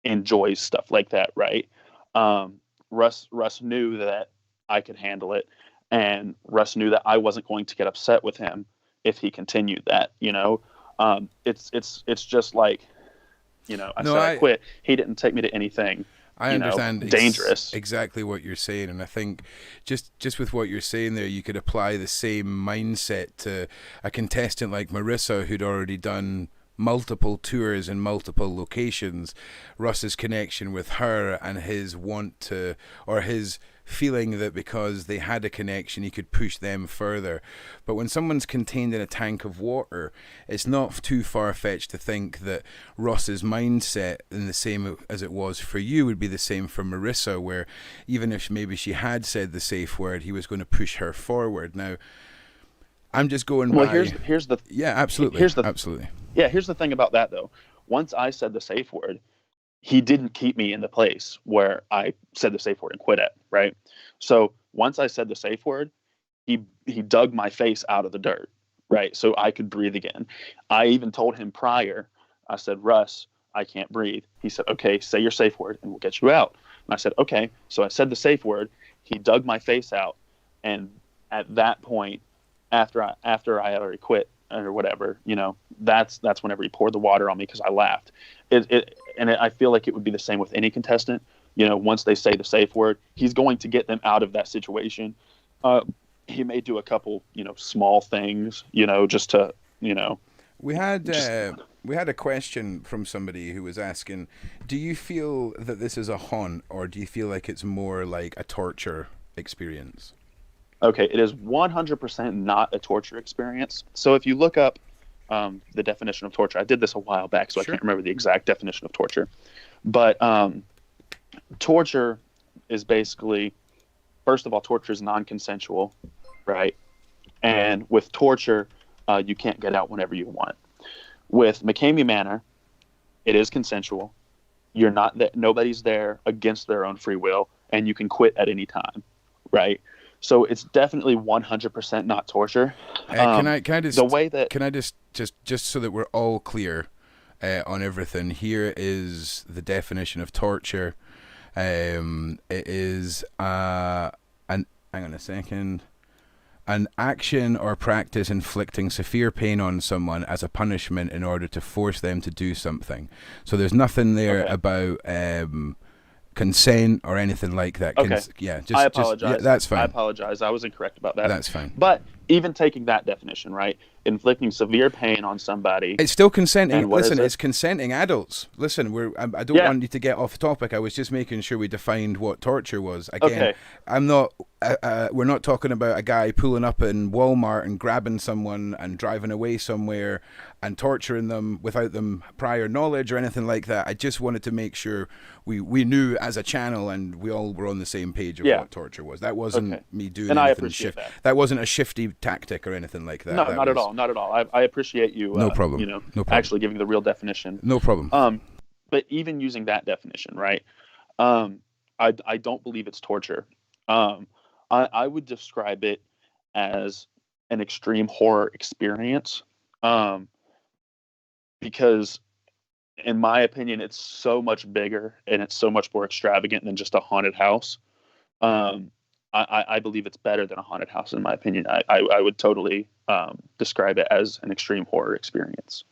enjoys stuff like that, right? Russ knew that I could handle it, and Russ knew that I wasn't going to get upset with him if he continued that. It's just like, I quit. He didn't take me to anything. I understand dangerous. Exactly what you're saying, and I think just with what you're saying there, you could apply the same mindset to a contestant like Marissa, who'd already done multiple tours in multiple locations, Russ's connection with her and his want to, or his feeling that because they had a connection he could push them further. But when someone's contained in a tank of water, it's not too far-fetched to think that Ross's mindset, in the same as it was for you, would be the same for Marissa, where even if maybe she had said the safe word, he was going to push her forward. Now, I'm just going Well, by... here's the Yeah, absolutely. Absolutely. Yeah, here's the thing about that, though. Once I said the safe word, he didn't keep me in the place where I said the safe word and quit it, right? So once I said the safe word, he dug my face out of the dirt, right? So I could breathe again. I even told him prior, I said, Russ, I can't breathe. He said, okay, say your safe word and we'll get you out. And I said, okay. So I said the safe word. He dug my face out. And at that point, after I had already quit or whatever, that's whenever he poured the water on me because I laughed. I feel like it would be the same with any contestant. Once they say the safe word, he's going to get them out of that situation. He may do a couple, small things, just to, We had a question from somebody who was asking, do you feel that this is a haunt, or do you feel like it's more like a torture experience? Okay, it is 100% not a torture experience. So if you look up the definition of torture, I did this a while back, so Sure. I can't remember the exact definition of torture. But torture is basically, first of all, torture is non-consensual, right? And with torture, you can't get out whenever you want. With Mckamey Manor, it is consensual. You're not that nobody's there against their own free will, and you can quit at any time, right? So it's definitely 100% not torture. Can I just the way that can I just so that we're all clear on everything? Here is the definition of torture. It is hang on a second. An action or practice inflicting severe pain on someone as a punishment in order to force them to do something. So there's nothing there about consent or anything like that. Okay. I apologize. That's fine. I apologize. I was incorrect about that. That's fine. But even taking that definition, right? Inflicting severe pain on somebody. It's still consenting. Listen, it? It's consenting adults. Listen, I don't want you to get off topic. I was just making sure we defined what torture was. Again, Okay. I'm not. We're not talking about a guy pulling up in Walmart and grabbing someone and driving away somewhere and torturing them without them prior knowledge or anything like that. I just wanted to make sure we knew as a channel and we all were on the same page of what torture was. That wasn't me doing and anything I appreciate shift. that. That wasn't a shifty tactic or anything like that. No, That not was, at all. Not at all. I appreciate you. No problem. No problem. actually giving the real definition. No problem. But even using that definition, right? I don't believe it's torture. I would describe it as an extreme horror experience. Because in my opinion, it's so much bigger and it's so much more extravagant than just a haunted house. I believe it's better than a haunted house, in my opinion. I would totally describe it as an extreme horror experience.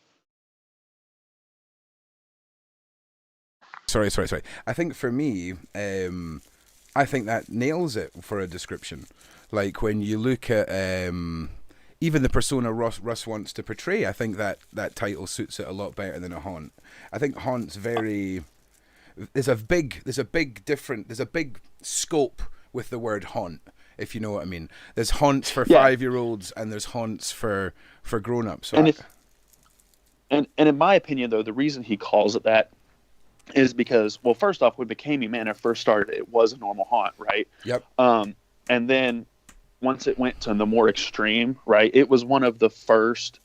Sorry. I think for me, I think that nails it for a description. Like when you look at even the persona Russ wants to portray, I think that title suits it a lot better than a haunt. I think haunt's very... There's a big scope with the word haunt, if you know what I mean. There's haunts for 5-year-olds and there's haunts for grown-ups. So and in my opinion, though, the reason he calls it that is because, well, first off, when Mckamey Manor first started, it was a normal haunt, right? Yep. And then once it went to the more extreme, right, it was one of the first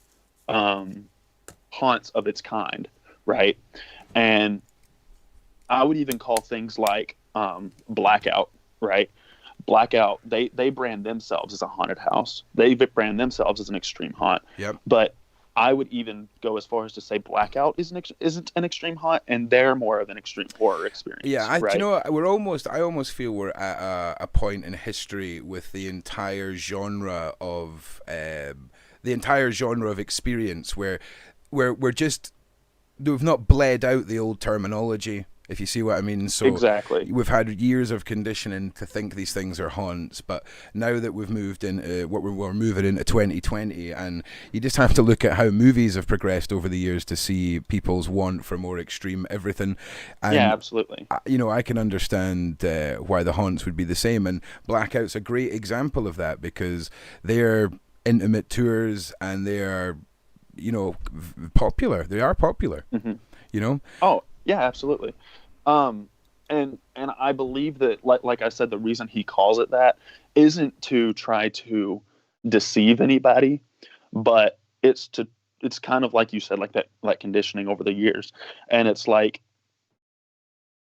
haunts of its kind, right? And I would even call things like Blackout, right? Blackout, they brand themselves as a haunted house. They brand themselves as an extreme haunt. Yep. But I would even go as far as to say Blackout isn't an extreme haunt, and they're more of an extreme horror experience. Yeah, right? You know, I almost feel we're at a point in history with the entire genre of experience where we've not bled out the old terminology if you see what I mean. So Exactly. we've had years of conditioning to think these things are haunts, but now that we've moved into what we're moving into 2020, and you just have to look at how movies have progressed over the years to see people's want for more extreme everything. And Yeah, absolutely. I can understand why the haunts would be the same, and Blackout's a great example of that, because they're intimate tours and they are, popular. They are popular. Oh, yeah, absolutely. And I believe that, like I said, the reason he calls it that isn't to try to deceive anybody, but it's kind of like you said, like that, like conditioning over the years, and it's like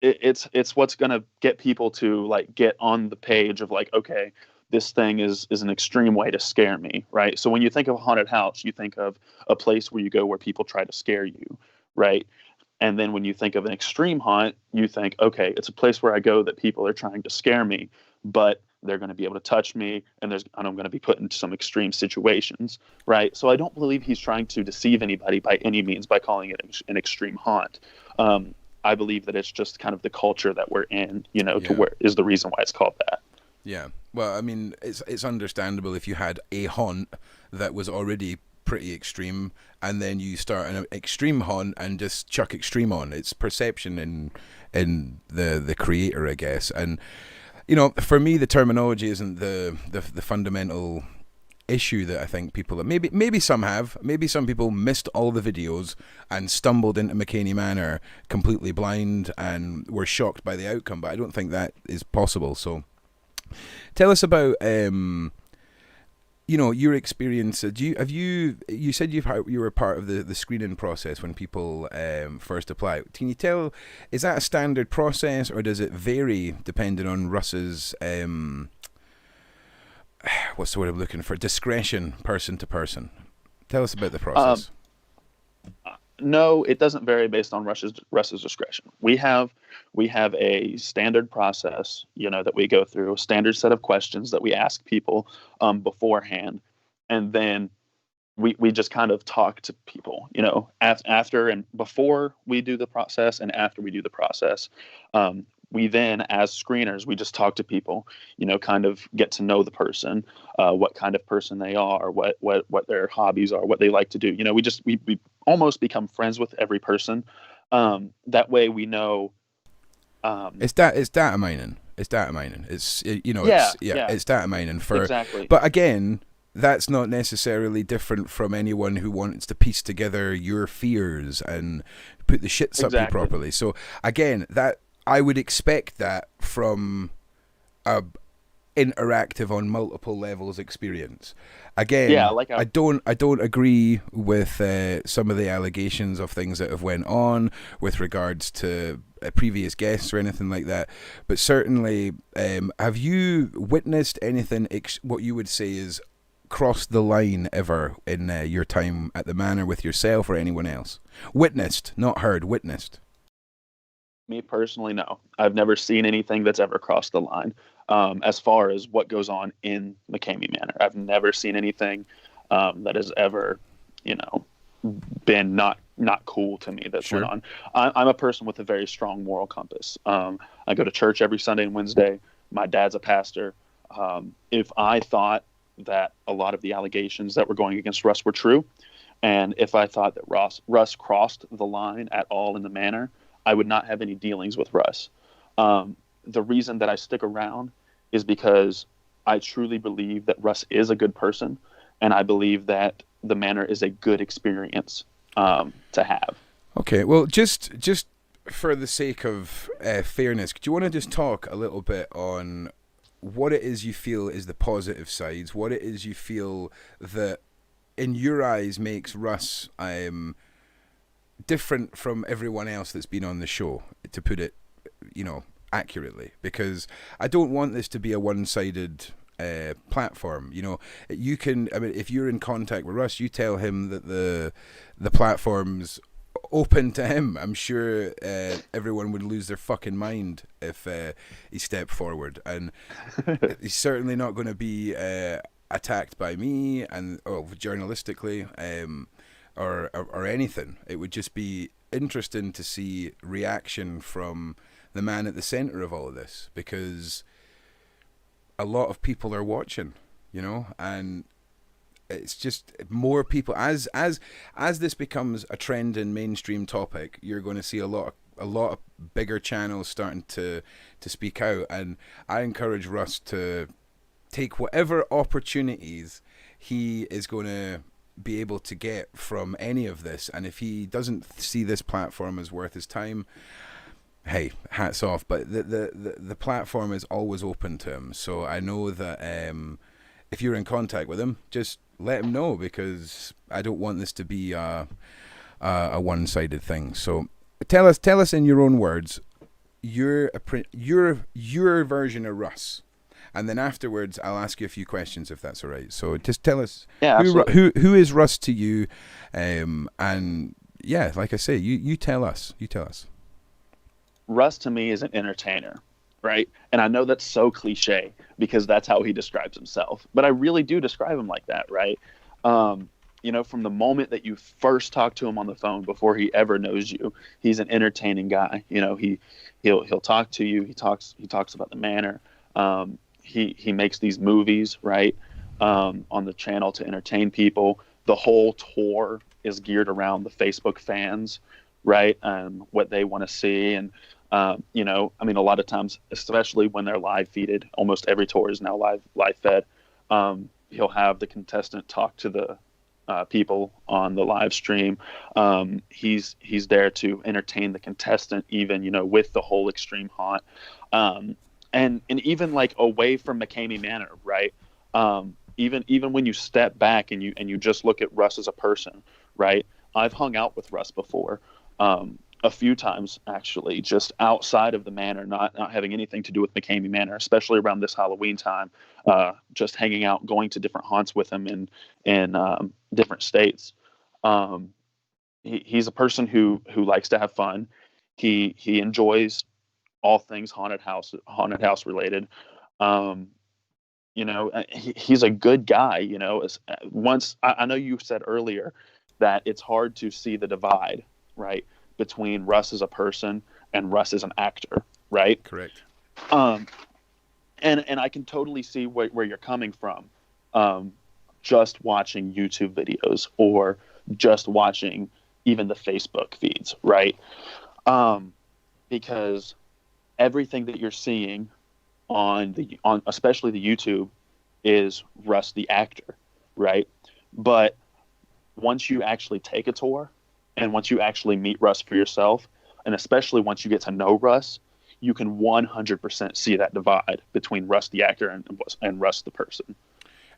it's what's gonna get people to like get on the page of like, okay, this thing is an extreme way to scare me, right? So when you think of a haunted house, you think of a place where you go where people try to scare you, right? And then when you think of an extreme haunt, you think, okay, it's a place where I go that people are trying to scare me, but they're going to be able to touch me, and I'm going to be put into some extreme situations, right? So I don't believe he's trying to deceive anybody by any means by calling it an extreme haunt. I believe that it's just kind of the culture that we're in, to where is the reason why it's called that. Yeah. Well, I mean, it's understandable if you had a haunt that was already pretty extreme, and then you start an extreme haunt and just chuck extreme on. It's perception in the creator, I guess. And for me, the terminology isn't the fundamental issue that I think people maybe some people missed all the videos and stumbled into Mckamey Manor completely blind and were shocked by the outcome, but I don't think that is possible. So tell us about your experience. You said you were part of the screening process when people first apply. Can you tell, is that a standard process, or does it vary depending on Russ's what's the word I'm looking for, discretion, person to person? Tell us about the process. No, it doesn't vary based on Russ's discretion. We have a standard process, that we go through, a standard set of questions that we ask people beforehand, and then we just kind of talk to people, after and before we do the process, and after we do the process. We then, as screeners, we just talk to people, kind of get to know the person, what kind of person they are, what their hobbies are, what they like to do. We almost become friends with every person. That way we know. It's data mining. It's data mining. It's data mining for. Exactly. But again, that's not necessarily different from anyone who wants to piece together your fears and put the shits up you properly. So again, that I would expect that from a interactive on multiple levels experience. Again, I don't agree with some of the allegations of things that have went on with regards to previous guests or anything like that. But certainly, have you witnessed anything what you would say is crossed the line ever in your time at the manor with yourself or anyone else? Witnessed, not heard, witnessed. Me personally, no. I've never seen anything that's ever crossed the line. As far as what goes on in Mckamey Manor, I've never seen anything that has ever, been not cool to me that's went on. I'm a person with a very strong moral compass. I go to church every Sunday and Wednesday. My dad's a pastor. If I thought that a lot of the allegations that were going against Russ were true, and if I thought that Russ crossed the line at all in the manor, I would not have any dealings with Russ. The reason that I stick around is because I truly believe that Russ is a good person, and I believe that the manor is a good experience to have. Okay, well, just for the sake of fairness, do you want to just talk a little bit on what it is you feel is the positive sides, what it is you feel that, in your eyes, makes Russ different from everyone else that's been on the show, to put it, accurately, because I don't want this to be a one-sided platform. You can, if you're in contact with Russ, you tell him that the platform's open to him. I'm sure everyone would lose their fucking mind if he stepped forward, and he's certainly not going to be attacked by me and journalistically or anything. It would just be interesting to see reaction from the man at the center of all of this, because a lot of people are watching, and it's just more people as this becomes a trend in mainstream topic. You're going to see a lot of bigger channels starting to speak out, and I encourage Russ to take whatever opportunities he is going to be able to get from any of this. And if he doesn't see this platform as worth his time, hey, hats off. But the platform is always open to him. So I know that if you're in contact with him, just let him know, because I don't want this to be a one-sided thing. So tell us in your own words your version of Russ, and then afterwards I'll ask you a few questions, if that's all right. So just tell us, who is Russ to you, and yeah, like I say, you tell us. Russ to me is an entertainer, right? And I know that's so cliche because that's how he describes himself, but I really do describe him like that, right? From the moment that you first talk to him on the phone, before he ever knows you, he's an entertaining guy. He'll talk to you. He talks about the manor. He makes these movies, right, on the channel to entertain people. The whole tour is geared around the Facebook fans, right? What they want to see. And, a lot of times, especially when they're live feeded, almost every tour is now live fed. He'll have the contestant talk to the people on the live stream. He's there to entertain the contestant, even, with the whole extreme haunt. And even like away from Mckamey Manor, right? Even when you step back and you just look at Russ as a person, right? I've hung out with Russ before, a few times actually, just outside of the manor, not having anything to do with Mckamey Manor, especially around this Halloween time, just hanging out, going to different haunts with him in different states. He's a person who likes to have fun. He enjoys all things haunted house related. He's a good guy. Once I know you said earlier that it's hard to see the divide, right, between Russ as a person and Russ as an actor, right? Correct. And I can totally see where you're coming from. Just watching YouTube videos or just watching even the Facebook feeds, right? Because everything that you're seeing on especially the YouTube is Russ the actor, right? But once you actually take a tour and once you actually meet Russ for yourself, and especially once you get to know Russ, you can 100% see that divide between Russ the actor and Russ the person.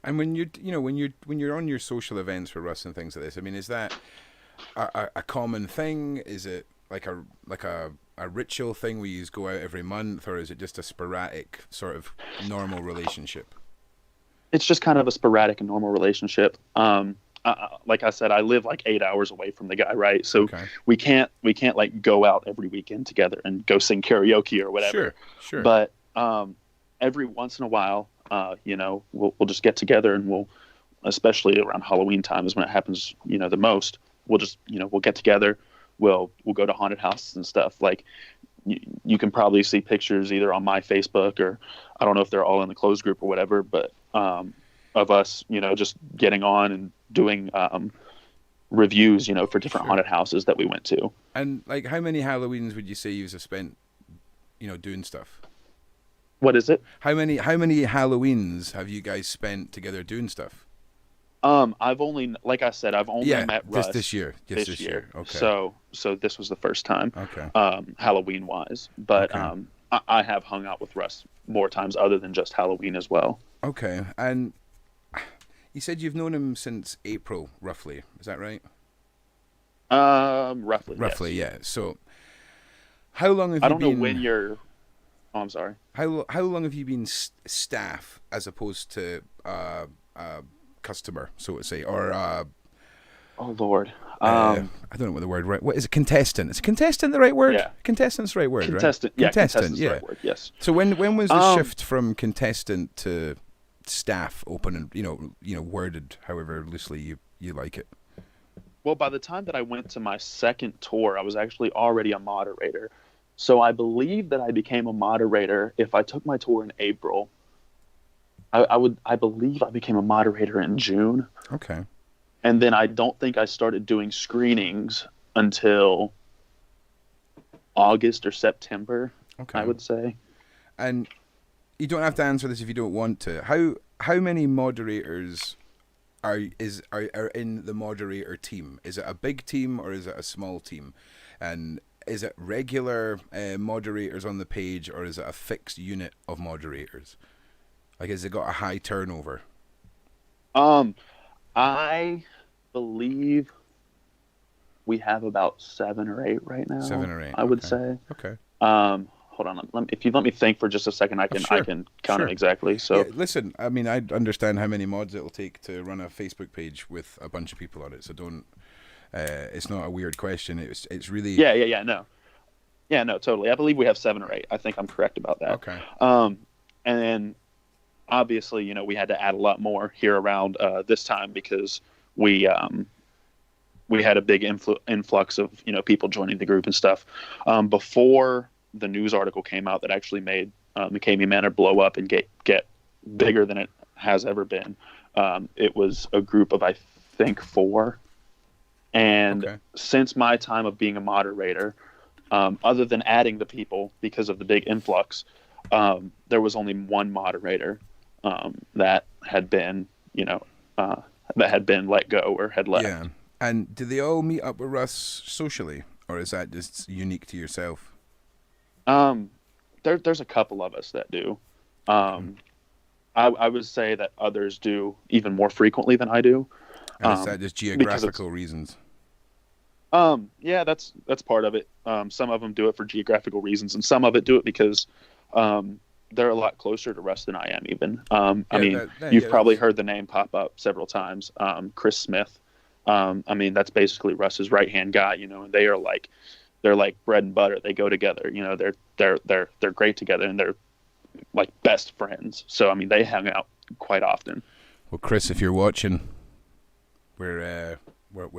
And when you're on your social events for Russ and things like this, I mean, is that a common thing? Is it like a ritual thing where you go out every month, or is it just a sporadic sort of normal relationship? It's just kind of a sporadic and normal relationship. Like I said, I live like 8 hours away from the guy, right? So okay. we can't like go out every weekend together and go sing karaoke or whatever. Sure. But every once in a while, we'll just get together, and we'll, especially around Halloween time is when it happens, the most. We'll just, we'll get together. We'll go to haunted houses and stuff. Like you can probably see pictures either on my Facebook, or I don't know if they're all in the closed group or whatever, but of us, just getting on and doing reviews, for different haunted houses that we went to. And like, how many Halloweens would you say you've spent, doing stuff? What is it? How many Halloweens have you guys spent together doing stuff? I've only, like I said, met Russ this year. This year. Okay. So this was the first time. Okay. Halloween wise, but okay. I have hung out with Russ more times other than just Halloween as well. Okay. And you said you've known him since April, roughly. Is that right? Roughly. Roughly, yes. Yeah. So, how long have you been? I don't know when you're. Oh, I'm sorry. How long have you been staff as opposed to customer, so to say, or oh Lord, I don't know what the word right. What is it? Contestant? Is contestant the right word? Yeah. Contestant's the right word, contestant, right? Yeah, contestant. Yeah. The right word, yes. So when was the shift from contestant to staff open and worded however loosely you like it? Well, by the time that I went to my second tour, I was actually already a moderator. So I believe that I became a moderator if I took my tour in April. I believe I became a moderator in June. Okay. And then I don't think I started doing screenings until August or September, Okay. I would say. And you don't have to answer this if you don't want to. How many moderators are in the moderator team? Is it a big team or is it a small team? And is it regular moderators on the page, or is it a fixed unit of moderators? Like, has it got a high turnover? I believe we have about 7 or 8 right now. 7 or 8. I would say. Okay. Hold on. If you let me think for just a second, I can Sure. I can count Sure. it exactly. So Yeah, listen, I mean, I understand how many mods it'll take to run a Facebook page with a bunch of people on it. So don't. It's not a weird question. It's really. yeah, no, totally. I believe we have 7 or 8. I think I'm correct about that. Okay. And then obviously, you know, we had to add a lot more here around this time because we had a big influx of, you know, people joining the group and stuff. Before the news article came out that actually made Mckamey Manor blow up and get bigger than it has ever been, it was a group of, I think, 4. And Okay. since my time of being a moderator, other than adding the people because of the big influx, there was only one moderator that had been, you know, that had been let go or had left. Yeah. And do they all meet up with Russ socially, or is that just unique to yourself? There's a couple of us that do. I would say that others do even more frequently than I do. And is that just geographical reasons? Yeah, that's part of it. Some of them do it for geographical reasons, and some of it do it because they're a lot closer to Russ than I am. Even you've probably heard the name pop up several times. Chris Smith. I mean, that's basically Russ's right hand guy. You know, and they're like bread and butter. They go together. You know, they're great together, and they're like best friends. So I mean, they hang out quite often. Well, Chris, if you're watching, we're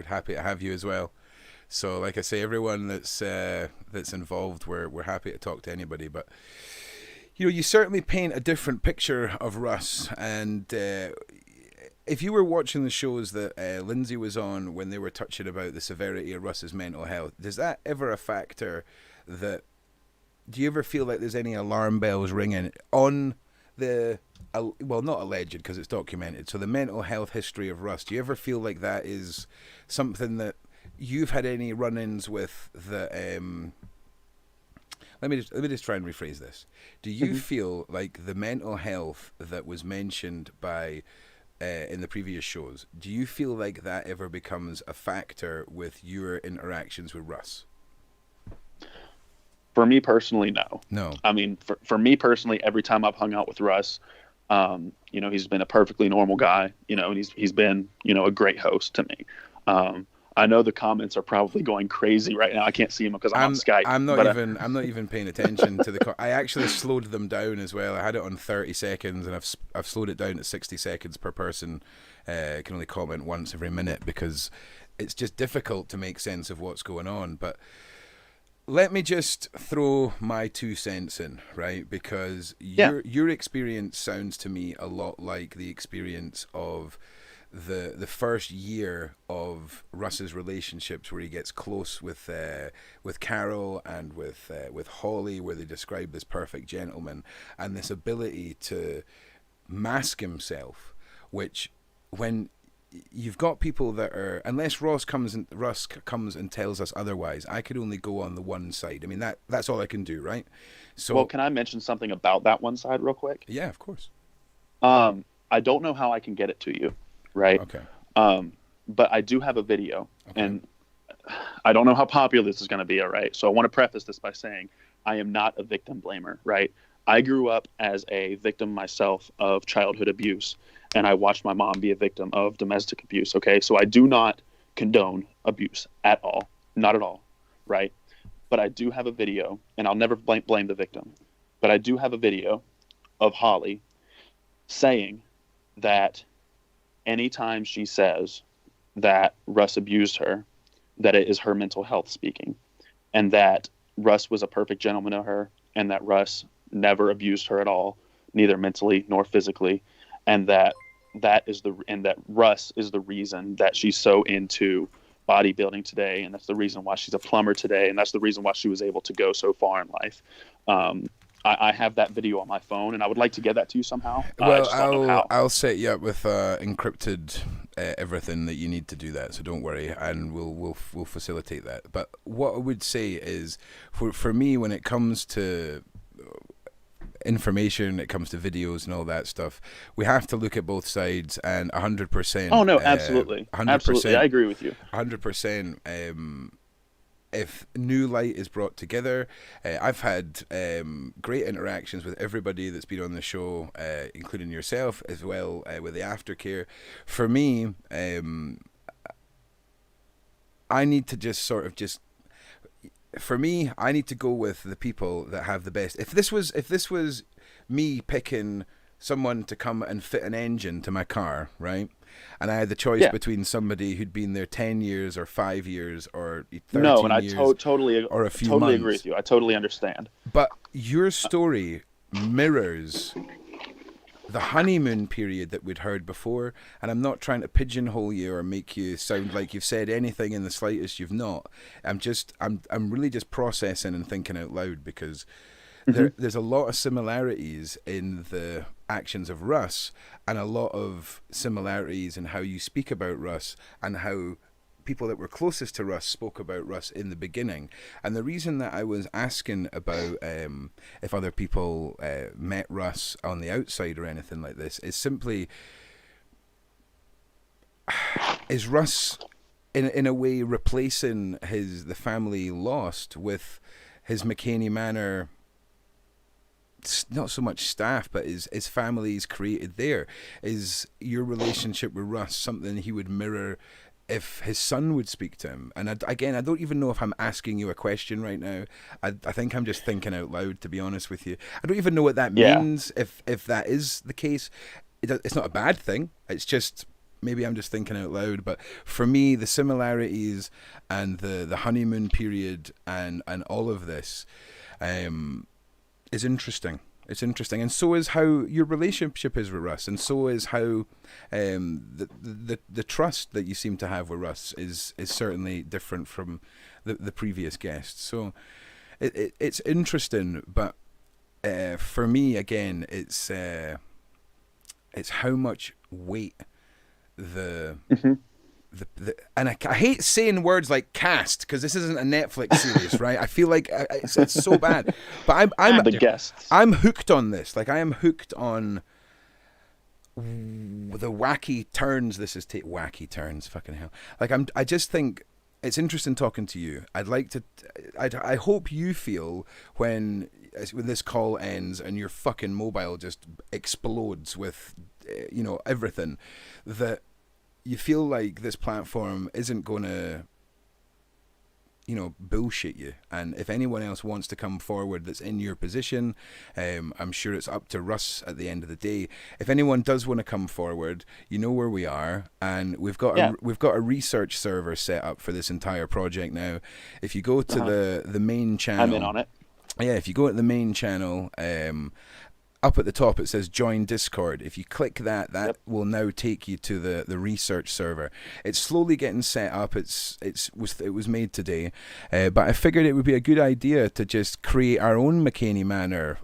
happy to have you as well. So, like I say, everyone that's involved, we're happy to talk to anybody. But you know, you certainly paint a different picture of Russ. And if you were watching the shows that Lindsay was on when they were touching about the severity of Russ's mental health, does that ever a factor that? Do you ever feel like there's any alarm bells ringing on the? Well, not alleged because it's documented. So the mental health history of Russ. Do you ever feel like that is something that you've had any run-ins with? Let me just try and rephrase this. Do you feel like the mental health that was mentioned by in the previous shows? Do you feel like that ever becomes a factor with your interactions with Russ? For me personally, no. No. I mean, for me personally, every time I've hung out with Russ, you know, he's been a perfectly normal guy, you know, and he's been, you know, a great host to me. I know the comments are probably going crazy right now. I can't see them because I'm on Skype. I'm not even paying attention to the. I actually slowed them down as well. I had it on 30 seconds, and I've slowed it down to 60 seconds per person. Can only comment once every minute because it's just difficult to make sense of what's going on. But let me just throw my 2 cents in, right? Because your experience sounds to me a lot like the experience of the first year of Russ's relationships, where he gets close with Carol and with Holly, where they describe this perfect gentleman and this ability to mask himself, which when you've got people that are, unless Russ comes and tells us otherwise, I could only go on the one side. I mean, that's all I can do, right? So, well, can I mention something about that one side real quick? Yeah, of course. I don't know how I can get it to you, right? Okay. But I do have a video, and I don't know how popular this is going to be, all right? So I want to preface this by saying I am not a victim blamer, right? I grew up as a victim myself of childhood abuse, and I watched my mom be a victim of domestic abuse, okay? So I do not condone abuse at all, not at all, right? But I do have a video, and I'll never blame the victim, but I do have a video of Holly saying that anytime she says that Russ abused her, that it is her mental health speaking, and that Russ was a perfect gentleman to her, and that Russ never abused her at all, neither mentally nor physically, and that Russ is the reason that she's so into bodybuilding today, and that's the reason why she's a plumber today, and that's the reason why she was able to go so far in life. I have that video on my phone, and I would like to get that to you somehow. Well, How. I'll set you up with encrypted everything that you need to do that, so don't worry, and we'll facilitate that. But what I would say is, for me, when it comes to information, it comes to videos and all that stuff, we have to look at both sides, and 100%. Oh no, absolutely, 100%, absolutely, I agree with you. 100%. If new light is brought together, I've had great interactions with everybody that's been on the show, including yourself as well, with the aftercare. For me, I need to just sort of I need to go with the people that have the best. If this was me picking someone to come and fit an engine to my car, right? And I had the choice between somebody who'd been there 10 years or 5 years or 13 no, and years totally or a few totally months. agree with you. I totally understand. But your story mirrors the honeymoon period that we'd heard before, and I'm not trying to pigeonhole you or make you sound like you've said anything in the slightest. You've not. I'm really just processing and thinking out loud, because there's a lot of similarities in the actions of Russ, and a lot of similarities in how you speak about Russ and how people that were closest to Russ spoke about Russ in the beginning. And the reason that I was asking about if other people met Russ on the outside or anything like this is simply, is Russ in a way replacing the family lost with his Mckamey Manor, not so much staff, but his family's created there? Is your relationship with Russ something he would mirror if his son would speak to him? And I don't even know if I'm asking you a question right now. I think I'm just thinking out loud, to be honest with you. I don't even know what that means, if that is the case. It's not a bad thing. It's just, maybe I'm just thinking out loud. But for me, the similarities and the honeymoon period and all of this is interesting. It's interesting, and so is how your relationship is with Russ, and so is how the trust that you seem to have with Russ is certainly different from the previous guests. So it's interesting, but for me, again, it's how much weight and I hate saying words like cast, because this isn't a Netflix series, right? I feel like it's so bad, but I'm the guests. I'm hooked on this. Like, I am hooked on the wacky turns. This is wacky turns. Fucking hell! Like, I just think it's interesting talking to you. I hope you feel when this call ends and your fucking mobile just explodes with, everything, that you feel like this platform isn't going to, bullshit you. And if anyone else wants to come forward that's in your position, I'm sure it's up to Russ at the end of the day. If anyone does want to come forward, you know where we are, and we've got a research server set up for this entire project now. If you go to the main channel, I'm in on it. Yeah, if you go to the main channel, up at the top it says join Discord. If you click that will now take you to the research server. It's slowly getting set up. It was made today, but I figured it would be a good idea to just create our own Mckamey Manor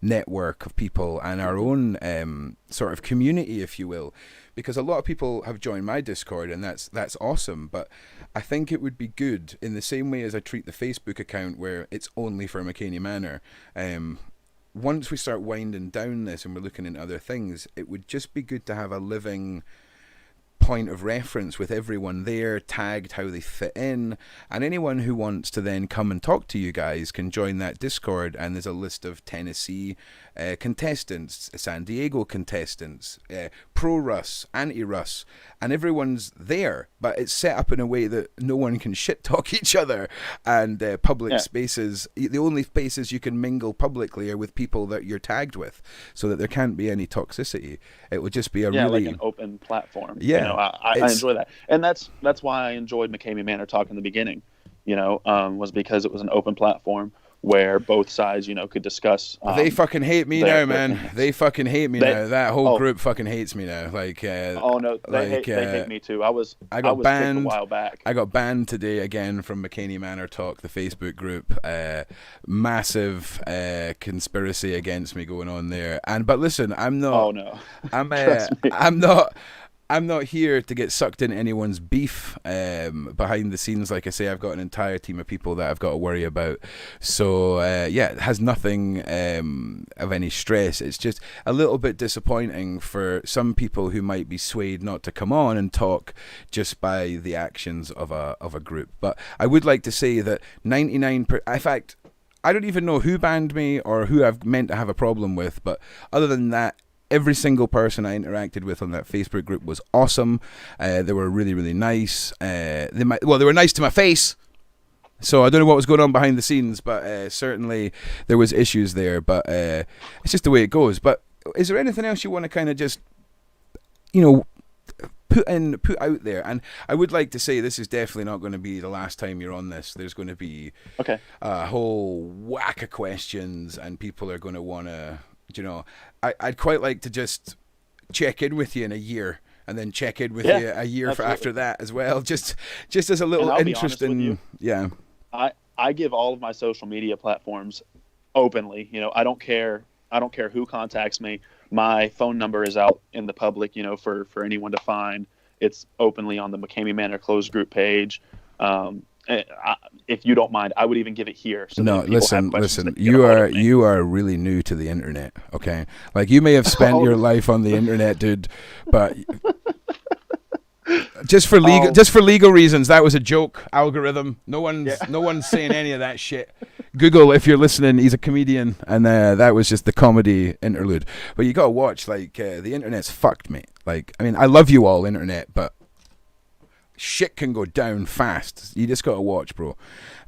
network of people, and our own sort of community, if you will, because a lot of people have joined my Discord, and that's awesome. But I think it would be good, in the same way as I treat the Facebook account where it's only for Mckamey Manor. Once we start winding down this and we're looking into other things, it would just be good to have a living point of reference with everyone there, tagged how they fit in, and anyone who wants to then come and talk to you guys can join that Discord. And there's a list of Tennessee contestants, San Diego contestants, pro-Russ, anti-Russ, and everyone's there, but it's set up in a way that no one can shit talk each other, and public spaces, the only spaces you can mingle publicly are with people that you're tagged with, so that there can't be any toxicity. It would just be a really like an open platform. Yeah, you know, I enjoy that, and that's why I enjoyed Mckamey Manor Talk in the beginning. You know, was because it was an open platform where both sides, you know, could discuss. They fucking hate me now, man. They fucking hate me now. That whole group fucking hates me now. Like, oh no, they hate me too. I was banned kicked a while back. I got banned today again from Mckamey Manor Talk, the Facebook group. Massive conspiracy against me going on there. But listen, I'm not. Oh no. I'm not here to get sucked into anyone's beef behind the scenes. Like I say, I've got an entire team of people that I've got to worry about. So, it has nothing of any stress. It's just a little bit disappointing for some people who might be swayed not to come on and talk just by the actions of a group. But I would like to say that 99%, in fact, I don't even know who banned me or who I've meant to have a problem with. But other than that, every single person I interacted with on that Facebook group was awesome. They were really, really nice. They were nice to my face. So I don't know what was going on behind the scenes, but certainly there was issues there. But it's just the way it goes. But is there anything else you want to kind of just, you know, put out there? And I would like to say this is definitely not going to be the last time you're on this. There's going to be a whole whack of questions, and people are going to want to, you know, I'd quite like to just check in with you in a year, and then check in with you a year for after that as well. Just as a little interesting. Yeah. I give all of my social media platforms openly. You know, I don't care who contacts me. My phone number is out in the public, you know, for anyone to find. It's openly on the Mckamey Manor closed group page. If you don't mind, I would even give it here. So no, listen. You are really new to the internet, okay? Like, you may have spent your life on the internet, dude, but just for legal reasons, that was a joke. Algorithm. No one's saying any of that shit. Google, if you're listening, he's a comedian, and that was just the comedy interlude. But you gotta watch, like, the internet's fucked, mate. Like, I mean, I love you all, internet, but shit can go down fast. You just got to watch, bro.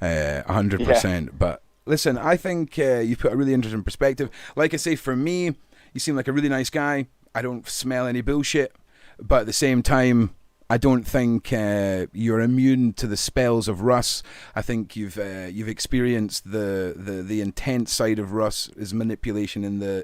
100%. But listen, I think you put a really interesting perspective. Like I say, for me, you seem like a really nice guy. I don't smell any bullshit. But at the same time, I don't think you're immune to the spells of Russ. I think you've experienced the intense side of Russ, is manipulation in the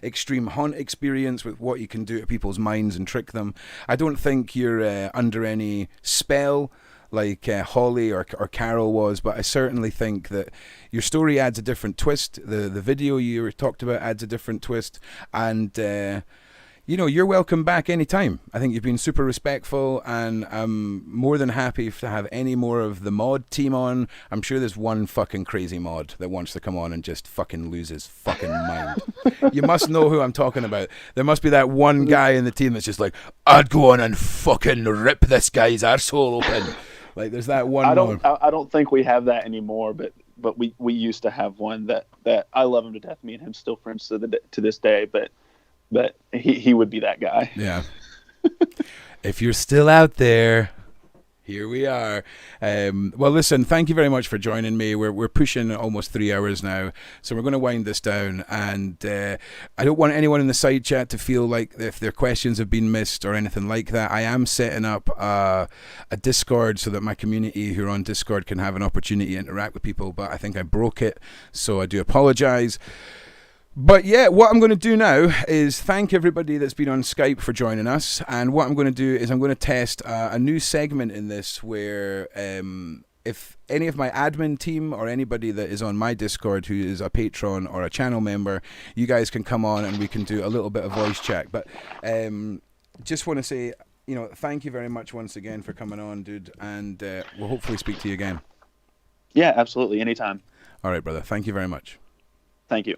extreme haunt experience with what you can do to people's minds and trick them. I don't think you're under any spell like Holly or Carol was, but I certainly think that your story adds a different twist. The video you talked about adds a different twist, and you know, you're welcome back anytime. I think you've been super respectful, and I'm more than happy to have any more of the mod team on. I'm sure there's one fucking crazy mod that wants to come on and just fucking lose his fucking mind. You must know who I'm talking about. There must be that one guy in the team that's just like, I'd go on and fucking rip this guy's arsehole open. Like, there's that one. I don't think we have that anymore, but we used to have one that I love him to death. Me and him still friends to this day, but he would be that guy. Yeah. If you're still out there, here we are. Well, listen, thank you very much for joining me. We're pushing almost 3 hours now, so we're going to wind this down. And I don't want anyone in the side chat to feel like if their questions have been missed or anything like that. I am setting up a Discord so that my community who are on Discord can have an opportunity to interact with people, but I think I broke it, so I do apologize. But yeah, what I'm going to do now is thank everybody that's been on Skype for joining us. And what I'm going to do is I'm going to test a new segment in this where if any of my admin team or anybody that is on my Discord who is a patron or a channel member, you guys can come on and we can do a little bit of voice chat. But just want to say, you know, thank you very much once again for coming on, dude. And we'll hopefully speak to you again. Yeah, absolutely. Anytime. All right, brother. Thank you very much. Thank you.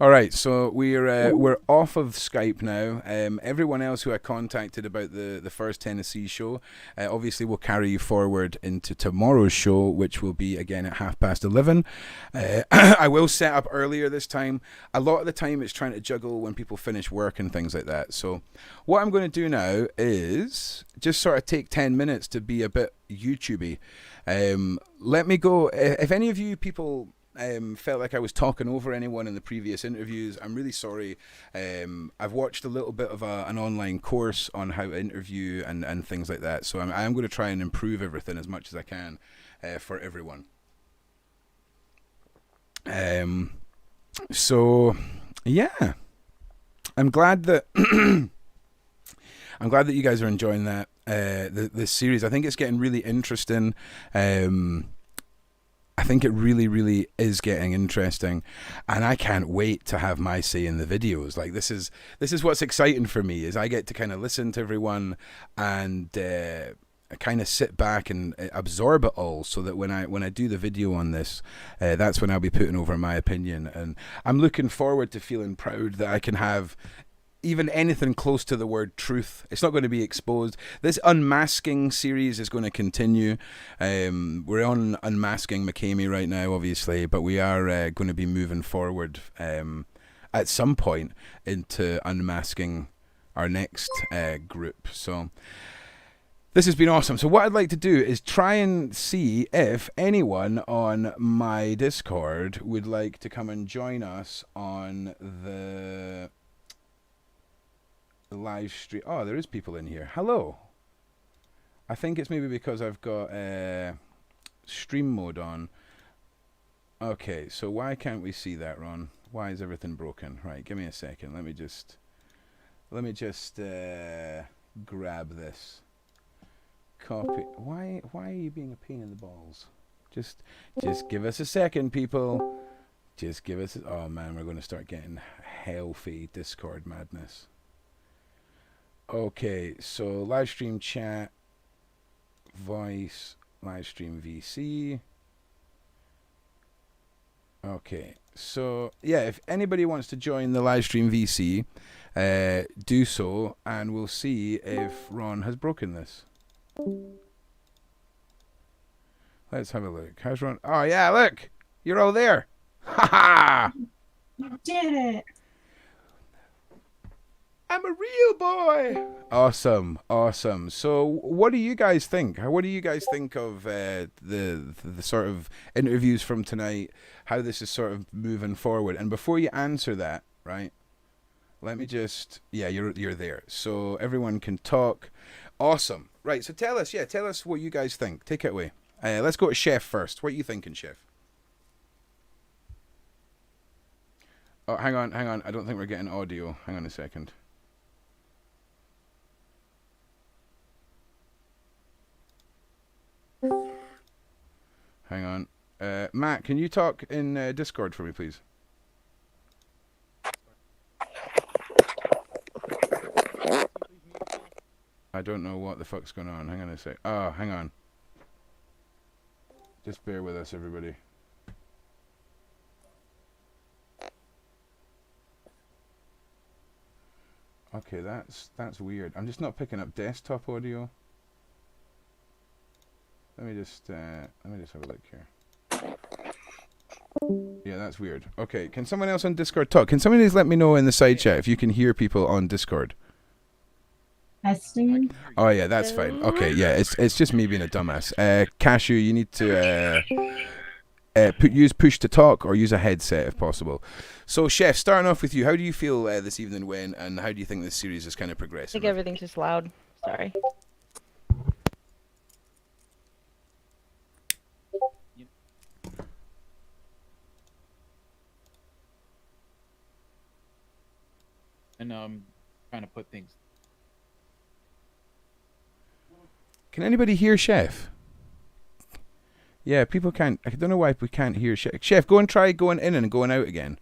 All right, so we're off of Skype now. Everyone else who I contacted about the first Tennessee show, obviously will carry you forward into tomorrow's show, which will be again at 11:30. I will set up earlier this time. A lot of the time it's trying to juggle when people finish work and things like that. So what I'm going to do now is just sort of take 10 minutes to be a bit YouTubey. Let me go. If any of you people felt like I was talking over anyone in the previous interviews, I'm really sorry. I've watched a little bit of an online course on how to interview and things like that, so I'm going to try and improve everything as much as I can for everyone. So yeah, I'm glad that I'm glad that you guys are enjoying that this series. I think it's getting really interesting. I think it really, really is getting interesting, and I can't wait to have my say in the videos. Like this is what's exciting for me, is I get to kind of listen to everyone and kind of sit back and absorb it all, so that when I do the video on this, that's when I'll be putting over my opinion. And I'm looking forward to feeling proud that I can have even anything close to the word truth. It's not going to be exposed. This unmasking series is going to continue. We're on unmasking Mckamey right now, obviously, but we are going to be moving forward at some point into unmasking our next group. So this has been awesome. So what I'd like to do is try and see if anyone on my Discord would like to come and join us on the live stream. Oh, there is people in here. Hello. I think it's maybe because I've got stream mode on. Okay, so why can't we see that, Ron? Why is everything broken? Right, give me a second. Let me just grab this. Copy. Why are you being a pain in the balls? Just give us a second, people. Just give us oh man, we're going to start getting healthy Discord madness. Okay, so live stream chat, voice, live stream VC. Okay, so yeah, if anybody wants to join the live stream VC, do so, and we'll see if Ron has broken this. Let's have a look. How's Ron? Oh yeah, look, you're all there. Ha ha! You did it. I'm a real boy. Awesome, awesome. So, what do you guys think? What do you guys think of the sort of interviews from tonight? How this is sort of moving forward? And before you answer that, right? Let me just you're there, so everyone can talk. Awesome. Right. So tell us what you guys think. Take it away. Let's go to Chef first. What are you thinking, Chef? Oh, hang on. I don't think we're getting audio. Hang on a second. Hang on. Matt, can you talk in Discord for me, please? I don't know what the fuck's going on. Hang on a sec. Oh, hang on. Just bear with us, everybody. Okay, that's weird. I'm just not picking up desktop audio. Let me just have a look here. Yeah, that's weird. Okay, can someone else on Discord talk? Can somebody just let me know in the side chat if you can hear people on Discord? Testing. Oh yeah, that's fine. Okay, yeah, it's just me being a dumbass. Cashew, you need to use push to talk or use a headset if possible. So, Chef, starting off with you, how do you feel this evening went, and how do you think this series is kind of I progressing? think everything's just loud. Sorry. And trying to put things. Can anybody hear Chef? Yeah, people can't. I don't know why we can't hear Chef. Chef, go and try going in and going out again.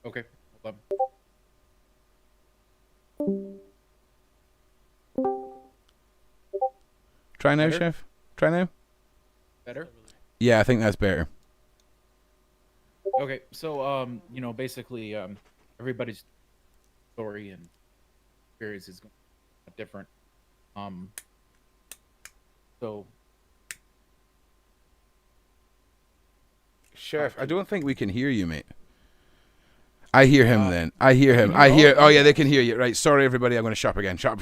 Okay. Hold Try now, Better? Chef. Try now. Better? Yeah, I think that's better. Okay, so basically, everybody's story and experience is different. Um, so Sheriff, I don't think we can hear you, mate. I hear him then. I hear him. can hear Oh yeah, you they can guys. hear you. Right. Sorry, everybody. I'm going to shop again. Shop.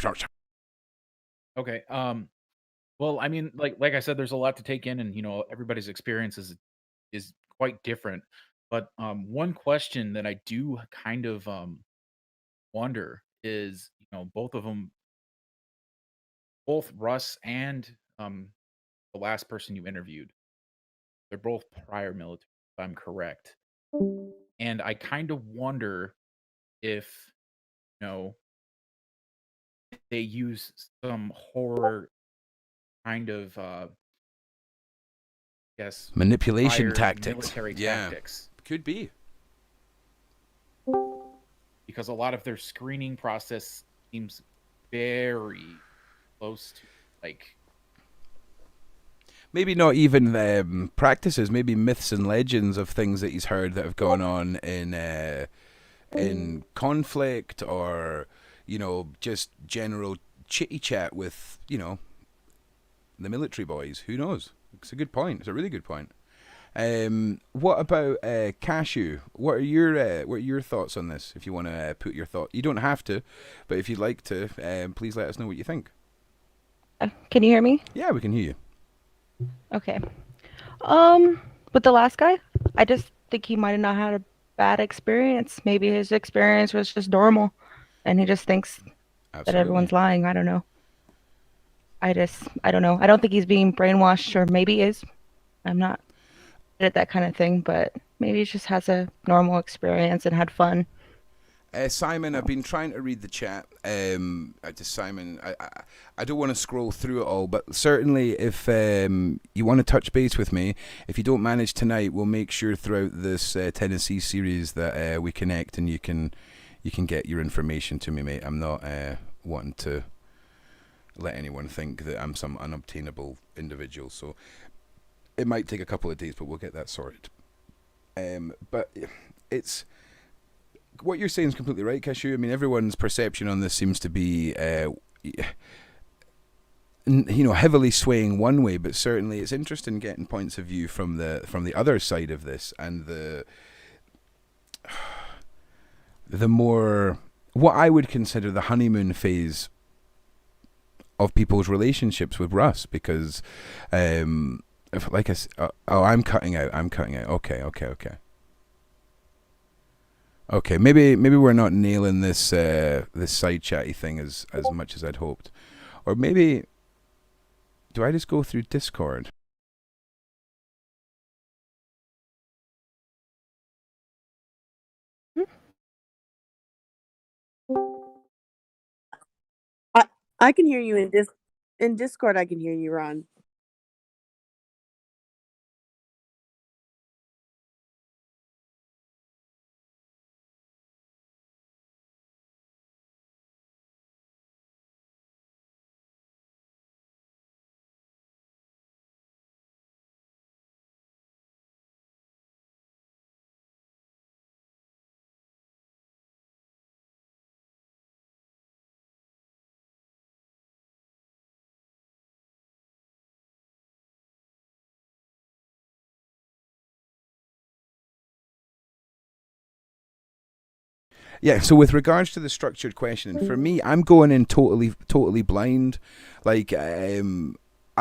okay. Well, I mean, like I said, there's a lot to take in, and everybody's experience is quite different. But one question that I do kind of wonder is, both of them, both Russ and the last person you interviewed, they're both prior military, if I'm correct. And I kind of wonder if, you know, they use some horror kind of, guess, Manipulation prior tactics. military Yeah. tactics. Could be. Because a lot of their screening process seems very close to, like, Maybe not even practices. Maybe myths and legends of things that he's heard that have gone on in conflict, or just general chitty chat with the military boys. Who knows? It's a good point. It's a really good point. What about Cashew? What are your thoughts on this? If you want to put your thought, you don't have to, but if you'd like to, please let us know what you think. Can you hear me? Yeah, we can hear you. Okay. With the last guy, I just think he might have not had a bad experience. Maybe his experience was just normal, and he just thinks that everyone's lying. I don't know. I don't know. I don't think he's being brainwashed, or maybe he is. I'm not good at that kind of thing, but maybe he just has a normal experience and had fun. Simon, I've been trying to read the chat. Simon, I don't want to scroll through it all, but certainly if you want to touch base with me, if you don't manage tonight, we'll make sure throughout this Tennessee series that we connect, and you can get your information to me, mate. I'm not wanting to let anyone think that I'm some unobtainable individual, so it might take a couple of days, but we'll get that sorted. But it's... What you're saying is completely right, Cashew. I mean, everyone's perception on this seems to be, heavily swaying one way, but certainly it's interesting getting points of view from the other side of this, and the more, what I would consider the honeymoon phase of people's relationships with Russ, because, if, like I said, I'm cutting out. Okay, maybe we're not nailing this this side chatty thing as much as I'd hoped, or maybe do I just go through Discord? I can hear you in Discord. I can hear you, Ron. Yeah, so with regards to the structured questioning, for me, I'm going in totally blind. Like, I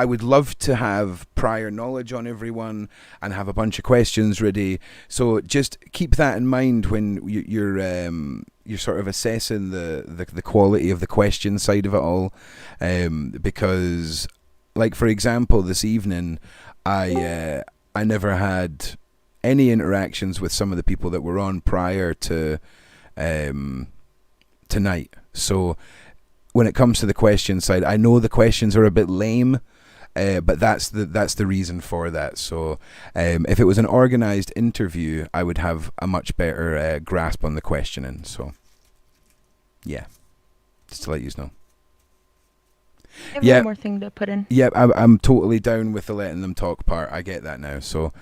would love to have prior knowledge on everyone and have a bunch of questions ready. So just keep that in mind when you're sort of assessing the quality of the question side of it all, because, like, for example, this evening, I never had any interactions with some of the people that were on prior to tonight. So when it comes to the question side, I know the questions are a bit lame, but that's the reason for that. So if it was an organized interview, I would have a much better grasp on the questioning. So yeah, just to let you know. I have Yeah. one more thing to put in. Yeah, I'm totally down with the letting them talk part. I get that now. So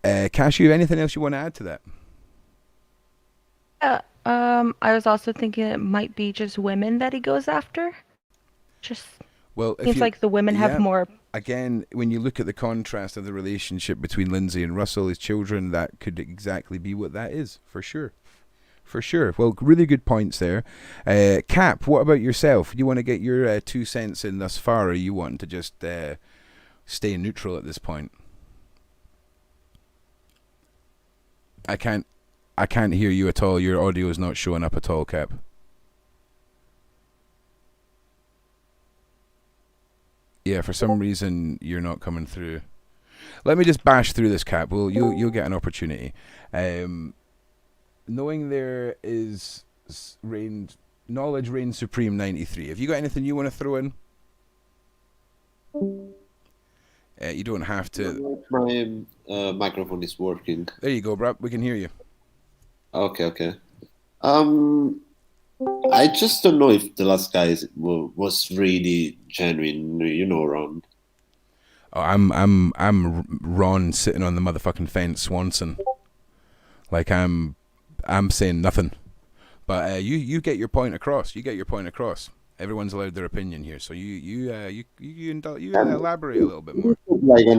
Cashew, anything else you want to add to that? Yeah. I was also thinking it might be just women that he goes after. Just Well, if seems you, like the women have yeah, more. again, when you look at the contrast of the relationship between Lindsay and Russell, his children, that could exactly be what that is, for sure. For sure. Well, really good points there. Cap, what about yourself? Do you want to get your 2 cents in thus far, or you want to just stay neutral at this point? I can't hear you at all. Your audio is not showing up at all, Cap. Yeah, for some reason you're not coming through. Let me just bash through this, Cap. Well, you'll get an opportunity. Knowing there is knowledge reigns supreme. 93. Have you got anything you want to throw in? You don't have to. My microphone is working. There you go, bro. We can hear you. Okay. I just don't know if the last guy was really genuine, Ron. Oh, I'm Ron sitting on the motherfucking fence, Swanson. Like I'm saying nothing. But you get your point across. You get your point across. Everyone's allowed their opinion here, so you elaborate a little bit more. Like a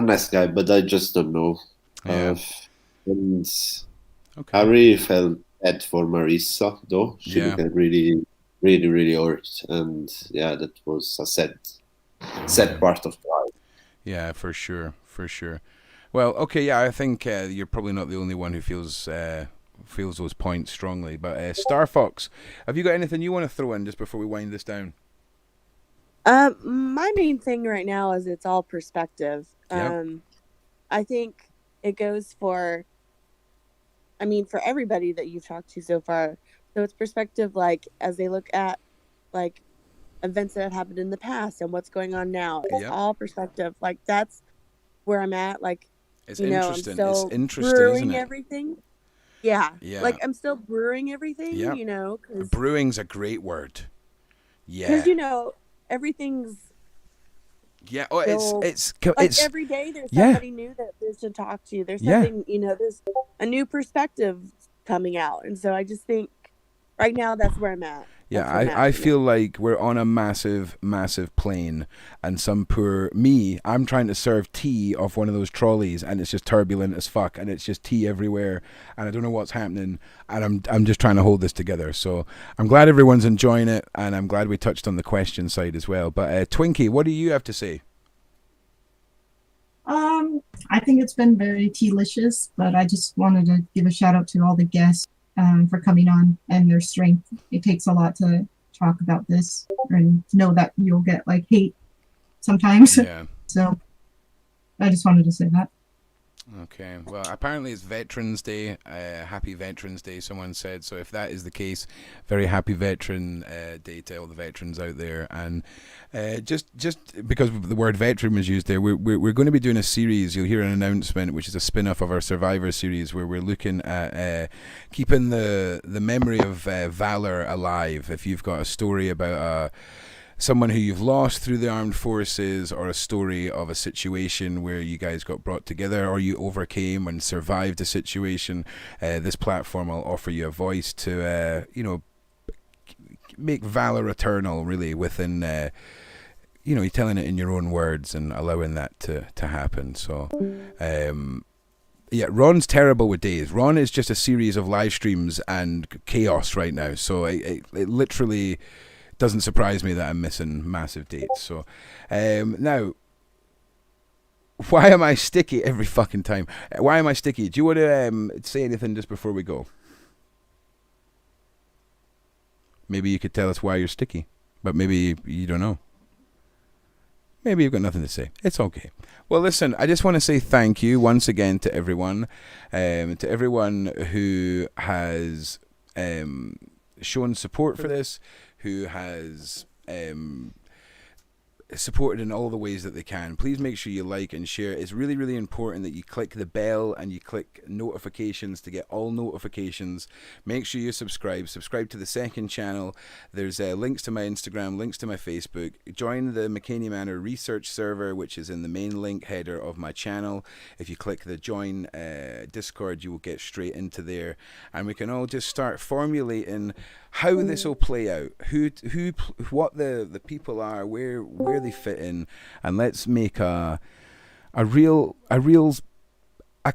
nice guy, but I just don't know. Yeah. And Okay. I really felt bad for Marissa, though. She Yeah. got really, really, really hurt, and yeah, that was a sad part of life. Yeah, for sure. Well, okay, yeah, I think you're probably not the only one who feels those points strongly. But Star Fox, have you got anything you want to throw in just before we wind this down? My main thing right now is it's all perspective. Yep. I think it goes for everybody that you've talked to so far. So it's perspective, like, as they look at, like, events that have happened in the past and what's going on now. It's all perspective. Like, that's where I'm at. Like, It's I'm interesting. still It's interesting, brewing isn't it? everything. Yeah. Yeah. Like, I'm still brewing everything, Yep. because Brewing's a great word. Yeah. Everything's Yeah. Oh, still, it's every day there's yeah. somebody new that there's to talk to. There's Yeah. something, there's a new perspective coming out. And so I just think right now that's where I'm at. Yeah, That's where I'm at I right feel now. like we're on a massive plane, and some poor me, I'm trying to serve tea off one of those trolleys, and it's just turbulent as fuck, and it's just tea everywhere, and I don't know what's happening, and I'm just trying to hold this together. So I'm glad everyone's enjoying it, and I'm glad we touched on the question side as well. But Twinkie, what do you have to say? I think it's been very delicious, but I just wanted to give a shout out to all the guests for coming on and their strength. It takes a lot to talk about this and know that you'll get like hate sometimes. Yeah. So I just wanted to say that. Okay, well, apparently it's Veterans Day. Happy Veterans Day, someone said. So if that is the case, very happy Veteran Day to all the veterans out there. And just because the word veteran was used there, we're going to be doing a series. You'll hear an announcement, which is a spin-off of our Survivor series, where we're looking at keeping the memory of valor alive. If you've got a story about someone who you've lost through the armed forces, or a story of a situation where you guys got brought together, or you overcame and survived a situation, this platform will offer you a voice to make valor eternal, really, within you're telling it in your own words and allowing that to happen. So yeah, Ron's terrible with days. Ron is just a series of live streams and chaos right now, so it literally doesn't surprise me that I'm missing massive dates. So now, why am I sticky every fucking time? Why am I sticky? Do you want to say anything just before we go? Maybe you could tell us why you're sticky, but maybe you don't know. Maybe you've got nothing to say. It's okay. Well, listen, I just want to say thank you once again to everyone who has shown support for this, who has supported in all the ways that they can. Please make sure you like and share. It's really, really important that you click the bell and you click notifications to get all notifications. Make sure you subscribe to the second channel. There's links to my Instagram, links to my Facebook. Join the Mckamey Manor research server, which is in the main link header of my channel. If you click the join Discord, you will get straight into there, and we can all just start formulating how this will play out, what the people are, where they fit in, and let's make a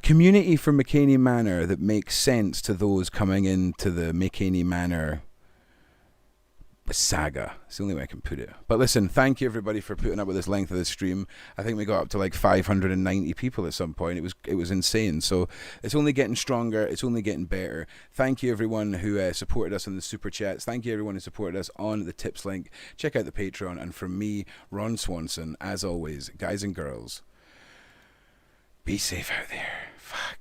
community for Mckamey Manor that makes sense to those coming into the Mckamey Manor saga. It's the only way I can put it. But listen, thank you everybody for putting up with this length of the stream. I think we got up to like 590 people at some point. It was insane. So it's only getting stronger. It's only getting better. Thank you everyone who supported us on the super chats. Thank you everyone who supported us on the tips link. Check out the Patreon. And from me, Ron Swanson, as always, guys and girls, be safe out there. Fuck.